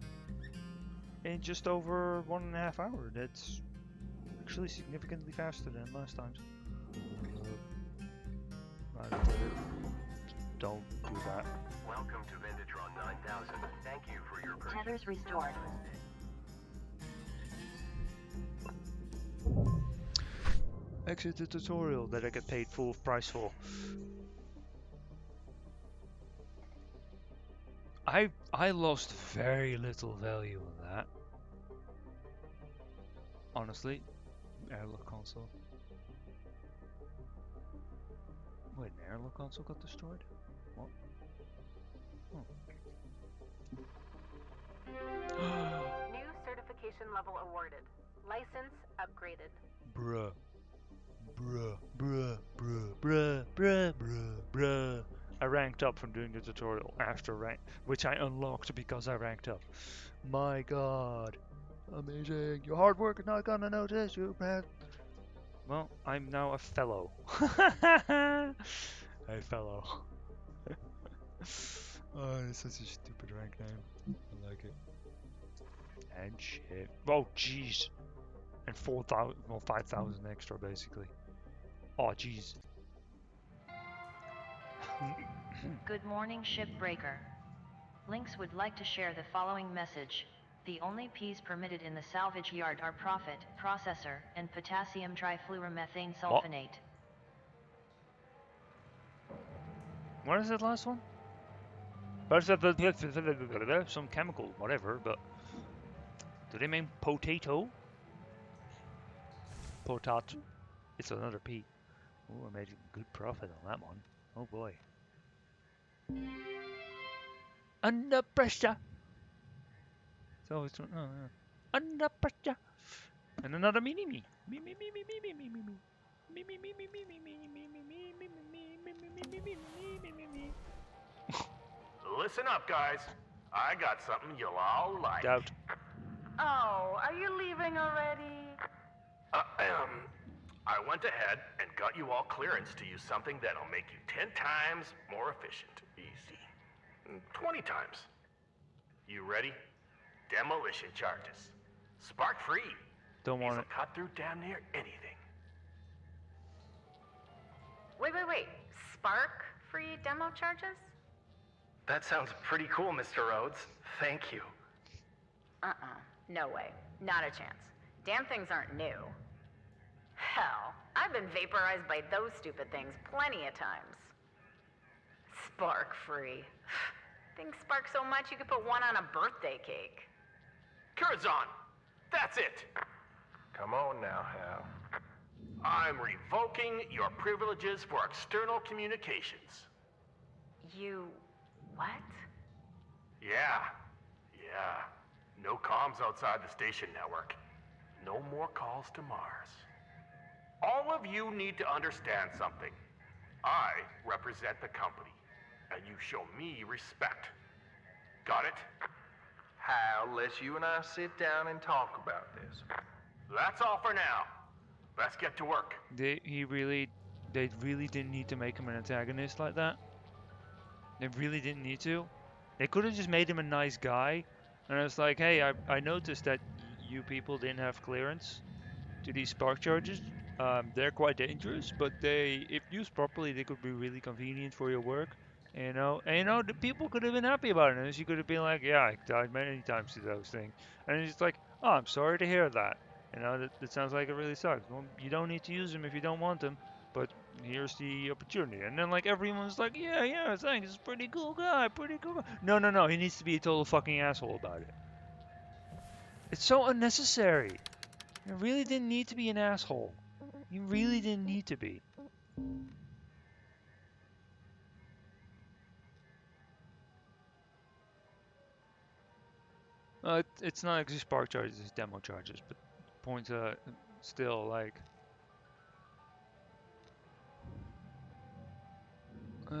in just over 1.5 hours. That's actually significantly faster than last time's. Don't do that. Welcome to Vindatron 9000. Thank you for your purchase. Tethers restored. Exit the tutorial that I get paid full price for. I lost very little value on that. Honestly. Airlock console. Wait, an airlock console got destroyed? What? Oh. New certification level awarded. License upgraded. Bruh. Bruh. Bruh. Bruh. Bruh. Bruh. Bruh. Bruh. I ranked up from doing the tutorial after rank, which I unlocked because I ranked up. My god. Amazing. Your hard work is not gonna notice you, man. Well, I'm now a fellow. A fellow. Oh, it's such a stupid rank name. I like it. And shit. Oh, jeez. And 4,000, well, 5,000 extra, basically. Oh, jeez. Good morning, Shipbreaker. Lynx would like to share the following message. The only P's permitted in the salvage yard are profit, processor, and potassium trifluoromethane sulfonate. What is that last one? Some chemical, whatever, but... Do they mean potato? Potat. It's another P. Oh, I made a good profit on that one. Oh boy. Under pressure. So it's under pressure. And another mini me. Me me me me me me me me me. Me me me me me me me me me me me me me me me. Listen up, guys. I got something you'll all like. Doubt. Oh, are you leaving already? I went ahead and got you all clearance to use something that'll make you 10 times more efficient. Easy. 20 times. You ready? Demolition charges. Spark free. Don't want it. Cut through damn near anything. Wait. Spark free demo charges? That sounds pretty cool, Mr. Rhodes. Thank you. No way. Not a chance. Damn things aren't new. Hell, I've been vaporized by those stupid things plenty of times. Spark free. Things spark so much you could put one on a birthday cake. Curzon! That's it! Come on now, Hal. I'm revoking your privileges for external communications. You... what? Yeah. No comms outside the station network. No more calls to Mars. All of you need to understand something. I represent the company, and you show me respect. Got it? Hal, let's you and I sit down and talk about this. That's all for now. Let's get to work. They really didn't need to make him an antagonist like that. They really didn't need to. They could have just made him a nice guy, and it's like, hey, I noticed that you people didn't have clearance to these spark charges. They're quite dangerous, but if used properly, they could be really convenient for your work. The people could have been happy about it, and she could have been like, yeah, I died many times to those things, and it's like, oh, I'm sorry to hear that. That sounds like it really sucks. Well, you don't need to use them if you don't want them, but here's the opportunity. And then like everyone's like, yeah, thanks, it's pretty cool guy, pretty cool guy. No, he needs to be a total fucking asshole about it. It's so unnecessary. You really didn't need to be an asshole. You really didn't need to be. It's not actually spark charges, it's demo charges, but points still like blah.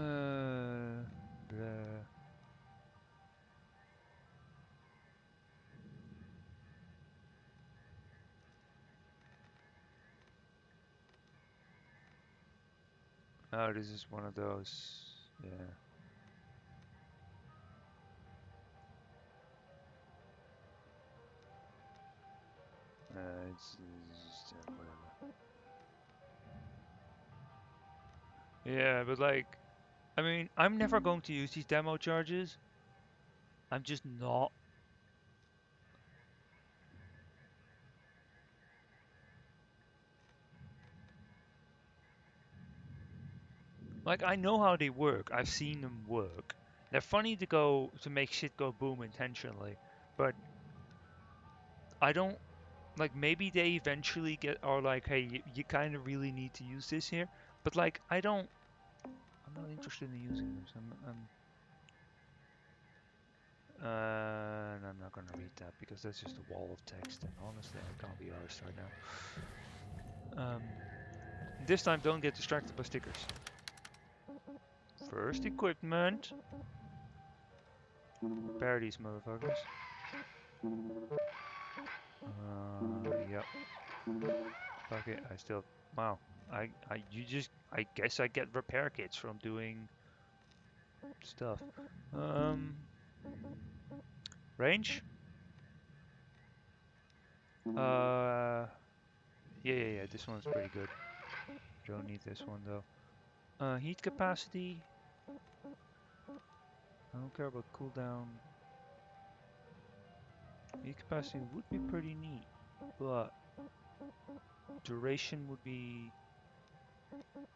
Oh, this is one of those. Yeah. It's whatever. Yeah, but like, I mean, I'm never going to use these demo charges. I'm just not. Like, I know how they work. I've seen them work. They're funny to make shit go boom intentionally, but I don't like. Maybe they eventually are like, hey, you kind of really need to use this here, but like, I'm not interested in using them. So and I'm not gonna read that because that's just a wall of text, and honestly, I can't be arsed right now. This time, don't get distracted by stickers. First equipment. Repair these motherfuckers. Yep. Fuck it, wow. I guess I get repair kits from doing stuff. Range? Yeah, this one's pretty good. Don't need this one though. Heat capacity. I don't care about cooldown. Heat capacity would be pretty neat, but duration would be...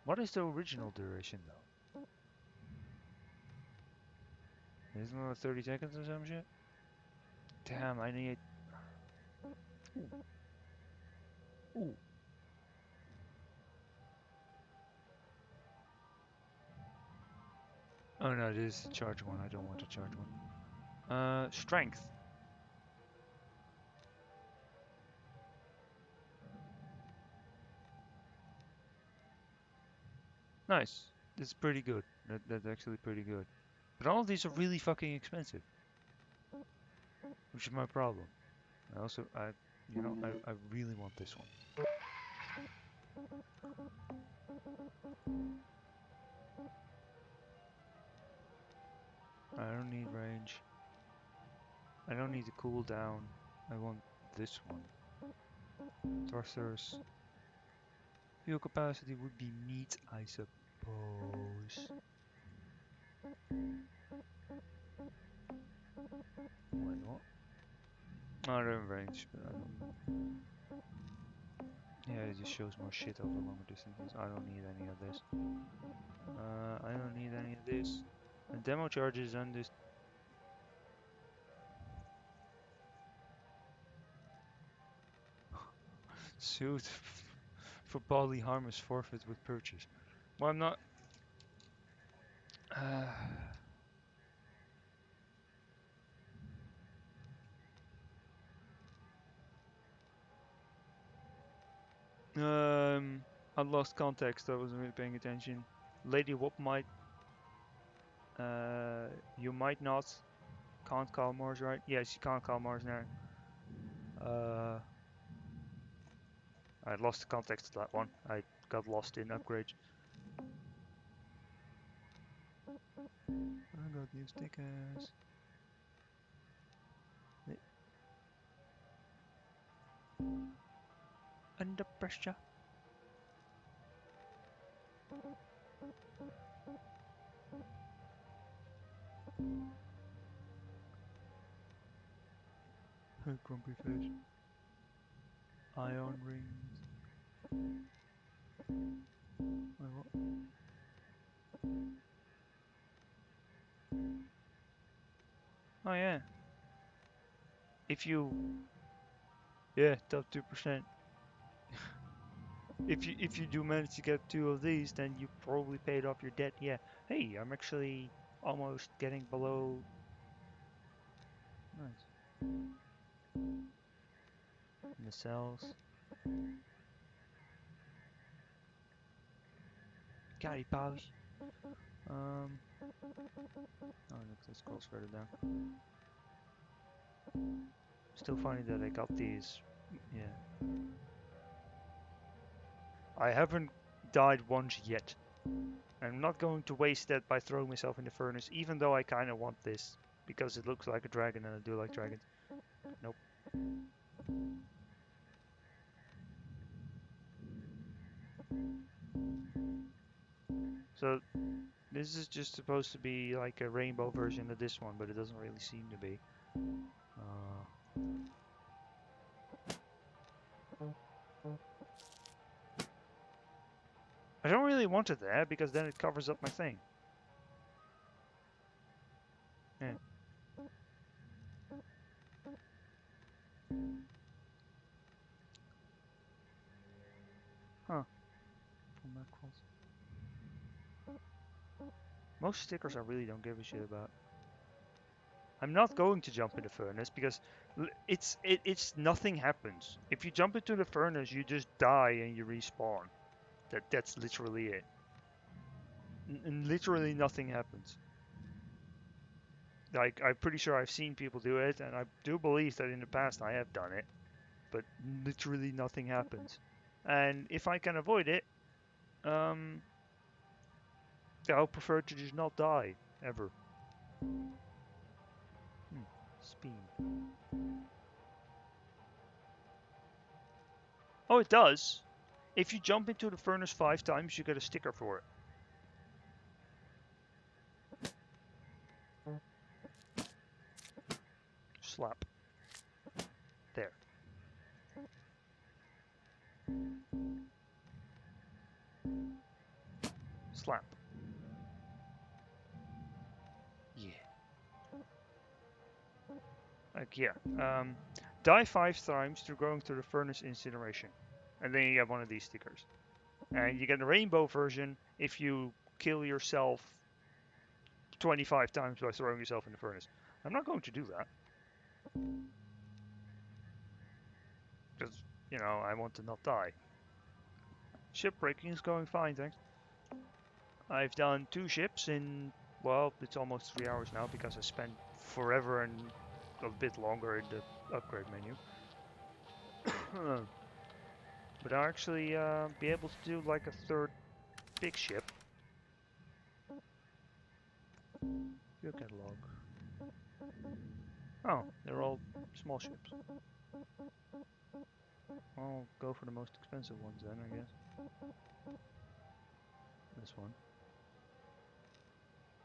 What is the original duration though? Isn't it 30 seconds or some shit? Damn, I need... Ooh. Oh no, this is the charge one. I don't want to charge one. Strength. Nice. That's pretty good. That's actually pretty good. But all of these are really fucking expensive. Which is my problem. I really want this one. I don't need range. I don't need the cooldown. I want this one. Thrusters. Fuel capacity would be neat, I suppose. Why not? I don't range, but I don't... Yeah, it just shows more shit over longer distances. I don't need any of this. I don't need any of this. And demo charges on this. Suit for bodily harm is forfeit with purchase. Well, I'm not. I lost context. I wasn't really paying attention. Lady Whoop might. You might not. Can't call Mars, right? Yes, you can't call Mars now. I lost the context of that one. I got lost in upgrades. I got new stickers. Under pressure. Grumpy fish. Ion rings. Wait, what? Oh yeah. If you, yeah, top 2%. If you do manage to get 2 of these, then you probably paid off your debt. Yeah. Hey, I'm actually almost getting below. Nice. Nacelles. Gary Pause. Oh, look, this goes further down. Still funny that I got these. Yeah. I haven't died once yet. I'm not going to waste that by throwing myself in the furnace, even though I kind of want this, because it looks like a dragon and I do like dragons. Nope. So, this is just supposed to be like a rainbow version of this one, but it doesn't really seem to be. I don't really want it there, because then it covers up my thing. Yeah. Huh. Most stickers I really don't give a shit about. I'm not going to jump in the furnace because it's nothing happens. If you jump into the furnace, you just die and you respawn. That's literally it. And literally nothing happens. Like, I'm pretty sure I've seen people do it, and I do believe that in the past I have done it, but literally nothing happens. And if I can avoid it, um, I'll prefer to just not die ever. Speed. Oh, it does. If you jump into the furnace 5 times, you get a sticker for it. Slap. There. Slap. Yeah. Like, yeah. Die 5 times through going through the furnace incineration. And then you get one of these stickers. And you get a rainbow version if you kill yourself 25 times by throwing yourself in the furnace. I'm not going to do that. Because, you know, I want to not die. Shipbreaking is going fine, thanks. I've done 2 ships in, well, it's almost 3 hours now because I spent forever and a bit longer in the upgrade menu. But I'll actually be able to do like a 3rd big ship. Fuel catalog. Oh, they're all small ships. I'll go for the most expensive ones then, I guess. This one.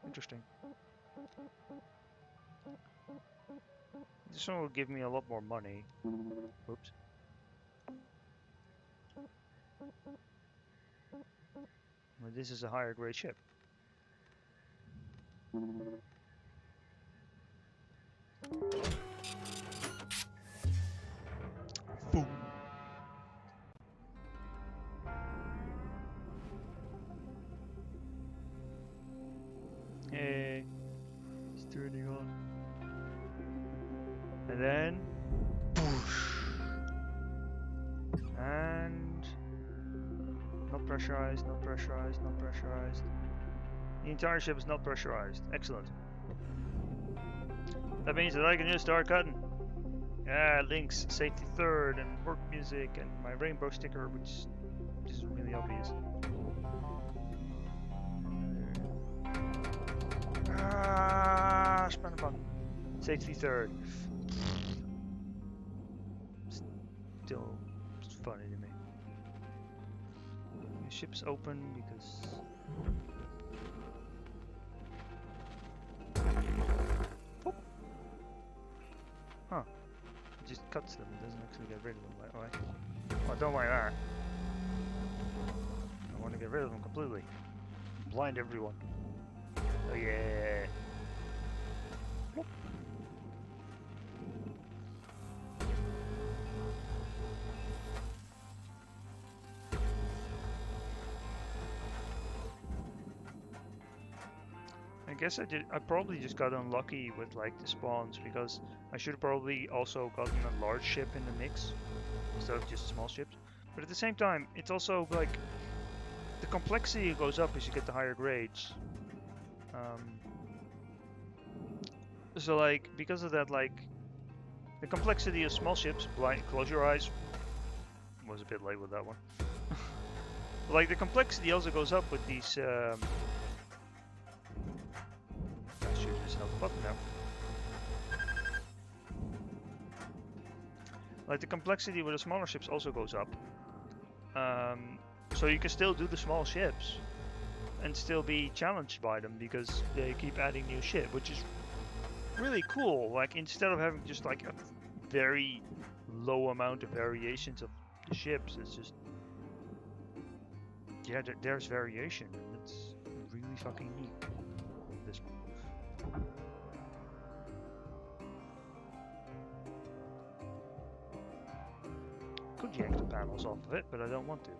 Interesting. This one will give me a lot more money. Oops. Well, this is a higher grade ship. Boom. Hey, it's turning on. And then, boosh. And not pressurized, not pressurized, not pressurized. The entire ship is not pressurized. Excellent. That means that I can just start cutting. Yeah, links, safety third, and work music, and my rainbow sticker, which is really obvious. Ah, span upon. Safety third. Still funny to me. The ship's open because. Oh. Huh. It just cuts them, it doesn't actually get rid of them right away. Oh, I don't like that. I want to get rid of them completely. Blind everyone. Oh yeah. Whoop. I guess I probably just got unlucky with like the spawns because I should have probably also gotten a large ship in the mix instead of just small ships. But at the same time, it's also like the complexity goes up as you get the higher grades. So like because of that, like the complexity of small ships, close your eyes. Was a bit late with that one. Like the complexity also goes up with these. I should just have the button now. Like the complexity with the smaller ships also goes up. So you can still do the small ships and still be challenged by them because they keep adding new shit, which is really cool. Like instead of having just like a very low amount of variations of the ships, it's just yeah, there's variation, and it's really fucking neat. This one. Could yank the panels off of it, but I don't want to.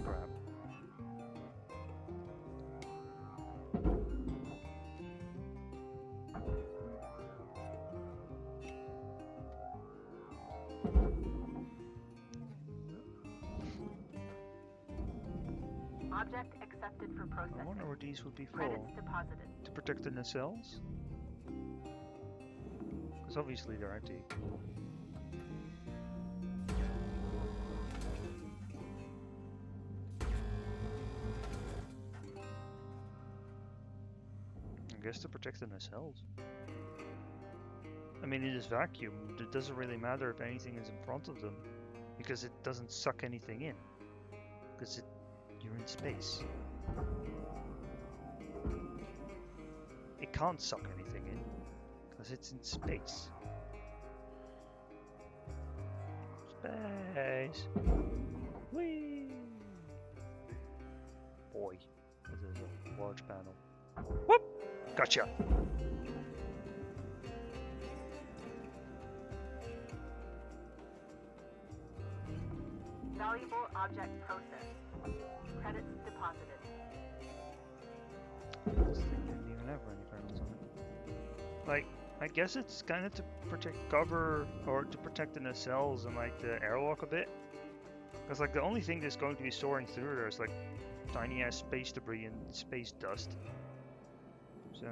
Grab. Object accepted for processing. I wonder where these would be for. Credits deposited. To protect the nacelles? Because obviously they're empty. I guess to protect the nacelles. I mean, it is vacuum. It doesn't really matter if anything is in front of them, because it doesn't suck anything in. Because you're in space. It can't suck anything in, because it's in space. Space. Whee! Boy, this is a large panel. Whoop! Gotcha! Valuable object processed. Credits deposited. This thing didn't even have any panels on it. Like, I guess it's kind of to protect cover, or to protect the nacelles and like the airlock a bit. Because like the only thing that's going to be soaring through there is like tiny ass space debris and space dust. So.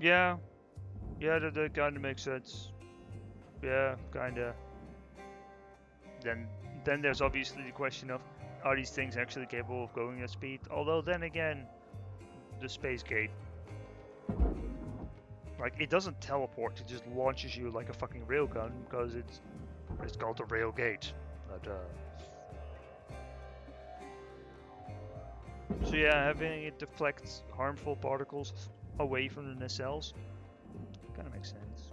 Yeah. Yeah, that kind of makes sense. Yeah, kinda. Then there's obviously the question of, are these things actually capable of going at speed? Although then again, the space gate, like it doesn't teleport, it just launches you like a fucking railgun because it's called a rail gate. But so yeah, having it deflect harmful particles away from the nacelles kind of makes sense.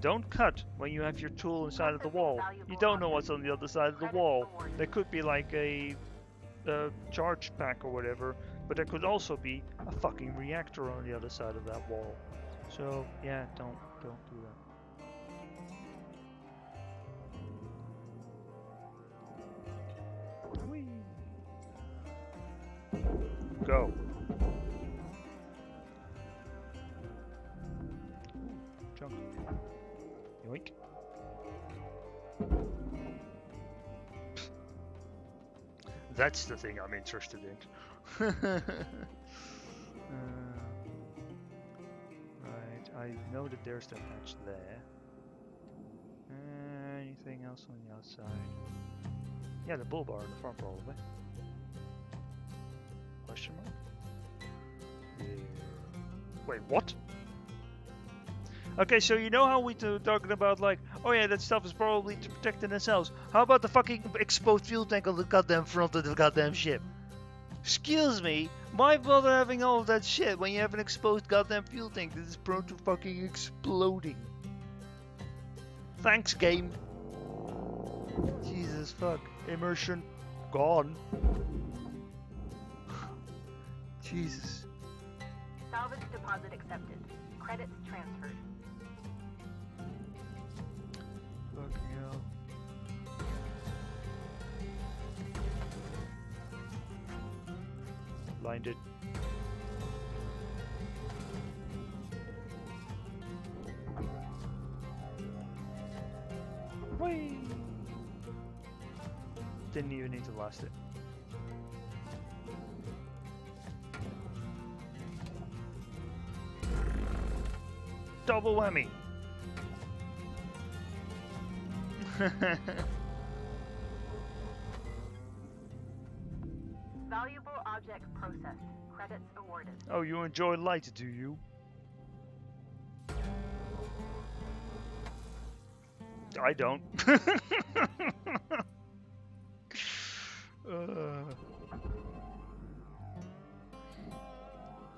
don't cut when you have your tool inside of the wall. You don't know what's on the other side of the Credits wall. awarded. There could be like a charge pack or whatever, but there could also be a fucking reactor on the other side of that wall. So yeah, don't do that. Whee! Go. Junk. Yoink. That's the thing I'm interested in. Right, I know that there's that hatch there. Anything else on the outside? Yeah, the bull bar in the front probably. Question mark? Yeah. Wait, what? Okay, so you know how we talking about like, oh yeah, that stuff is probably to protect themselves. How about the fucking exposed fuel tank on the goddamn front of the goddamn ship? Excuse me, why bother having all of that shit when you have an exposed goddamn fuel tank that is prone to fucking exploding? Thanks, game. Jesus fuck. Immersion gone. Jesus. Salvage deposit accepted. Credits transferred. Fucking hell. Blinded. Whee! Didn't even need to last it. Double whammy! Valuable object processed. Credits awarded. Oh, you enjoy light, do you? I don't.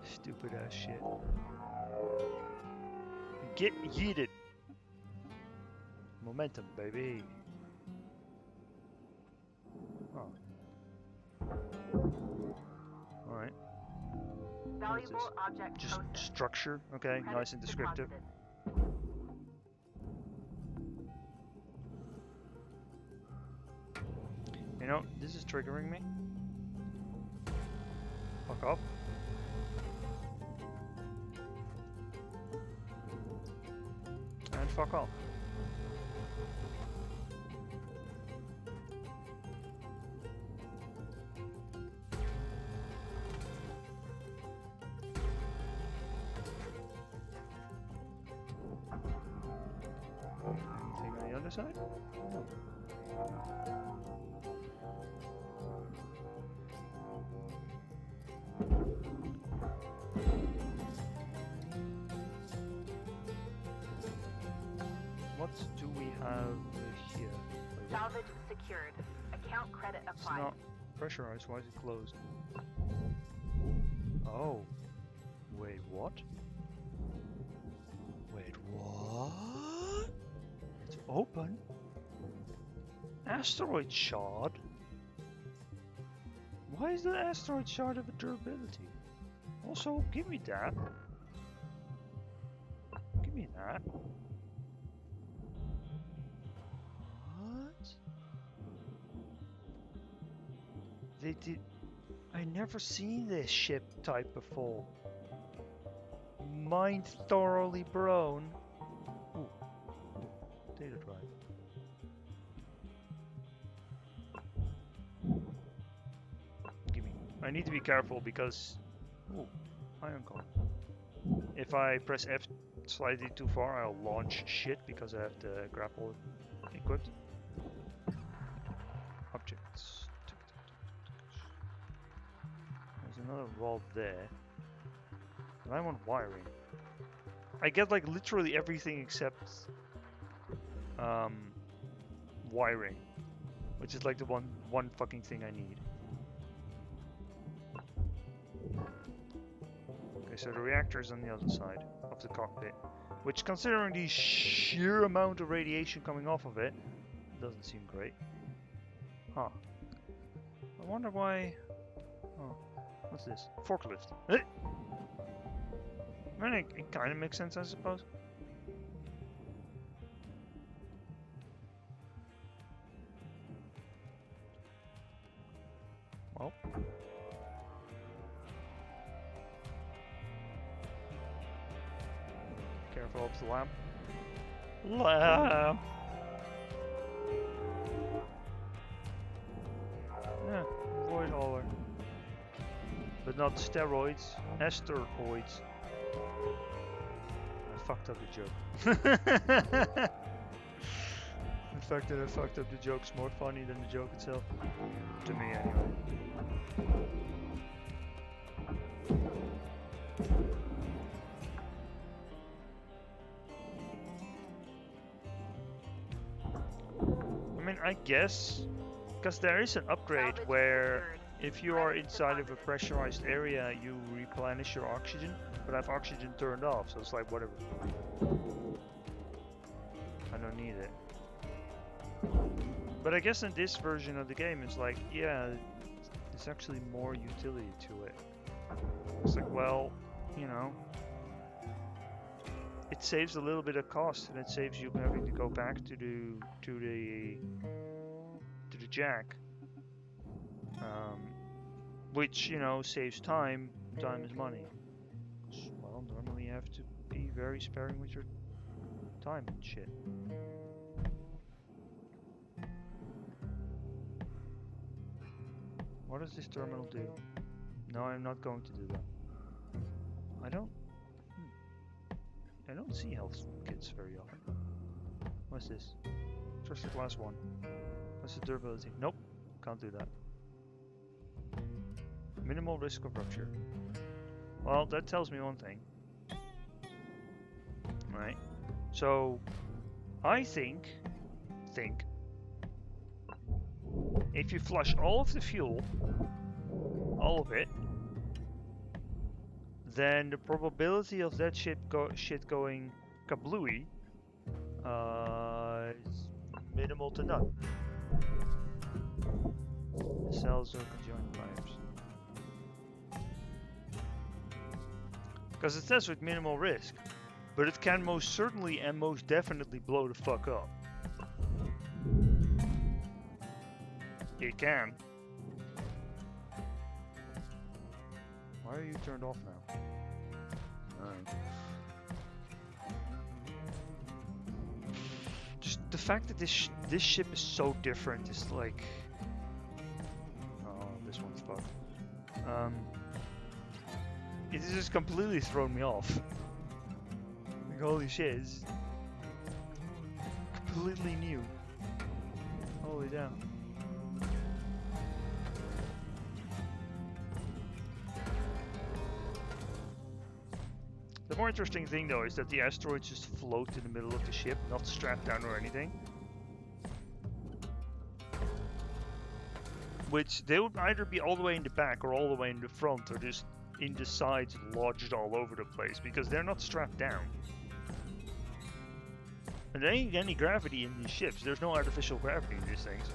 Stupid ass shit. Get yeeted. Momentum, baby. Oh. Alright. Valuable object Just processed. structure. Okay, Credits nice and descriptive. deposited. You know, this is triggering me. Fuck off. And fuck off. Anything on the other side? No. What do we have here? Wait, what? Salvage secured. Account credit It's applied. not pressurized. Why is it closed? Oh. Wait, what? Wait, what? It's open? Asteroid shard? Why is the asteroid shard of a durability? Also, give me that. Give me that. What? They did... I never seen this ship type before. Mind thoroughly blown. Ooh. Data drive. Gimme. I need to be careful because... Ooh, ion core. If I press F slightly too far, I'll launch shit because I have the grapple equipped. Objects. There's another wall there. And I want wiring. I get like literally everything except wiring, which is like the one fucking thing I need. Okay, Okay, so the reactor is on the other side of the cockpit, which, considering the sheer amount of radiation coming off of it, doesn't seem great. Huh. I wonder why... Oh, what's this? Forklift. I mean, it kind of makes sense, I suppose. Well. Careful of the lamp. Lamp! Yeah, void hauler. But not steroids, asteroids. I fucked up the joke. The fact that I fucked up the joke's more funny than the joke itself. To me, anyway. I mean, I guess, because there is an upgrade where if you are inside of a pressurized area, you replenish your oxygen, but I have oxygen turned off, so it's like whatever. I don't need it. But I guess in this version of the game, it's like, yeah, there's actually more utility to it. It's like, well, you know, it saves a little bit of cost, and it saves you having to go back to the jack, which, you know, saves time. Time is money. Well, normally you have to be very sparing with your time and shit. What does this terminal do? No, I'm not going to do that. I don't see health kits very often. What's this? Trusted class 1. What's the durability? Nope, can't do that. Minimal risk of rupture. Well, that tells me one thing. Right. So, I think if you flush all of the fuel, all of it, then the probability of that shit going kablooey is minimal to none. The cells are conjoined fires. Because it says with minimal risk, but it can most certainly and most definitely blow the fuck up. It can. Why are you turned off now? Alright. Just the fact that this ship is so different is like... Oh, this one's fucked. It has just completely thrown me off. Like, holy shit, it's completely new. Holy damn. The more interesting thing though is that the asteroids just float in the middle of the ship, not strapped down or anything. Which they would either be all the way in the back or all the way in the front, or just in the sides lodged all over the place, because they're not strapped down. And there ain't any gravity in these ships. There's no artificial gravity in these things.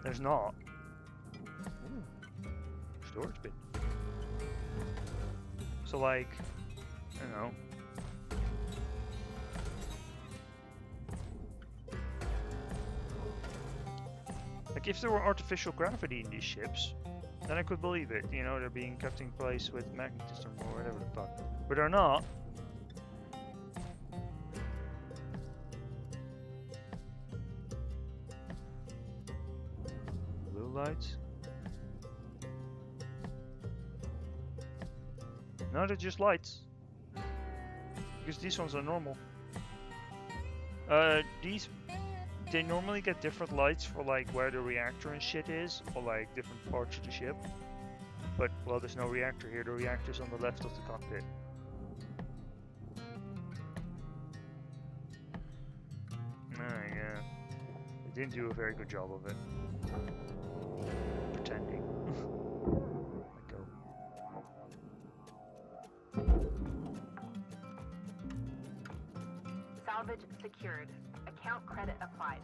There's not. Ooh. Storage bin. So like, I don't know. Like if there were artificial gravity in these ships, then I could believe it. You know, they're being kept in place with magnetism or whatever the fuck. But they're not. Blue lights. No, they're just lights. Because these ones are normal. They normally get different lights for like where the reactor and shit is, or like different parts of the ship. But, well, there's no reactor here. The reactor's on the left of the cockpit. Yeah. They didn't do a very good job of it. Pretending. Let go. Salvage secured. Account credit applied.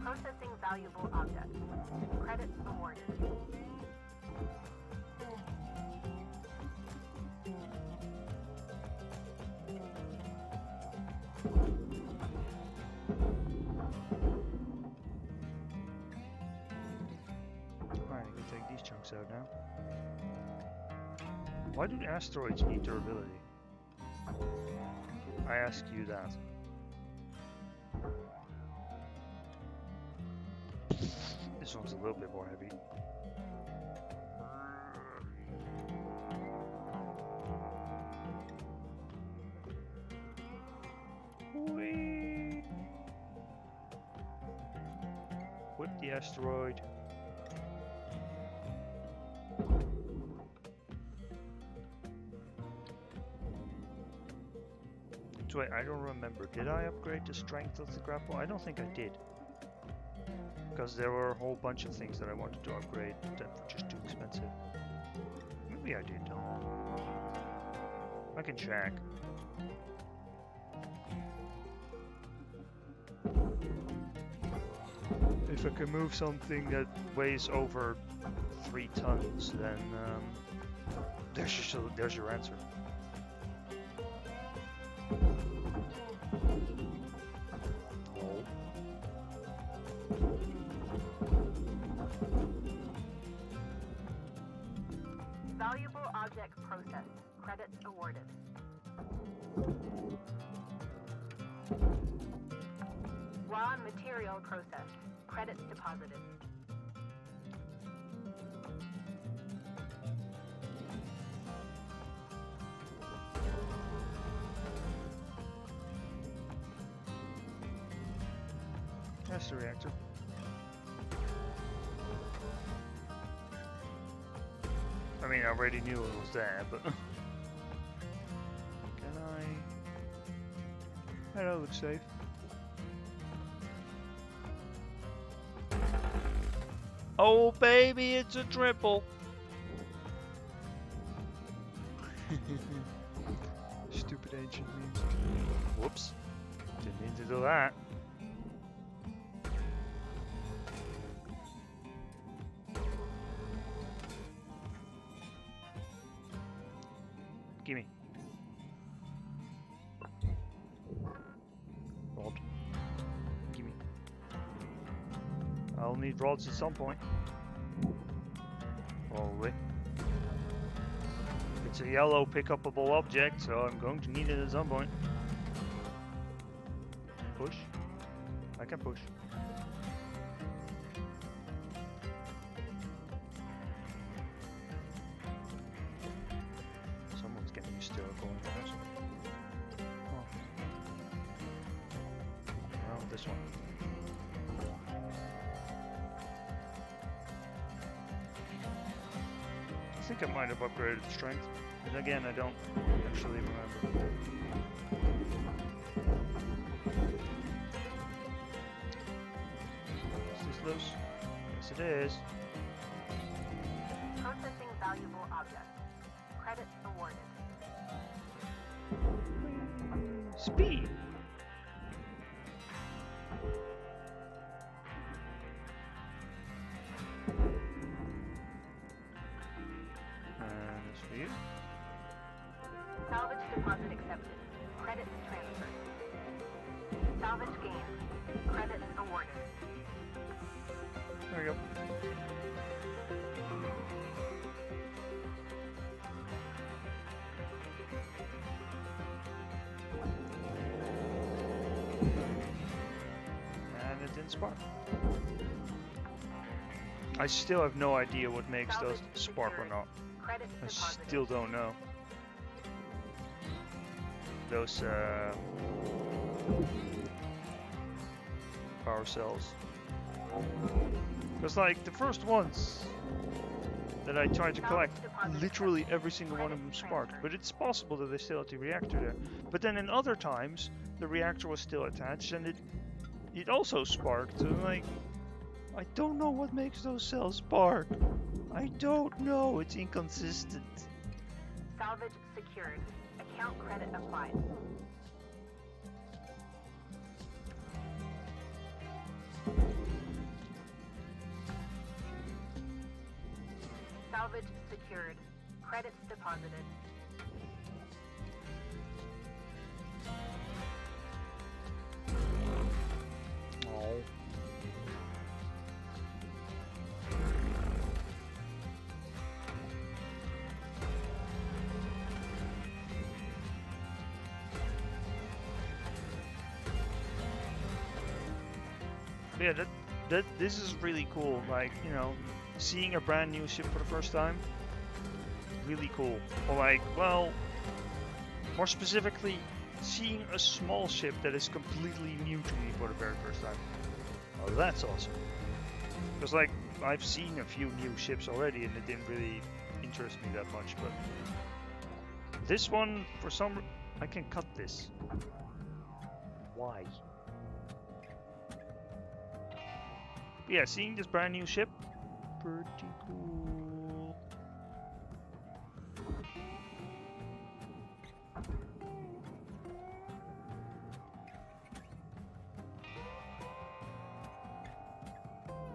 Processing valuable objects. Credits awarded. Alright, I can take these chunks out now. Why do asteroids need durability? I ask you that. This one's a little bit more heavy. Whee! Whip the asteroid. So wait, I don't remember. Did I upgrade the strength of the grapple? I don't think I did. Because there were a whole bunch of things that I wanted to upgrade that were just too expensive. Maybe I did though. I can check. If I can move something that weighs over 3 tons, then there's your answer. Oh. Valuable object processed. Credits awarded. Raw material processed. Credits deposited. That's the reactor. I mean, I already knew it was there, but... Can I... That looks safe. Oh baby, it's a triple! Stupid ancient memes. Whoops. Didn't mean to do that. Gimme. Rod. Gimme. I'll need rods at some point. Probably. It's a yellow pick-upable object, so I'm going to need it at some point. Push. I can push. Someone's getting used to it going fast. Oh. Well, this one. I think I might have upgraded the strength. And again, I don't actually remember. Is this loose? Yes, it is. Processing valuable objects. Credits awarded. Speed. And this for you. Salvage deposit accepted. Credits transferred. Salvage gained. Credits awarded. There we go. And it didn't spark. I still have no idea what makes those spark or not. Credits I deposited. still don't know. Those power cells. Because like the first ones that I tried to collect, literally every single one of them sparked. But it's possible that they still have the reactor there. But then in other times, the reactor was still attached, and it also sparked. So like, I don't know what makes those cells spark. I don't know. It's inconsistent. Salvage secured. Account credit applied. Salvage secured. Credits deposited. Oh. Yeah, this is really cool. Like, you know, seeing a brand new ship for the first time, really cool. Or like, well, more specifically, seeing a small ship that is completely new to me for the very first time. Oh, that's awesome. Because like, I've seen a few new ships already and it didn't really interest me that much, but this one, for some, I can cut this. Why? But yeah, seeing this brand new ship, pretty cool.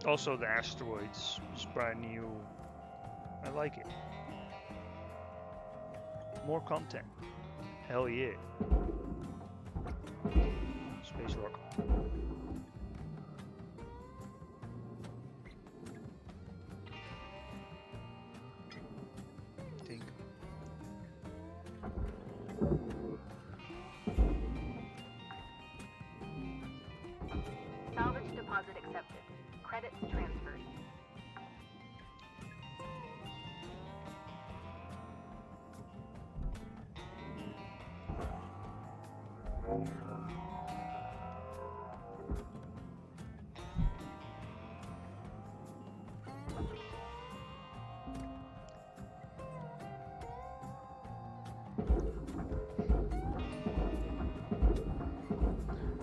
Also, the asteroids is brand new. I like it. More content. Hell yeah. Space rock. Think. Salvage deposit accepted. Credits transferred.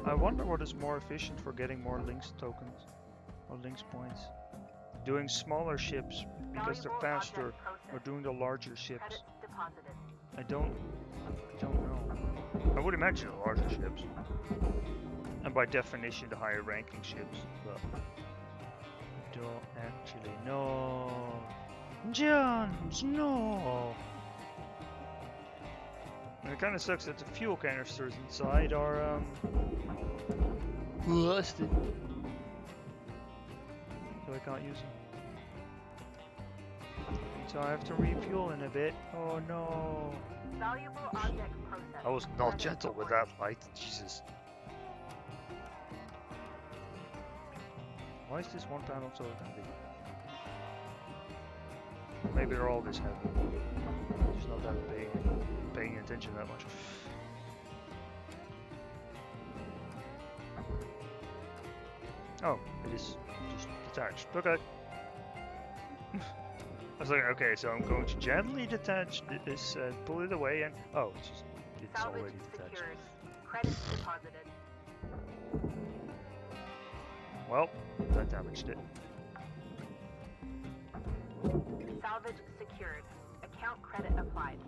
I wonder what is more efficient for getting more links tokens or links points. Doing smaller ships because they're Valuable faster, object or processed. doing the larger ships. Credits deposited. I don't know. I would imagine the larger ships, and by definition the higher ranking ships, but I don't actually know. Jones, no. And it kind of sucks that the fuel canisters inside are busted, so I can't use them. So I have to refuel in a bit. Oh no. Valuable object processed. I was not gentle with that light. Jesus. Why is this one panel so heavy? Maybe they're all this heavy. Just not that paying attention that much. Oh, it is just detached. Okay. I was like, okay, so I'm going to gently detach this, pull it away, and oh, it's Salvage already detached. secured. Credits deposited. Well, that damaged it. Salvage secured. Account credit applied.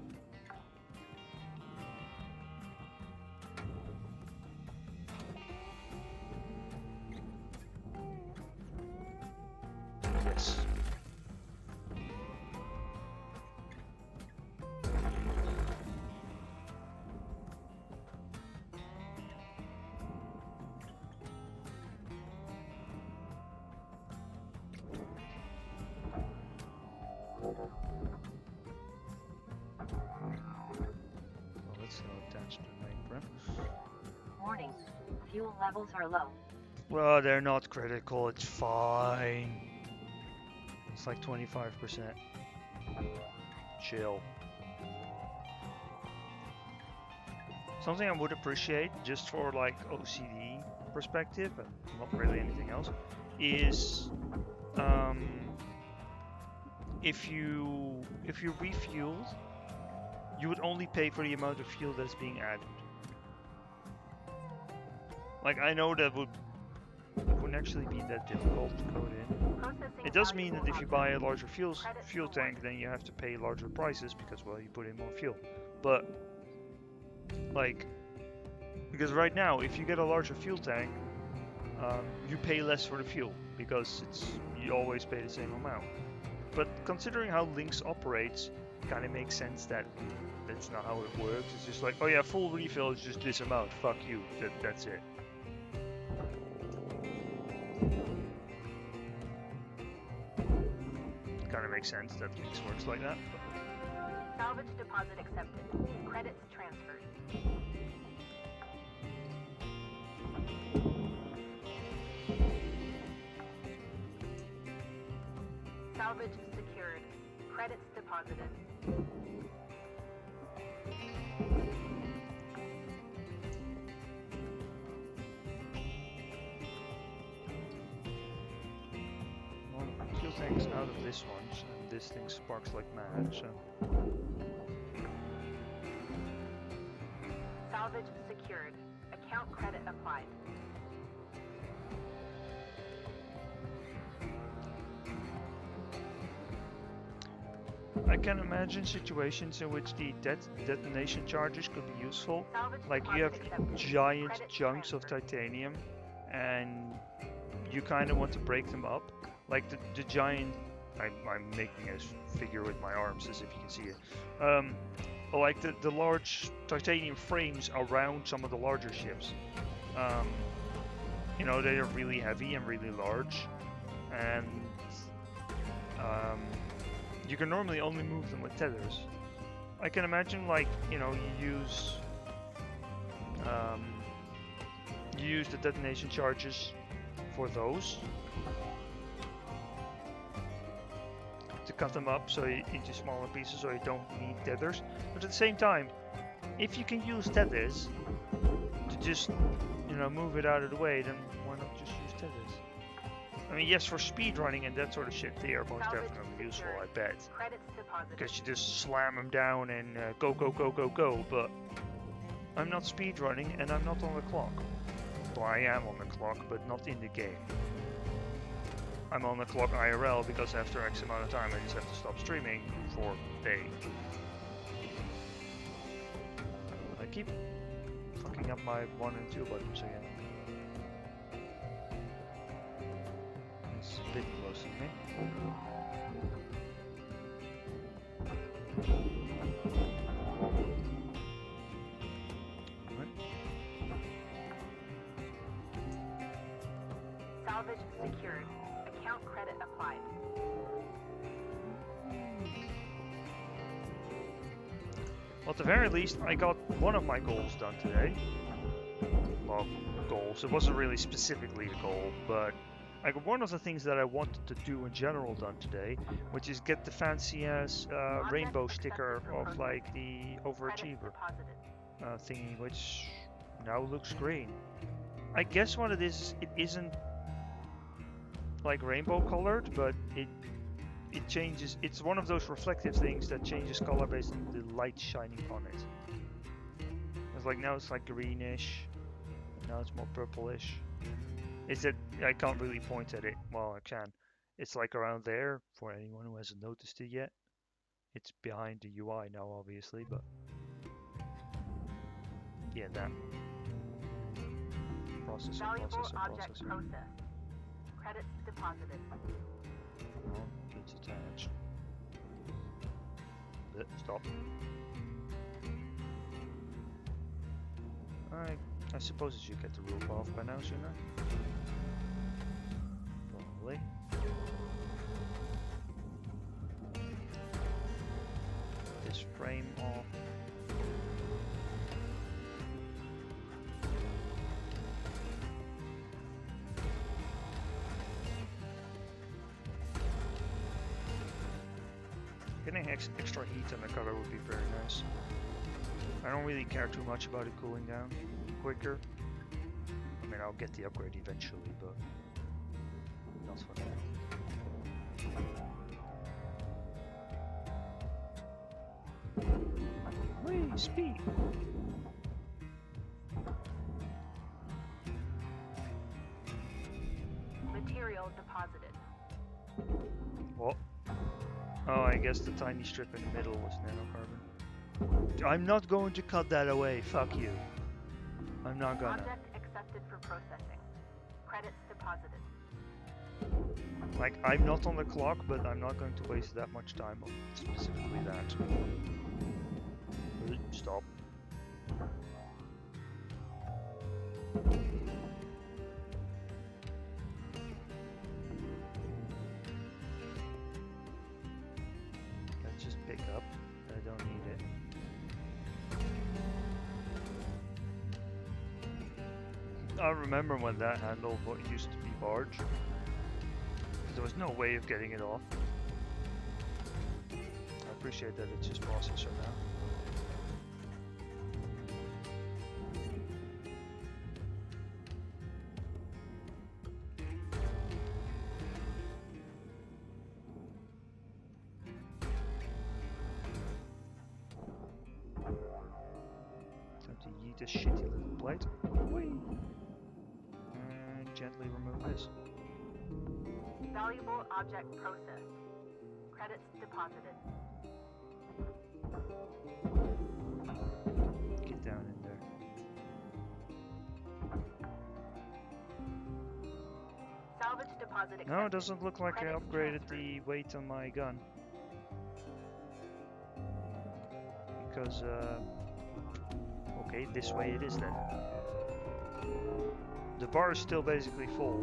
Yes. Well, it's still attached to the main prem. Warning. Fuel levels are low. Well, they're not critical, it's fine. It's like 25%. Chill. Something I would appreciate, just for like OCD perspective, and not really anything else, is if you refueled, you would only pay for the amount of fuel that's being added. Like, I know that wouldn't actually be that difficult to code in. Processing It does mean that valuable if you buy a objects. larger fuel Credits tank, then you have to pay larger prices because, well, you put in more fuel. But like, because right now, if you get a larger fuel tank, you pay less for the fuel because you always pay the same amount. But considering how Lynx operates, kind of makes sense that that's not how it works. It's just like, oh yeah, full refill is just this amount. Fuck you. That's it. Kind of makes sense that Lynx works like that. Salvage deposit accepted. Credits transferred. Salvage secured. Credits deposited. Well, fuel tank's out of this one, and this thing sparks like mad, so. Salvage secured. Account credit applied. I can imagine situations in which the detonation charges could be useful. Salvage Like you have deposit accepted. giant Credits chunks of transferred. titanium and you kind of want to break them up. Like the giant, I'm making a figure with my arms as if you can see it. Like the large titanium frames around some of the larger ships. You know, they are really heavy and really large, and you can normally only move them with tethers. I can imagine, like, you know, you use the detonation charges for those to cut them up into smaller pieces so you don't need tethers. But at the same time, if you can use tethers to just, you know, move it out of the way, then why not just use tethers? I mean, yes, for speed running and that sort of shit, they are most Salvage definitely useful, secured. I bet. Credits deposited. Because you just slam them down and go, go, go, go, go. But I'm not speed running and I'm not on the clock. Well, I am on the clock, but not in the game. I'm on the clock IRL because after X amount of time I just have to stop streaming for a day. I keep fucking up my 1 and 2 buttons again. It's a bit close to me. Right. Salvage secured. Account credit applied. Well, at the very least, I got one of my goals done today. Well, goals. It wasn't really specifically the goal, but I got one of the things that I wanted to do in general done today, which is get the fancy ass rainbow sticker of like the overachiever thingy, which now looks green. I guess what it is, it isn't like rainbow colored, but it changes. It's one of those reflective things that changes color based on the light shining on it. It's like now it's like greenish, now it's more purplish. Is it? I can't really point at it. Well, I can. It's like around there for anyone who hasn't noticed it yet. It's behind the UI now, obviously, but yeah, that. Processor, Valuable processor, object processor. processed. Credits deposited. Oh, it's attached. Stop. I suppose I should get the roof off by now, shouldn't I? Probably. This frame off. Getting extra heat on the color would be very nice. I don't really care too much about it cooling down quicker. I mean, I'll get the upgrade eventually, but not for now. Whee, speed! Oh, I guess the tiny strip in the middle was nanocarbon. I'm not going to cut that away. Fuck you. I'm not gonna. Object accepted for processing. Credits deposited. Like, I'm not on the clock, but I'm not going to waste that much time on specifically that. Stop. Let's just pick up. I don't need it. I remember when that handled what used to be barge. There was no way of getting it off. I appreciate that it's just processor now. Time to yeet this shitty little plate. Whee! And gently remove this. Valuable object processed. Credits deposited. Get down in there. Salvage deposit accepted. No, it doesn't look like I Credits upgraded transferred. the weight on my gun. Because, okay, this way it is then. The bar is still basically full,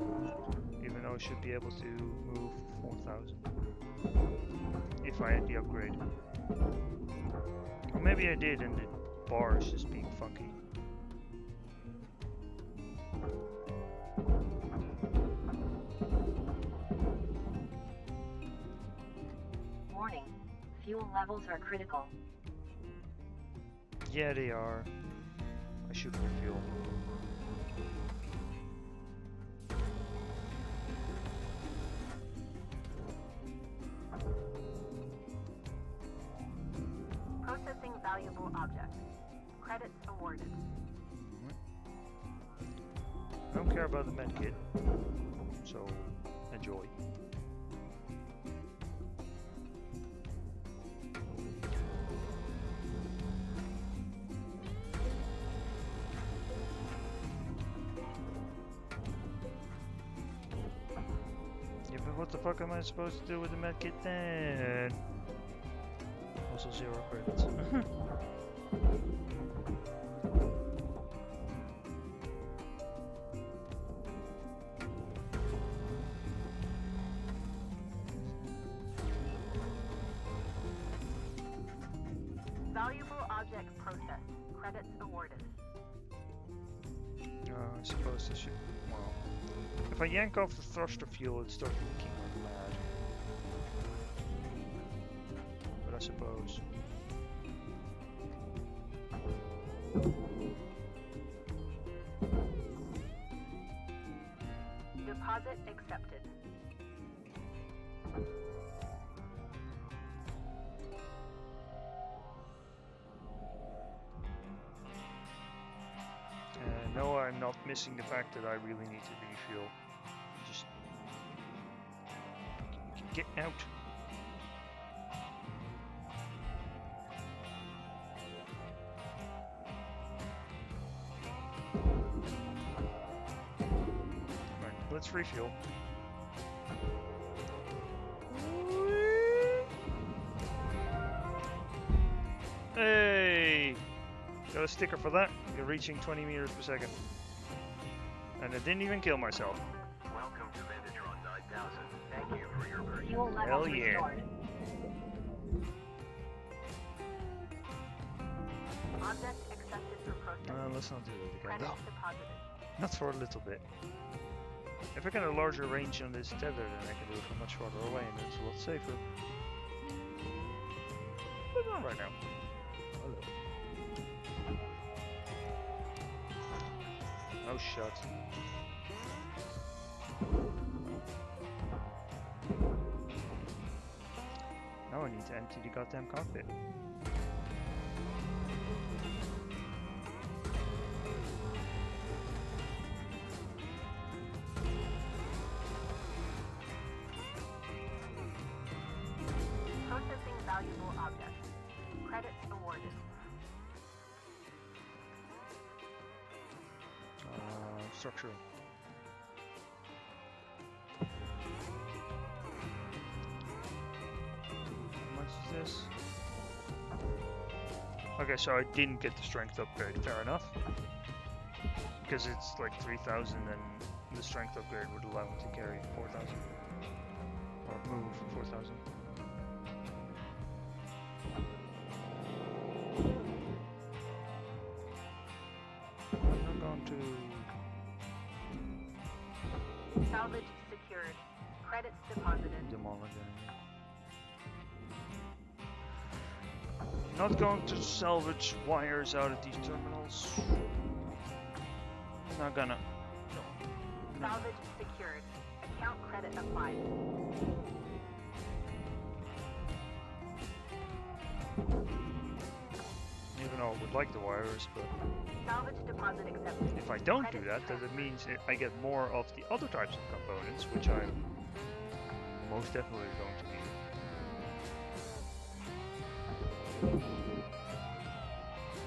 even though I should be able to move 4,000. If I had the upgrade. Or maybe I did and the bar is just being funky. Warning. Fuel levels are critical. Yeah, they are. I should refuel. Processing valuable object. Credits awarded. I don't care about the medkit, so enjoy. Yeah, but what the fuck am I supposed to do with the medkit then? Also 0 credits. Valuable object processed. Credits awarded. I suppose I should. Well, if I yank off the thruster fuel, it'd start leaking like mad. But I suppose. Deposit accepted. No, I'm not missing the fact that I really need to refuel. Just get out. Right, let's refuel. Hey! Got a sticker for that. You're reaching 20 meters per second. And I didn't even kill myself. Welcome to Vendatron 9000. Thank you for your purchase. Fuel levels Hell yeah. restored. Object accepted for processing. Let's not do it again. Credits No, deposited. not for a little bit. If I get a larger range on this tether, then I can do it from much farther away, and it's a lot safer. But not right now. Hello. Oh, shut. Now I need to empty the goddamn cockpit. Processing valuable objects. Credits awarded. Structure. How much is this? Okay, so I didn't get the strength upgrade. Fair enough. Because it's like 3,000 and the strength upgrade would allow me to carry 4,000. Or move 4,000. I'm going to... Salvage secured. Credits deposited. demolish it. Not going to salvage wires out of these terminals. Not gonna. Salvage secured. Account credit applied. Even though I would like the wires, but Salvage deposit accepted. if I don't do Credits that, then it transferred. means I get more of the other types of components, which I'm most definitely going to need.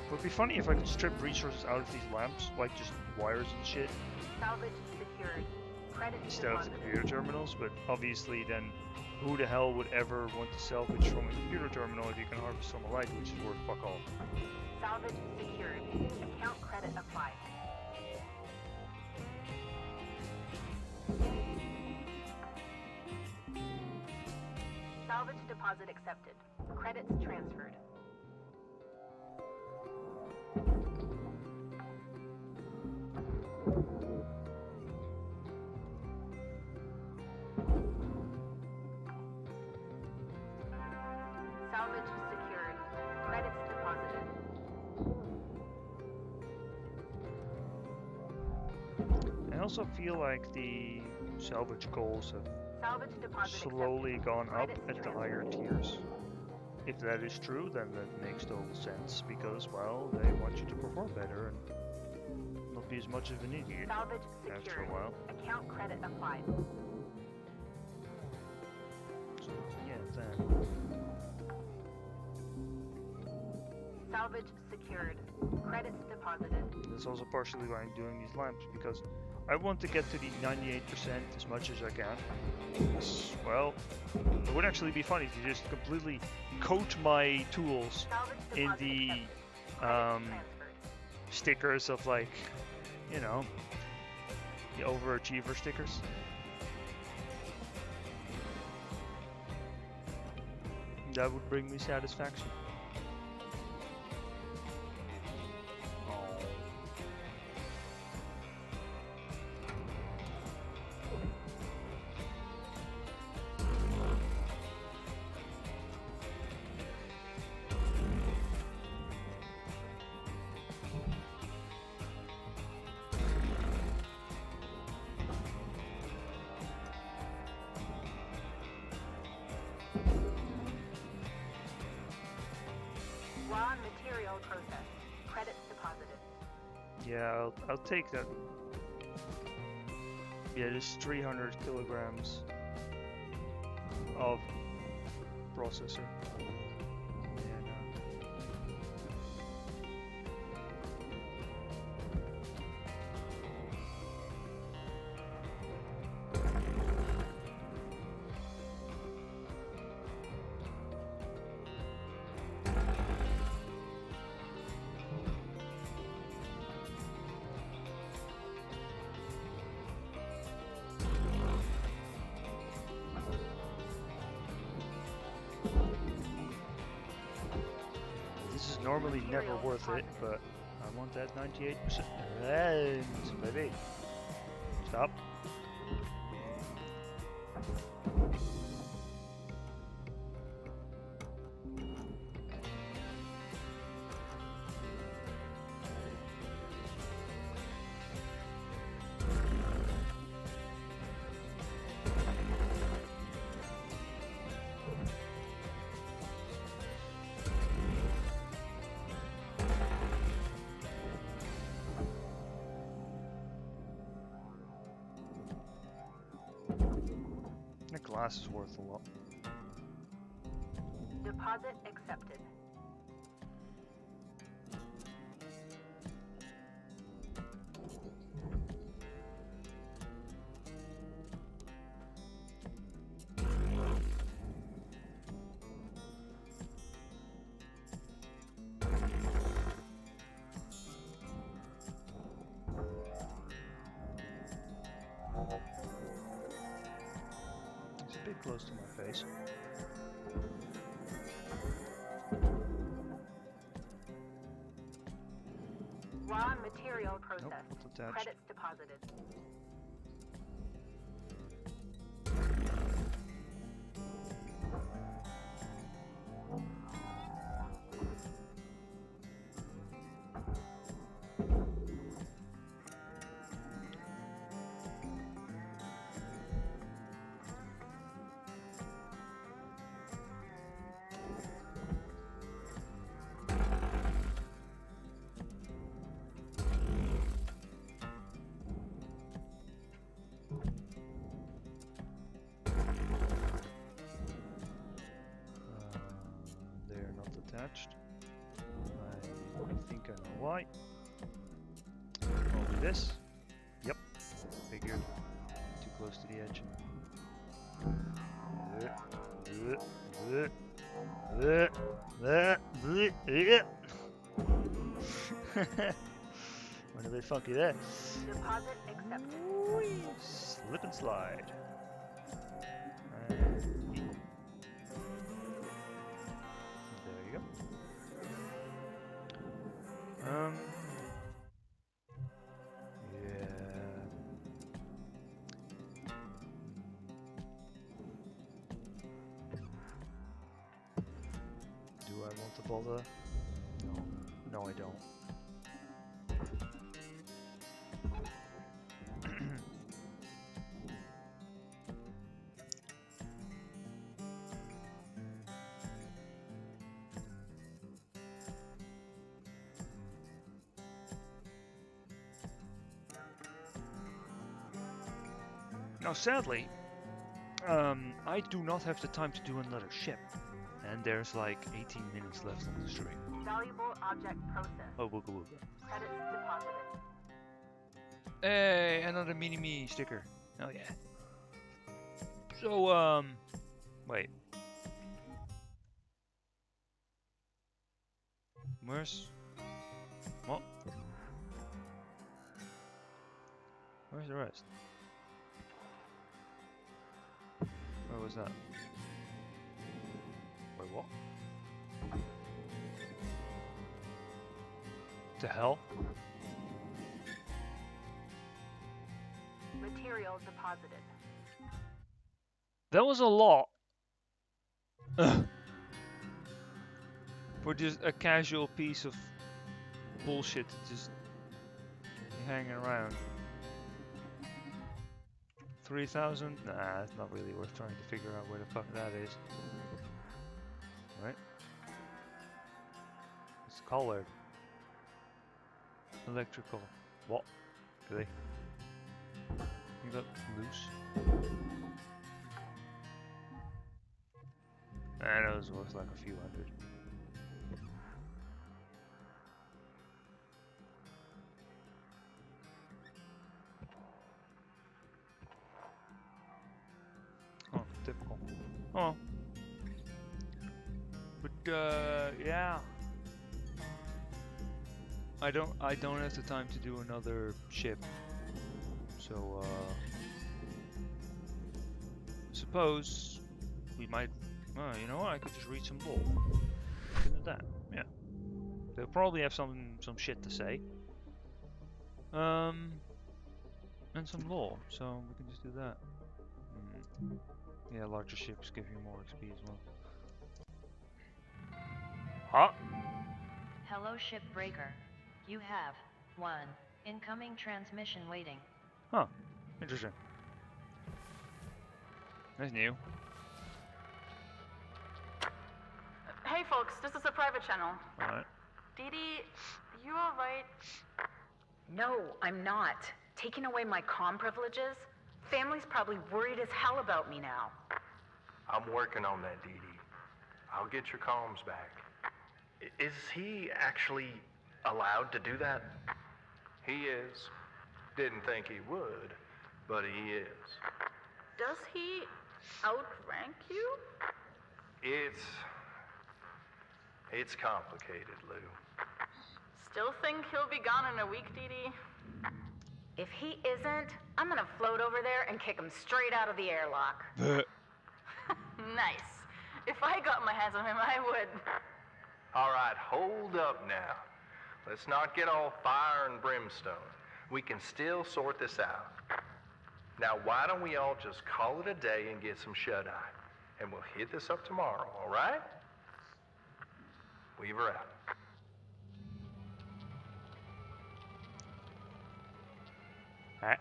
It would be funny if I could strip resources out of these lamps, like just wires and shit, Salvage secured. Credits instead of the deposited. computer terminals, but obviously then who the hell would ever want to salvage from a computer terminal if you can harvest from a light, which is worth fuck all. Salvage secured. Account credit applied. Salvage deposit accepted. Credits transferred. Salvage secured. Credits deposited. I also feel like the salvage goals have Salvage deposit slowly accepted. gone up Credits at the transferred. higher tiers. If that is true, then that makes total sense because, well, they want you to perform better and not be as much of an idiot Salvage after secured. a while. Account credit applied. So, yeah, that. Salvage secured. Credits deposited. That's also partially why I'm doing these lamps, because I want to get to the 98% as much as I can. Well, it would actually be funny to just completely coat my tools Salvage in deposit the accepted. Credits transferred. stickers of, like, you know, the overachiever stickers. That would bring me satisfaction. Raw material processed. Credits deposited. Yeah, I'll take that. Yeah, just 300 kilograms of processor. Yeah, no. This is normally never worth it, but I want that 98%. And, baby. Stop. The glass is worth a lot. Deposit accepted. It's a bit close to my face. Raw material processed. Nope, not attached. Credits deposited. They're not attached. I think I know why. Probably this. Yep. Figured. Too close to the edge. Went a bit funky there. Deposit accepted. Slip and slide. There you go. Yeah. Do I want to bother? No. No, I don't. Now, sadly, I do not have the time to do another ship, and there's like 18 minutes left on the stream. Valuable object processed. Oh, wooga wooga. Credits deposited. Hey, another mini-me sticker. Oh yeah. So, wait. Where's... What? Where's the rest? Where was that? Wait, what? The hell? Material deposited. That was a lot. For just a casual piece of bullshit to just hanging around. 3,000? Nah, it's not really worth trying to figure out where the fuck that is. Right? It's colored. Electrical. What? Really? You got loose? That was worth like a few hundred. Oh, typical. Oh. But yeah. I don't have the time to do another ship. So suppose we might you know what, I could just read some lore. Look at that. Yeah. They'll probably have some shit to say. And some lore, so we can just do that. Yeah, larger ships give you more XP as well. Huh? Hello Shipbreaker. You have 1 incoming transmission waiting. Huh. Interesting. That's new. Hey folks, this is a private channel. Alright. Dee Dee, you alright? No, I'm not. Taking away my comm privileges? Family's probably worried as hell about me now. I'm working on that, Dee Dee. I'll get your comms back. Is he actually allowed to do that? He is. Didn't think he would, but he is. Does he outrank you? It's complicated, Lou. Still think he'll be gone in a week, Dee Dee? If he isn't, I'm gonna float over there and kick him straight out of the airlock. Nice. If I got my hands on him, I would. All right, hold up now. Let's not get all fire and brimstone. We can still sort this out. Now, why don't we all just call it a day and get some shut-eye? And we'll hit this up tomorrow, all right? Weaver out. Alright.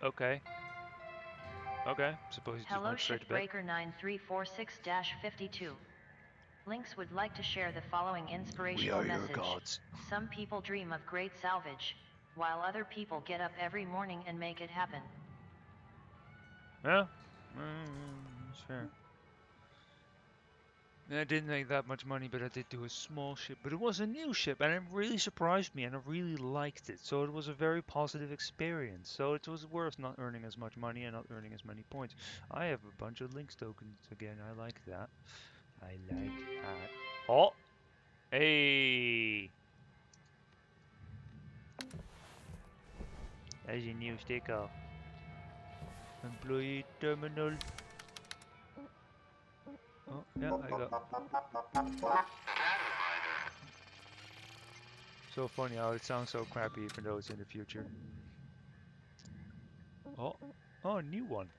Okay. Okay, suppose you just Hello went straight to bed. Shipbreaker 9346-52. Lynx would like to share the following inspirational are your message. gods. Some people dream of great salvage, while other people get up every morning and make it happen. Yeah, sure. I didn't make that much money, but I did do a small ship. But it was a new ship, and it really surprised me, and I really liked it. So it was a very positive experience. So it was worth not earning as much money and not earning as many points. I have a bunch of Lynx tokens again. I like that. I like that. Oh! Hey! There's a new sticker. Employee terminal. Oh, yeah, I got. So funny how it sounds so crappy even though it's in the future. Oh, oh, a new one.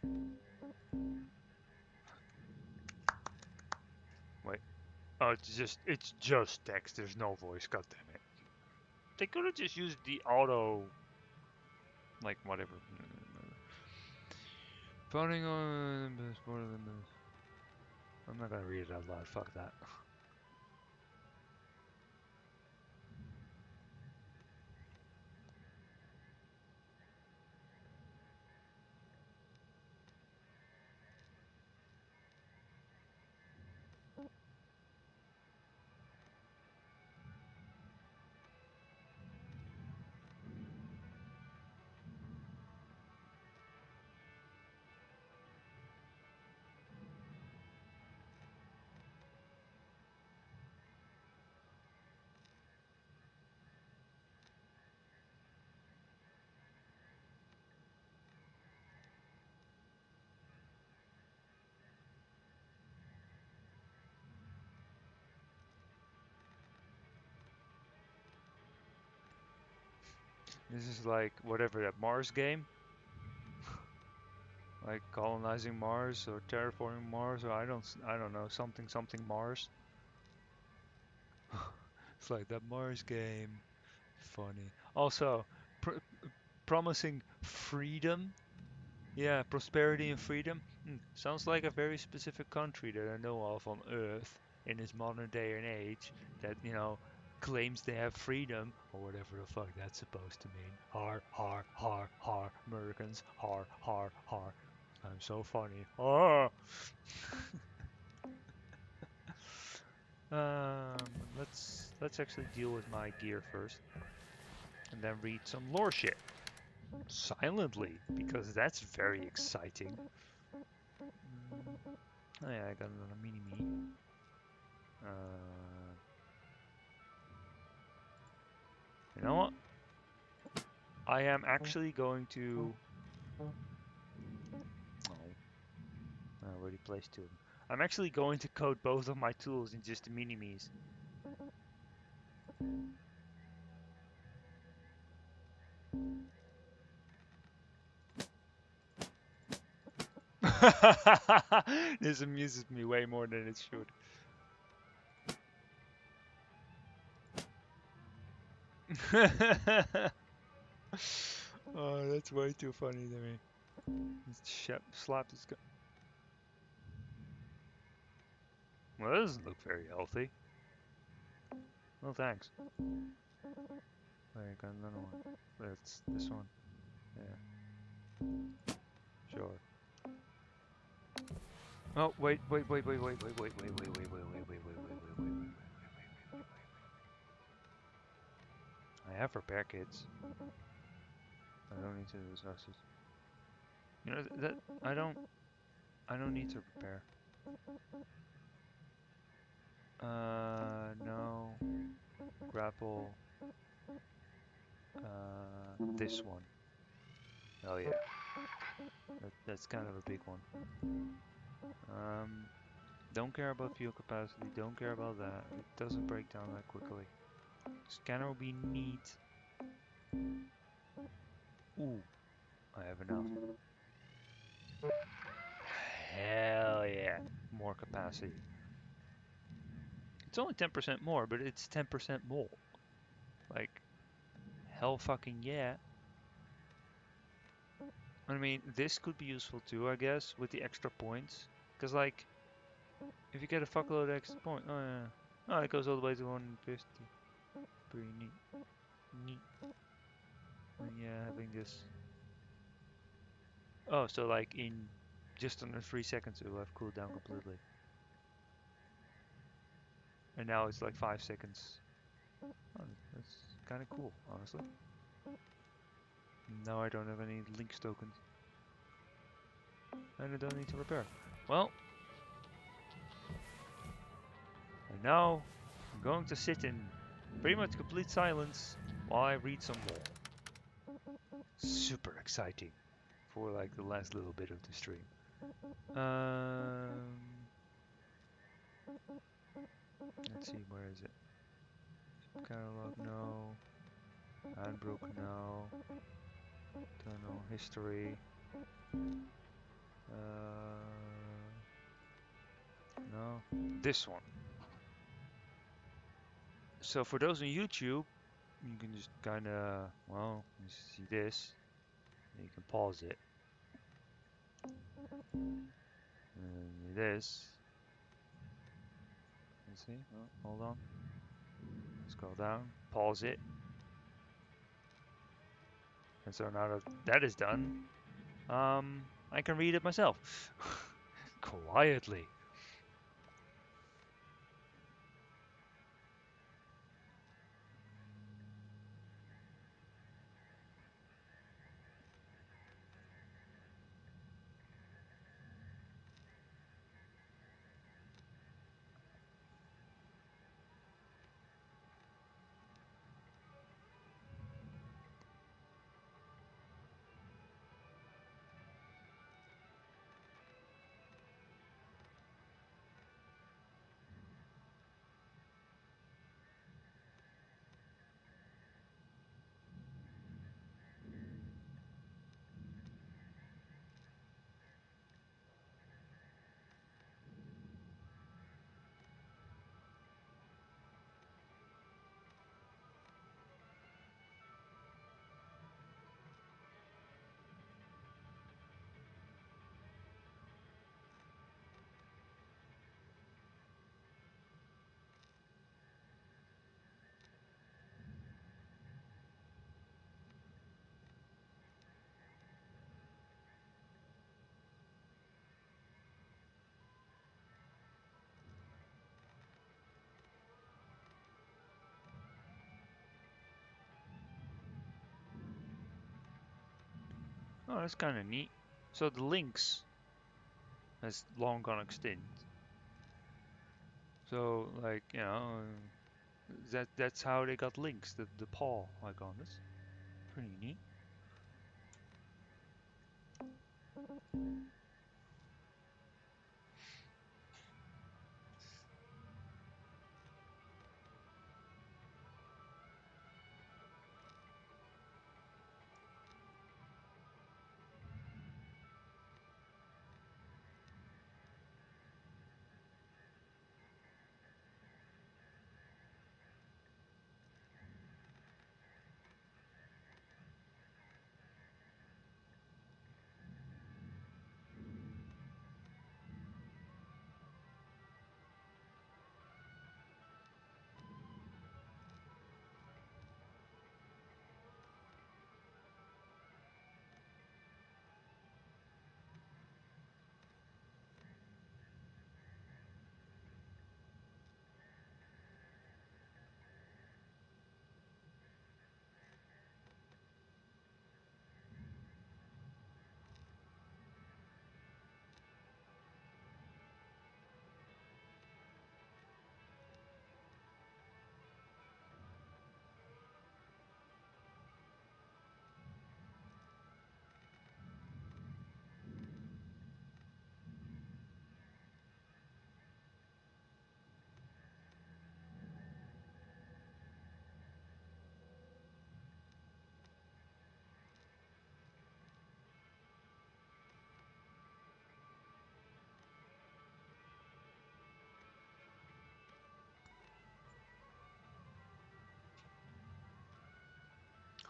Wait. Oh, it's just text. There's no voice. God damn it. They could have just used the auto, like whatever. Putting on I'm not gonna read it out loud. Fuck that. This is like whatever that Mars game. Like colonizing Mars or terraforming Mars or I don't know, something Mars. It's like that Mars game. Funny. Also, promising freedom. Yeah, prosperity and freedom. Sounds like a very specific country that I know of on Earth in this modern day and age that, claims they have freedom or whatever the fuck that's supposed to mean. Har, har, har, har. Americans, har, har, har. I'm so funny. Oh. Let's actually deal with my gear first, and then read some lore shit silently because that's very exciting. Oh yeah, I got another mini me. You know what? I am actually going to. Oh, I already placed two. I'm actually going to code both of my tools in just the mini-me's. This amuses me way more than it should. Oh, that's way too funny to me. Slap this guy. Well, that doesn't look very healthy. No thanks. I got another one. That's this one. Yeah. Sure. Oh, wait. I have repair kits. I don't need to discuss it. You know that I don't need to repair. No. Grapple. This one. Oh yeah. That's kind of a big one. Don't care about fuel capacity. Don't care about that. It doesn't break down that quickly. Scanner will be neat. Ooh, I have enough. Hell yeah. More capacity. It's only 10% more, but it's 10% more. Like, hell fucking yeah. I mean, this could be useful too, I guess, with the extra points. Because, like, if you get a fuckload of extra points, oh yeah. Oh, it goes all the way to 150. Pretty neat. Neat. And yeah, having this. Oh, so like in just under 3 seconds it will have cooled down completely. And now it's like 5 seconds. Oh, that's kind of cool, honestly. Now I don't have any links tokens. And I don't need to repair. Well. And now I'm going to sit in pretty much complete silence while I read some more. Super exciting for like the last little bit of the stream. Let's see, where is it? Catalog, no. Handbook, no. Tunnel, history. No. This one. So for those on YouTube, you can just kind of, well, you see this. You can pause it. And this. Let's see. Oh, hold on. Scroll down. Pause it. And so now that that is done, I can read it myself. Quietly. Oh, that's kind of neat. So the links has long gone extinct. So like, you know, that's how they got links. The paw icon. That's pretty neat.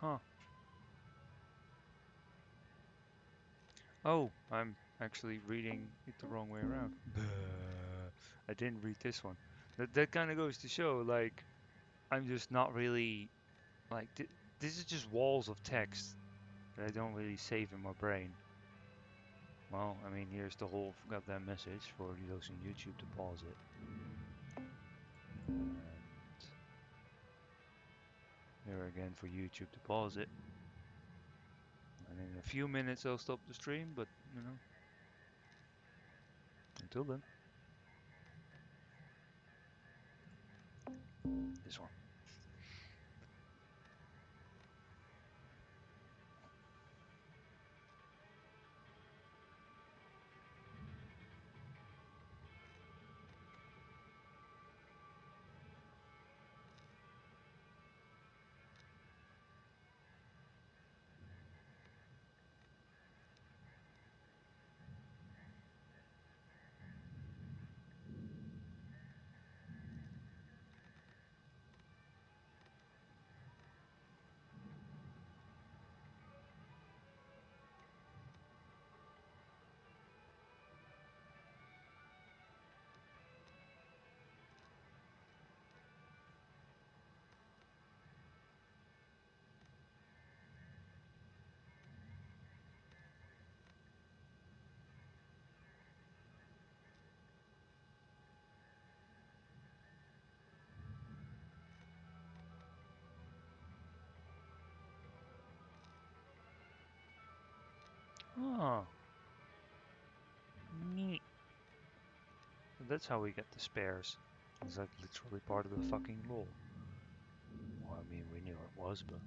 Huh. Oh, I'm actually reading it the wrong way around. I didn't read this one. That kind of goes to show, like, I'm just not really, like, this is just walls of text that I don't really save in my brain. Well, I mean, here's the whole goddamn message for those on YouTube to pause it. And here again for YouTube to pause it. And in a few minutes I'll stop the stream, but, you know, until then. This one. Oh, neat. So that's how we get the spares. It's like literally part of the fucking law. Well, I mean, we knew it was, but...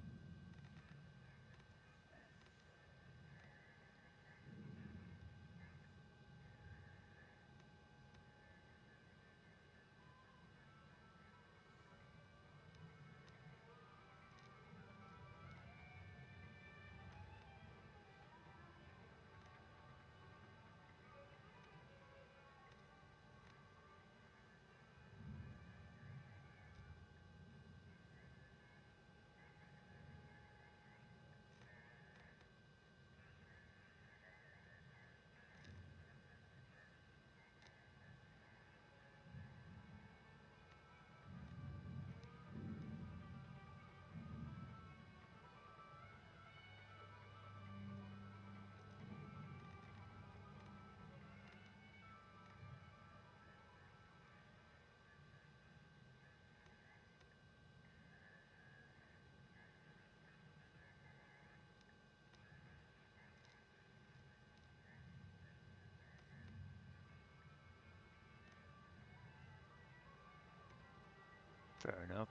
Fair enough.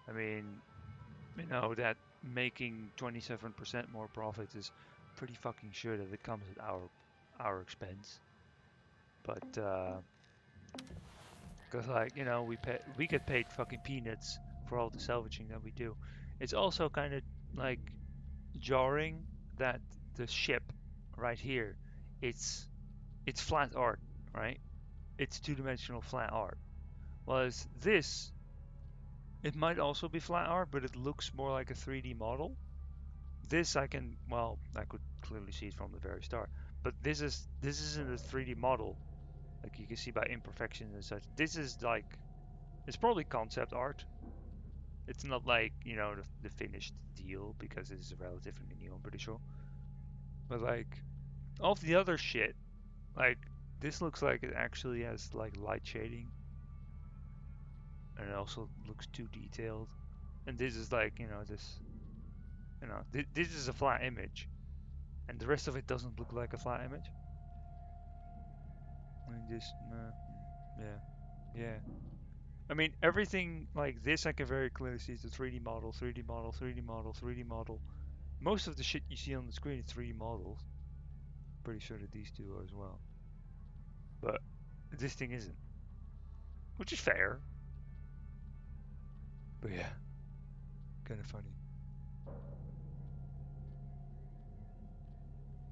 I mean, you know, that making 27% more profit is pretty fucking sure that it comes at our expense. But, because, like, you know, we get paid fucking peanuts for all the salvaging that we do. It's also kind of, like, jarring that the ship right here, it's flat art, right? It's two-dimensional flat art. Whereas this, it might also be flat art, but it looks more like a 3D model. This I could clearly see it from the very start. But this isn't a 3D model, like you can see by imperfections and such. This is like, it's probably concept art. It's not like, you know, the finished deal, because it's relatively new, I'm pretty sure. But like, all the other shit, like, this looks like it actually has like light shading, and it also looks too detailed. And this is like, you know, this is a flat image, and the rest of it doesn't look like a flat image. I mean, yeah. I mean, everything like this, I can very clearly see it's a 3D model, 3D model, 3D model, 3D model. Most of the shit you see on the screen is 3D models. Pretty sure that these two are as well. But this thing isn't, which is fair. But yeah, kind of funny.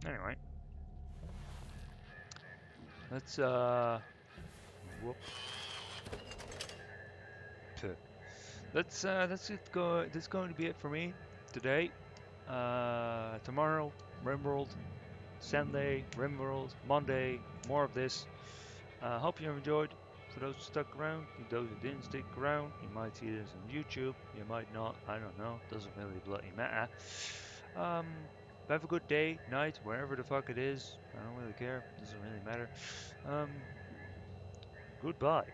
Anyway, let's whoop. That's it. That's going to be it for me today. Tomorrow, Rimworld. Sunday, Rimworld. Monday, more of this. Hope you enjoyed. For those who stuck around, those who didn't stick around, you might see this on YouTube. You might not. I don't know. Doesn't really bloody matter. Have a good day, night, wherever the fuck it is. I don't really care. Doesn't really matter. Goodbye.